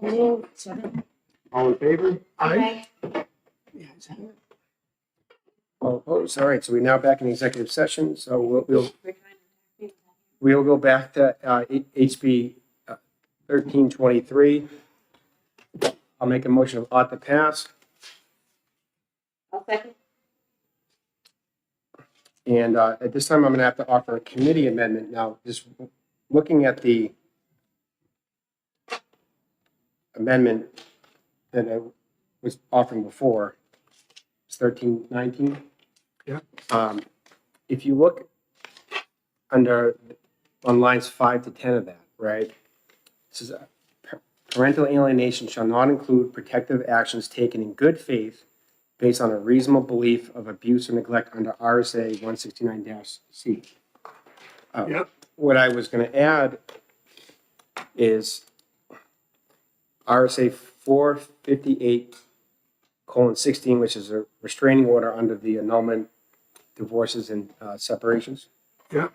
All in favor? Aye. All opposed? All right, so we're now back in executive session, so we'll go back to HB 1323. I'll make a motion of ought to pass. I'll second. And at this time, I'm going to have to offer a committee amendment. Now, just looking at the amendment that I was offering before, it's 1319. Yeah. If you look on lines 5 to 10 of that, right? It says parental alienation shall not include protective actions taken in good faith based on a reasonable belief of abuse or neglect under RSA 169-C. Yep. What I was going to add is RSA 458:16, which is a restraining order under the annulment, divorces, and separations. Yeah.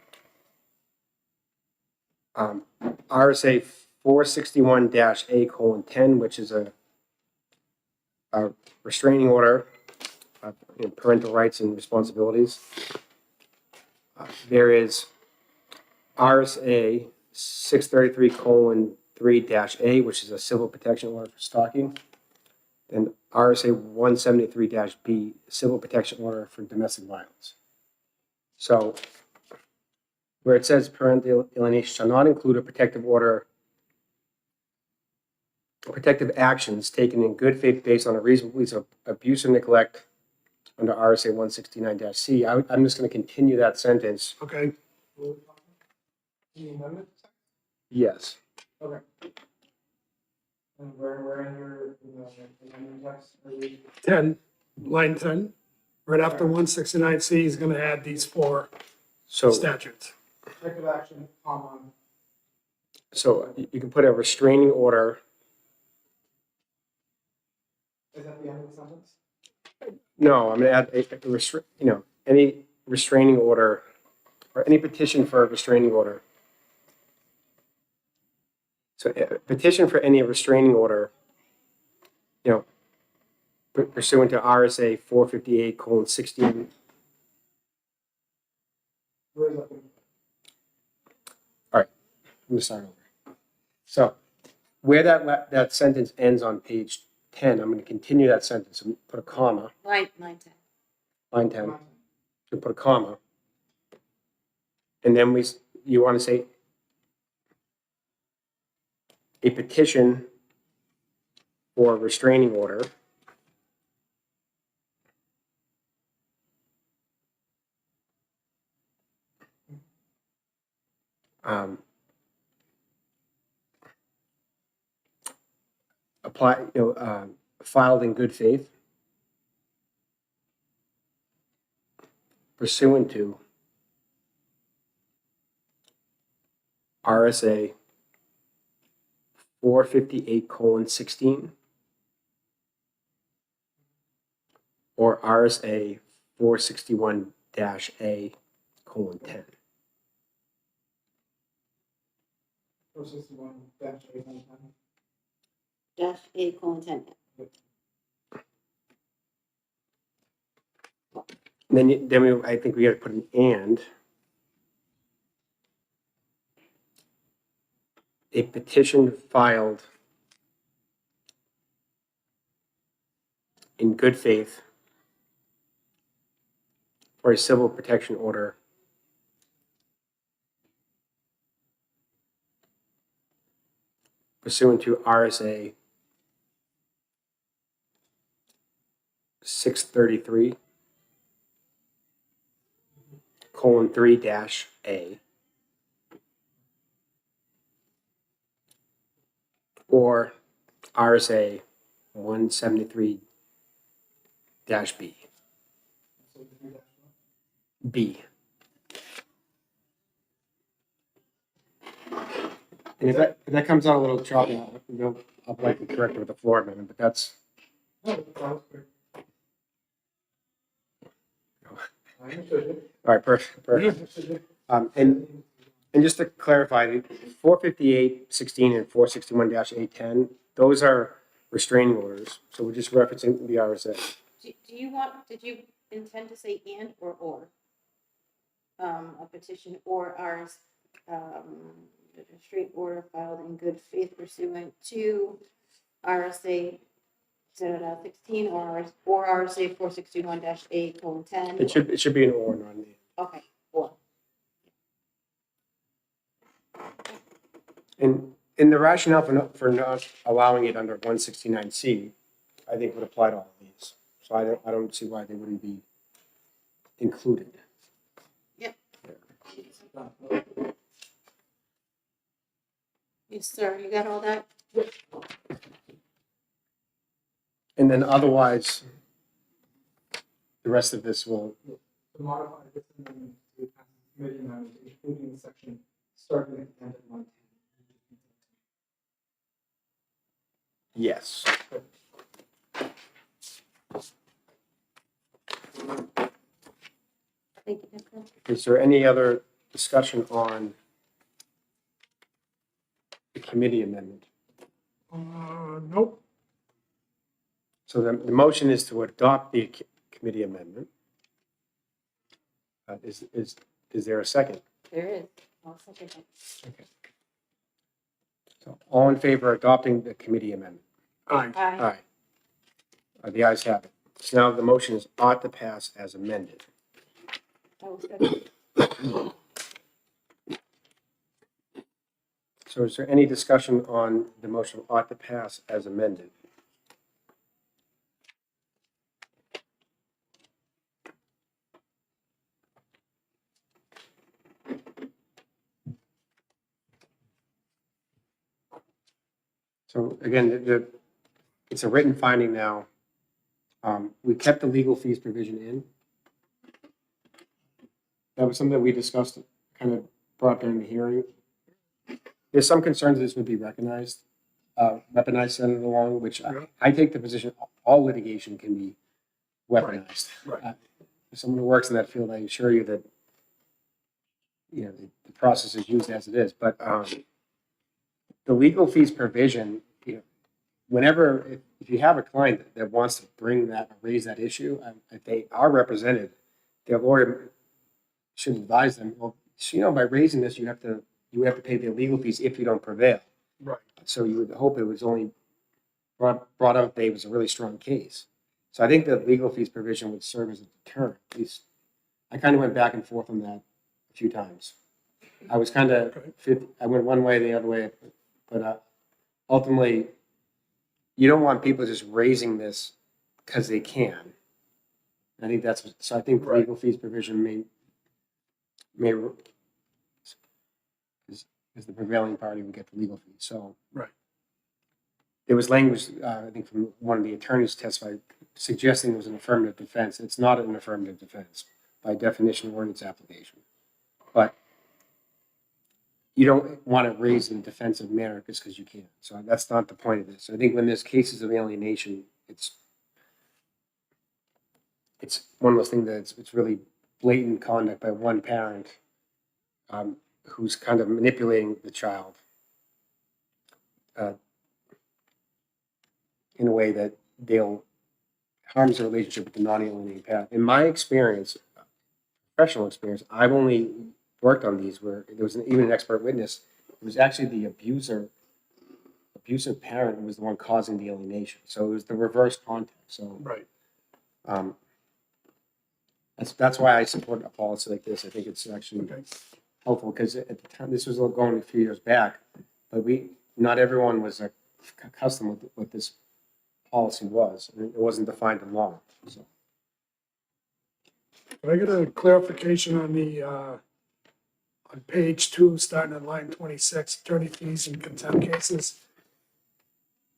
RSA 461-A:10, which is a restraining order of parental rights and responsibilities. There is RSA 633:3-A, which is a civil protection order for stalking, and RSA 173-B, civil protection order for domestic violence. So where it says parental alienation shall not include a protective order, protective actions taken in good faith based on a reasonable belief of abuse or neglect under RSA 169-C, I'm just going to continue that sentence. Okay. Yes. Okay. And where in your text are we? 10, line 10, right after 169C, he's going to add these 4 So, statutes. Protective action, comma. so you can put a restraining order. Is that the end of the sentence? No, I'm going to add any restraining order or any petition for a restraining order. So a petition for any restraining order, pursuant to RSA 458:16. Where is that? All right, I'm going to start over. So where that sentence ends on page 10, I'm going to continue that sentence and put a comma. Line 10. Line 10, to put a comma. And then you want to say a petition for a restraining order filed in good faith pursuant to RSA 458:16 or RSA 461-A:10. 461-A:10. -A:10. I think we got to put an and. A petition filed in good faith for a civil protection order pursuant to RSA 633:3-A or RSA 173-B. B. And if that comes out a little choppy, I'll likely correct it with the floor amendment, but that's. All right, perfect. And And just to clarify, 458-16 and 461-810, those are restraining orders. So we're just referencing the RSA. Do you did you intend to say and or? A petition or ours, a restraint order filed in good faith pursuant to RSA 16 or RSA 461-8:10. It should be an or, not an and. Okay, or. And the rationale for not allowing it under 169C, I think would apply to all of these. So I don't see why they wouldn't be included. Yep. Yes, sir, you got all that? And then otherwise, the rest of this will. To modify this amendment to pass the committee amendment, including the section starting at the end of 110. Yes. Thank you, Nicole. Is there any other discussion on the committee amendment? Nope. So the motion is to adopt the committee amendment. Is there a second? There is. I'll second it. Okay. So all in favor of adopting the committee amendment? Aye. Aye. The ayes have it. So now the motion is ought to pass as amended. That was good. So is there any discussion on the motion ought to pass as amended? So again, it's a written finding now. We kept the legal fees provision in. That was something that we discussed, kind of brought during the hearing. There's some concerns this would be recognized, weaponized Senator Long, which I take the position all litigation can be weaponized. Right. As someone who works in that field, I assure you that, you know, the process is used as it is. But the legal fees provision, you know, whenever, if you have a client that wants to bring that, raise that issue, if they are represented, their lawyer should advise them, well, you know, by raising this, you have to pay their legal fees if you don't prevail. Right. So you would hope it was only brought up if it was a really strong case. So I think the legal fees provision would serve as a deterrent. At least I kind of went back and forth on that a few times. I was kind of, I went one way, the other way, but ultimately, you don't want people just raising this because they can. I think that's, so I think the legal fees provision may is the prevailing party would get the legal fees. So Right. there was language, I think from one of the attorneys testified, suggesting it was an affirmative defense. It's not an affirmative defense by definition or in its application. But you don't want to raise in a defensive manner just because you can. So that's not the point of this. So I think when there's cases of alienation, it's one of those things that it's really blatant conduct by one parent who's kind of manipulating the child in a way that they'll harms the relationship with the non-alienating parent. In my experience, professional experience, I've only worked on these where there was even an expert witness. It was actually the abusive parent who was the one causing the alienation. So it was the reverse context. So Right. that's why I support a policy like this. I think it's actually helpful because at the time, this was going a few years back, but not everyone was accustomed with what this policy was. And it wasn't defined in law. So. Can I get a clarification on the, on page 2, starting on line 26, attorney fees and contempt cases?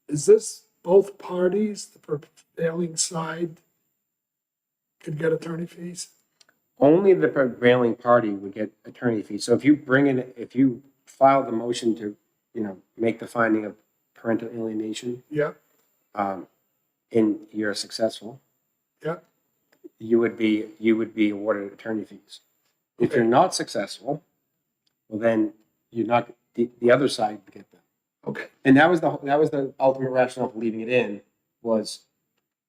Is this both parties, the prevailing side could get attorney fees? Only the prevailing party would get attorney fees. So if you file the motion to, make the finding of parental alienation, Yeah, and you're successful, yeah, you would be awarded attorney fees. If you're not successful, well, then you're not, the other side would get them. Okay. And that was the ultimate rationale for leaving it in, was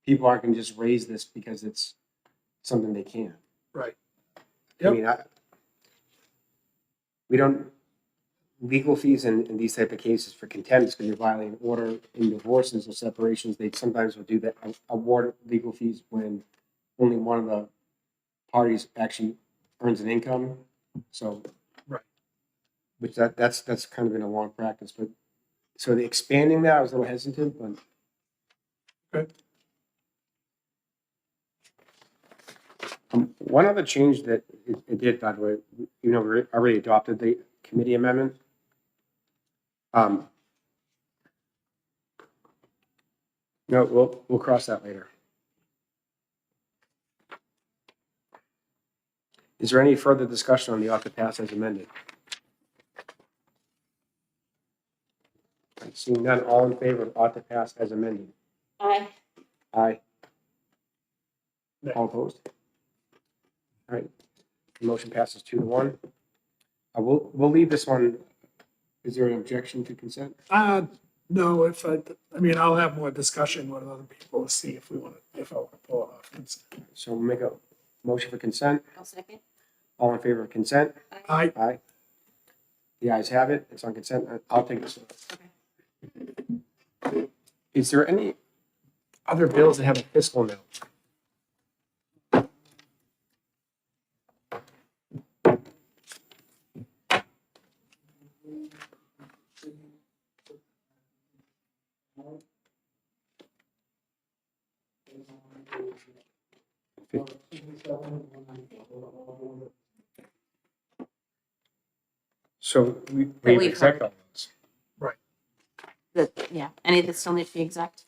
people aren't gonna just raise this because it's something they can. Right. I mean, we don't, legal fees in these type of cases for contempt is because you're violating order in divorces or separations. They sometimes will do that, award legal fees when only one of the parties actually earns an income. So, Right. which that's kind of been a long practice, but so the expanding that, I was a little hesitant, but. Good. One other change that it did, by the way, we already adopted the committee amendment. No, we'll cross that later. Is there any further discussion on the ought to pass as amended? I'm seeing none. All in favor of ought to pass as amended? Aye. Aye. Nay. All opposed? All right. The motion passes 2-1. We'll leave this one. Is there an objection to consent? No, I mean, I'll have more discussion with other people to see if I want to pull it off. So we'll make a motion for consent. I'll second. All in favor of consent? Aye. Aye. The ayes have it. It's on consent. I'll take this. Okay. Is there any other bills that have a fiscal note? So we've we've exact all those. Yeah, any that still need to be exact?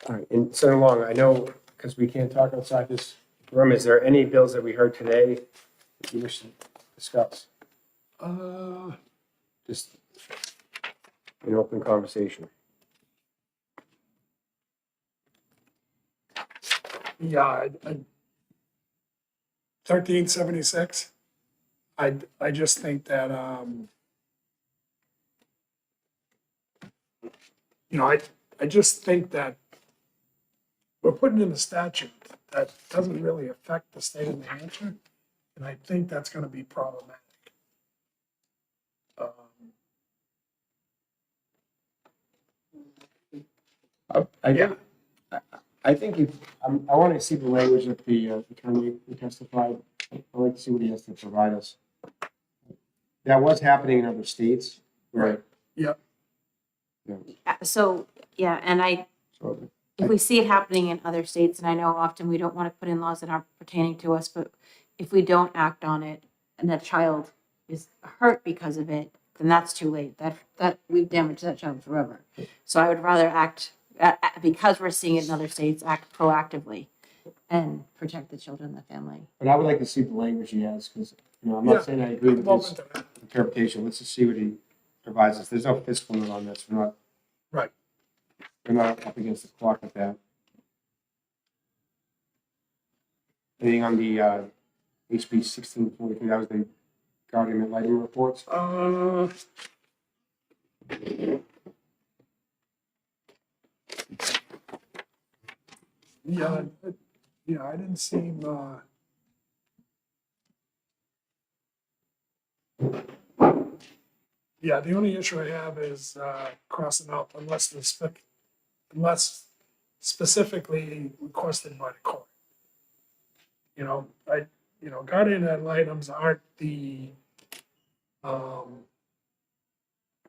All right, and so along, I know, because we can't talk outside this room, is there any bills that we heard today that you wish to discuss? Just an open conversation. Yeah, 1376. I just think that, I just think that we're putting in a statute that doesn't really affect the state of New Hampshire, and I think that's going to be problematic. I think if, I want to see the language that the attorney who testified. I'd like to see what he has to provide us. That was happening in other states, right? Yep. So, yeah, and So, if we see it happening in other states, and I know often we don't want to put in laws that aren't pertaining to us, but if we don't act on it and that child is hurt because of it, then that's too late. That we've damaged that child forever. So I would rather act, because we're seeing it in other states, act proactively and protect the children and the family. But I would like to see the language he has, because, I'm not saying I agree with I'm his open to that. interpretation. Let's just see what he provides us. There's no fiscal note on this. We're not up against the clock with that. Anything on the HB 1643? That was the Guardian ad litem reports. Yeah, I didn't seem, yeah, the only issue I have is crossing out unless specifically requested by the court. Guardian ad litems aren't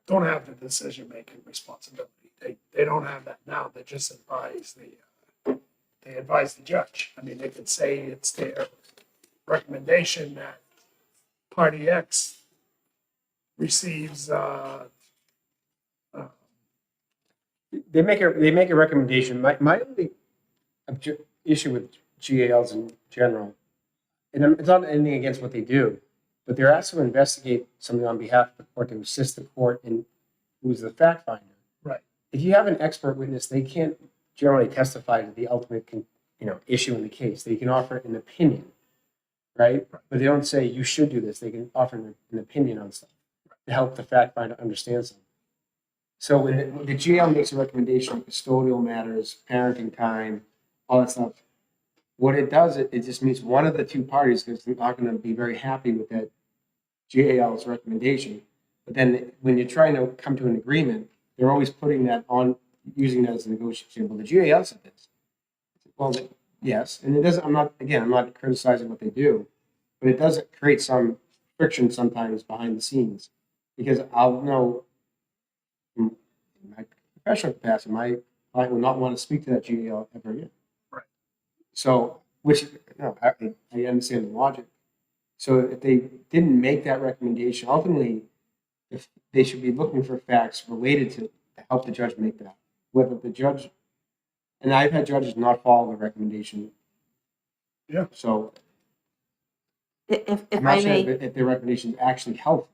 don't have the decision-making responsibility. They don't have that now. They just advise they advise the judge. I mean, they could say it's their recommendation that party X receives, They make a recommendation. My only issue with GALs in general, and it's not anything against what they do, but they're asked to investigate something on behalf of the court to assist the court in who's the fact finder. Right. If you have an expert witness, they can't generally testify to the ultimate issue in the case. They can offer an opinion, right? But they don't say you should do this. They can offer an opinion on stuff to help the fact finder understand something. So when the GL makes a recommendation on custodial matters, parenting time, all that stuff, what it does, it just means one of the two parties is not going to be very happy with that GAL's recommendation. But then when you're trying to come to an agreement, they're always putting that on, using that as a negotiation. Well, the GAL said this. Well, yes, and it doesn't. I'm not criticizing what they do, but it does create some friction sometimes behind the scenes, because I'll know in my professional capacity, my client will not want to speak to that GAL ever again. Right. So, I understand the logic. So if they didn't make that recommendation, ultimately, if they should be looking for facts related to help the judge make that. Whether the judge, and I've had judges not follow the recommendation. Yeah. So If I'm I not sure may, if the recommendation is actually helpful.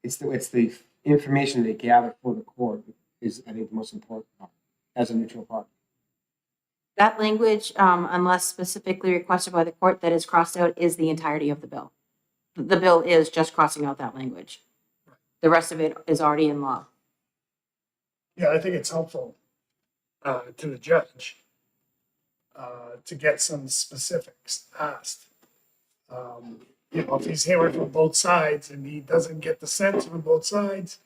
It's the information they gather for the court is, I think, the most important part as a neutral party. that language, unless specifically requested by the court that is crossed out, is the entirety of the bill. The bill is just crossing out that language. The rest of it is already in law. Yeah, I think it's helpful to the judge to get some specifics asked. If he's hearing from both sides and he doesn't get the sense from both sides,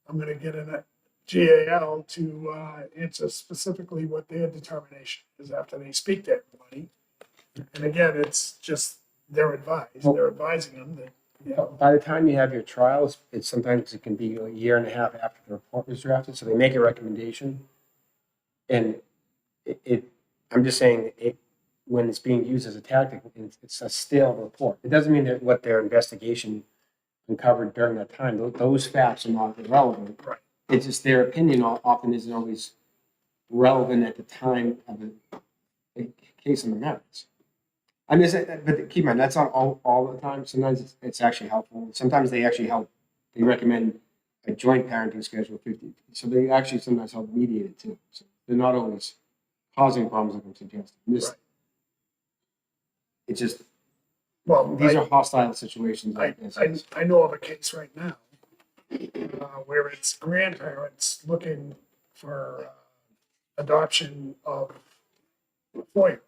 I'm going to get a GAL to answer specifically what their determination is after they speak to everybody. And again, it's just they're advised. They're advising them that. Yeah. By the time you have your trials, sometimes it can be a year and a half after the report was drafted. So they make a recommendation, and I'm just saying when it's being used as a tactic, it's a stale report. It doesn't mean that what their investigation uncovered during that time, those facts are not irrelevant. Right. It's just their opinion often isn't always relevant at the time of a case on the merits. I mean, but keep in mind, that's not all the time. Sometimes it's actually helpful. Sometimes they actually help. They recommend a joint parenting schedule 50. So they actually sometimes help mediate it too. So they're not always causing problems like I'm suggesting. Right. It's just, Well, these are hostile situations. I know of a case right now where it's grandparents looking for adoption of a 4-year-old.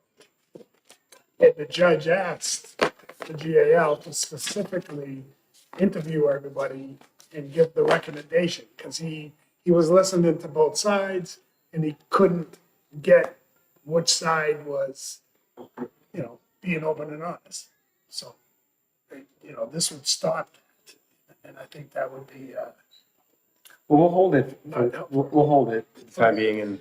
And the judge asked the GAL to specifically interview everybody and give the recommendation because he was listening to both sides and he couldn't get which side was, being open and honest. So, this would stop that. And I think that would be, well, we'll hold it. We'll hold it for the time being. And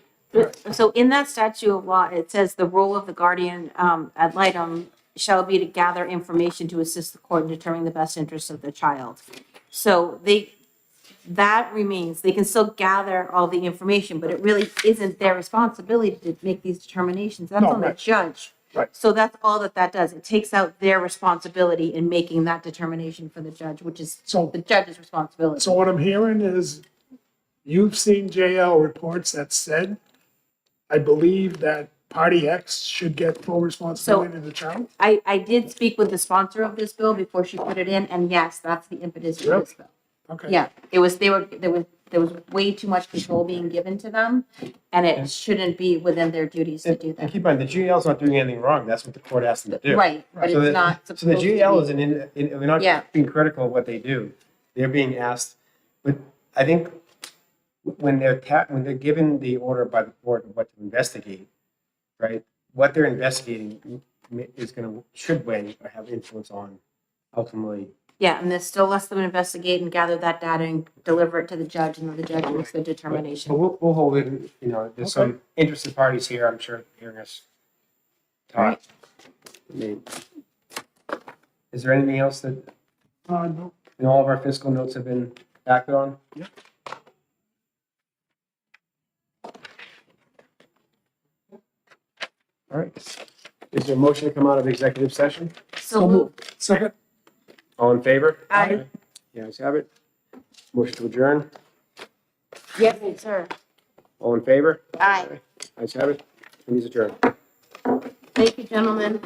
So in that statute of law, it says the role of the guardian ad litem shall be to gather information to assist the court in determining the best interests of the child. So that remains. They can still gather all the information, but it really isn't their responsibility to make these determinations. That's on the judge. Right. So that's all that does. It takes out their responsibility in making that determination for the judge, which is the judge's responsibility. so what I'm hearing is you've seen JL reports that said, I believe that party X should get full responsibility of the child. I did speak with the sponsor of this bill before she put it in, and yes, that's the impetus for this bill. Okay. Yeah, there was way too much control being given to them, and it shouldn't be within their duties to do and that. keep in mind, the GL's not doing anything wrong. That's what the court asked them to do. Right, but So it's not So the supposed to GL be. isn't they're not Yeah. being critical of what they do. They're being asked, but I think when they're given the order by the court of what to investigate, right? What they're investigating should weigh or have influence on ultimately. Yeah, and this still lets them investigate and gather that data and deliver it to the judge, and then the judge makes the determination. But we'll hold it. There's some interested parties here, I'm sure, hearing us talk. Right. I mean, is there anything else that No. all of our fiscal notes have been acted on? Yeah. All right. Is there a motion to come out of executive session? So moved. Second. All in favor? Aye. The ayes have it. Motion to adjourn. Yes, sir. All in favor? Aye. Ayes have it. Please adjourn. Thank you, gentlemen.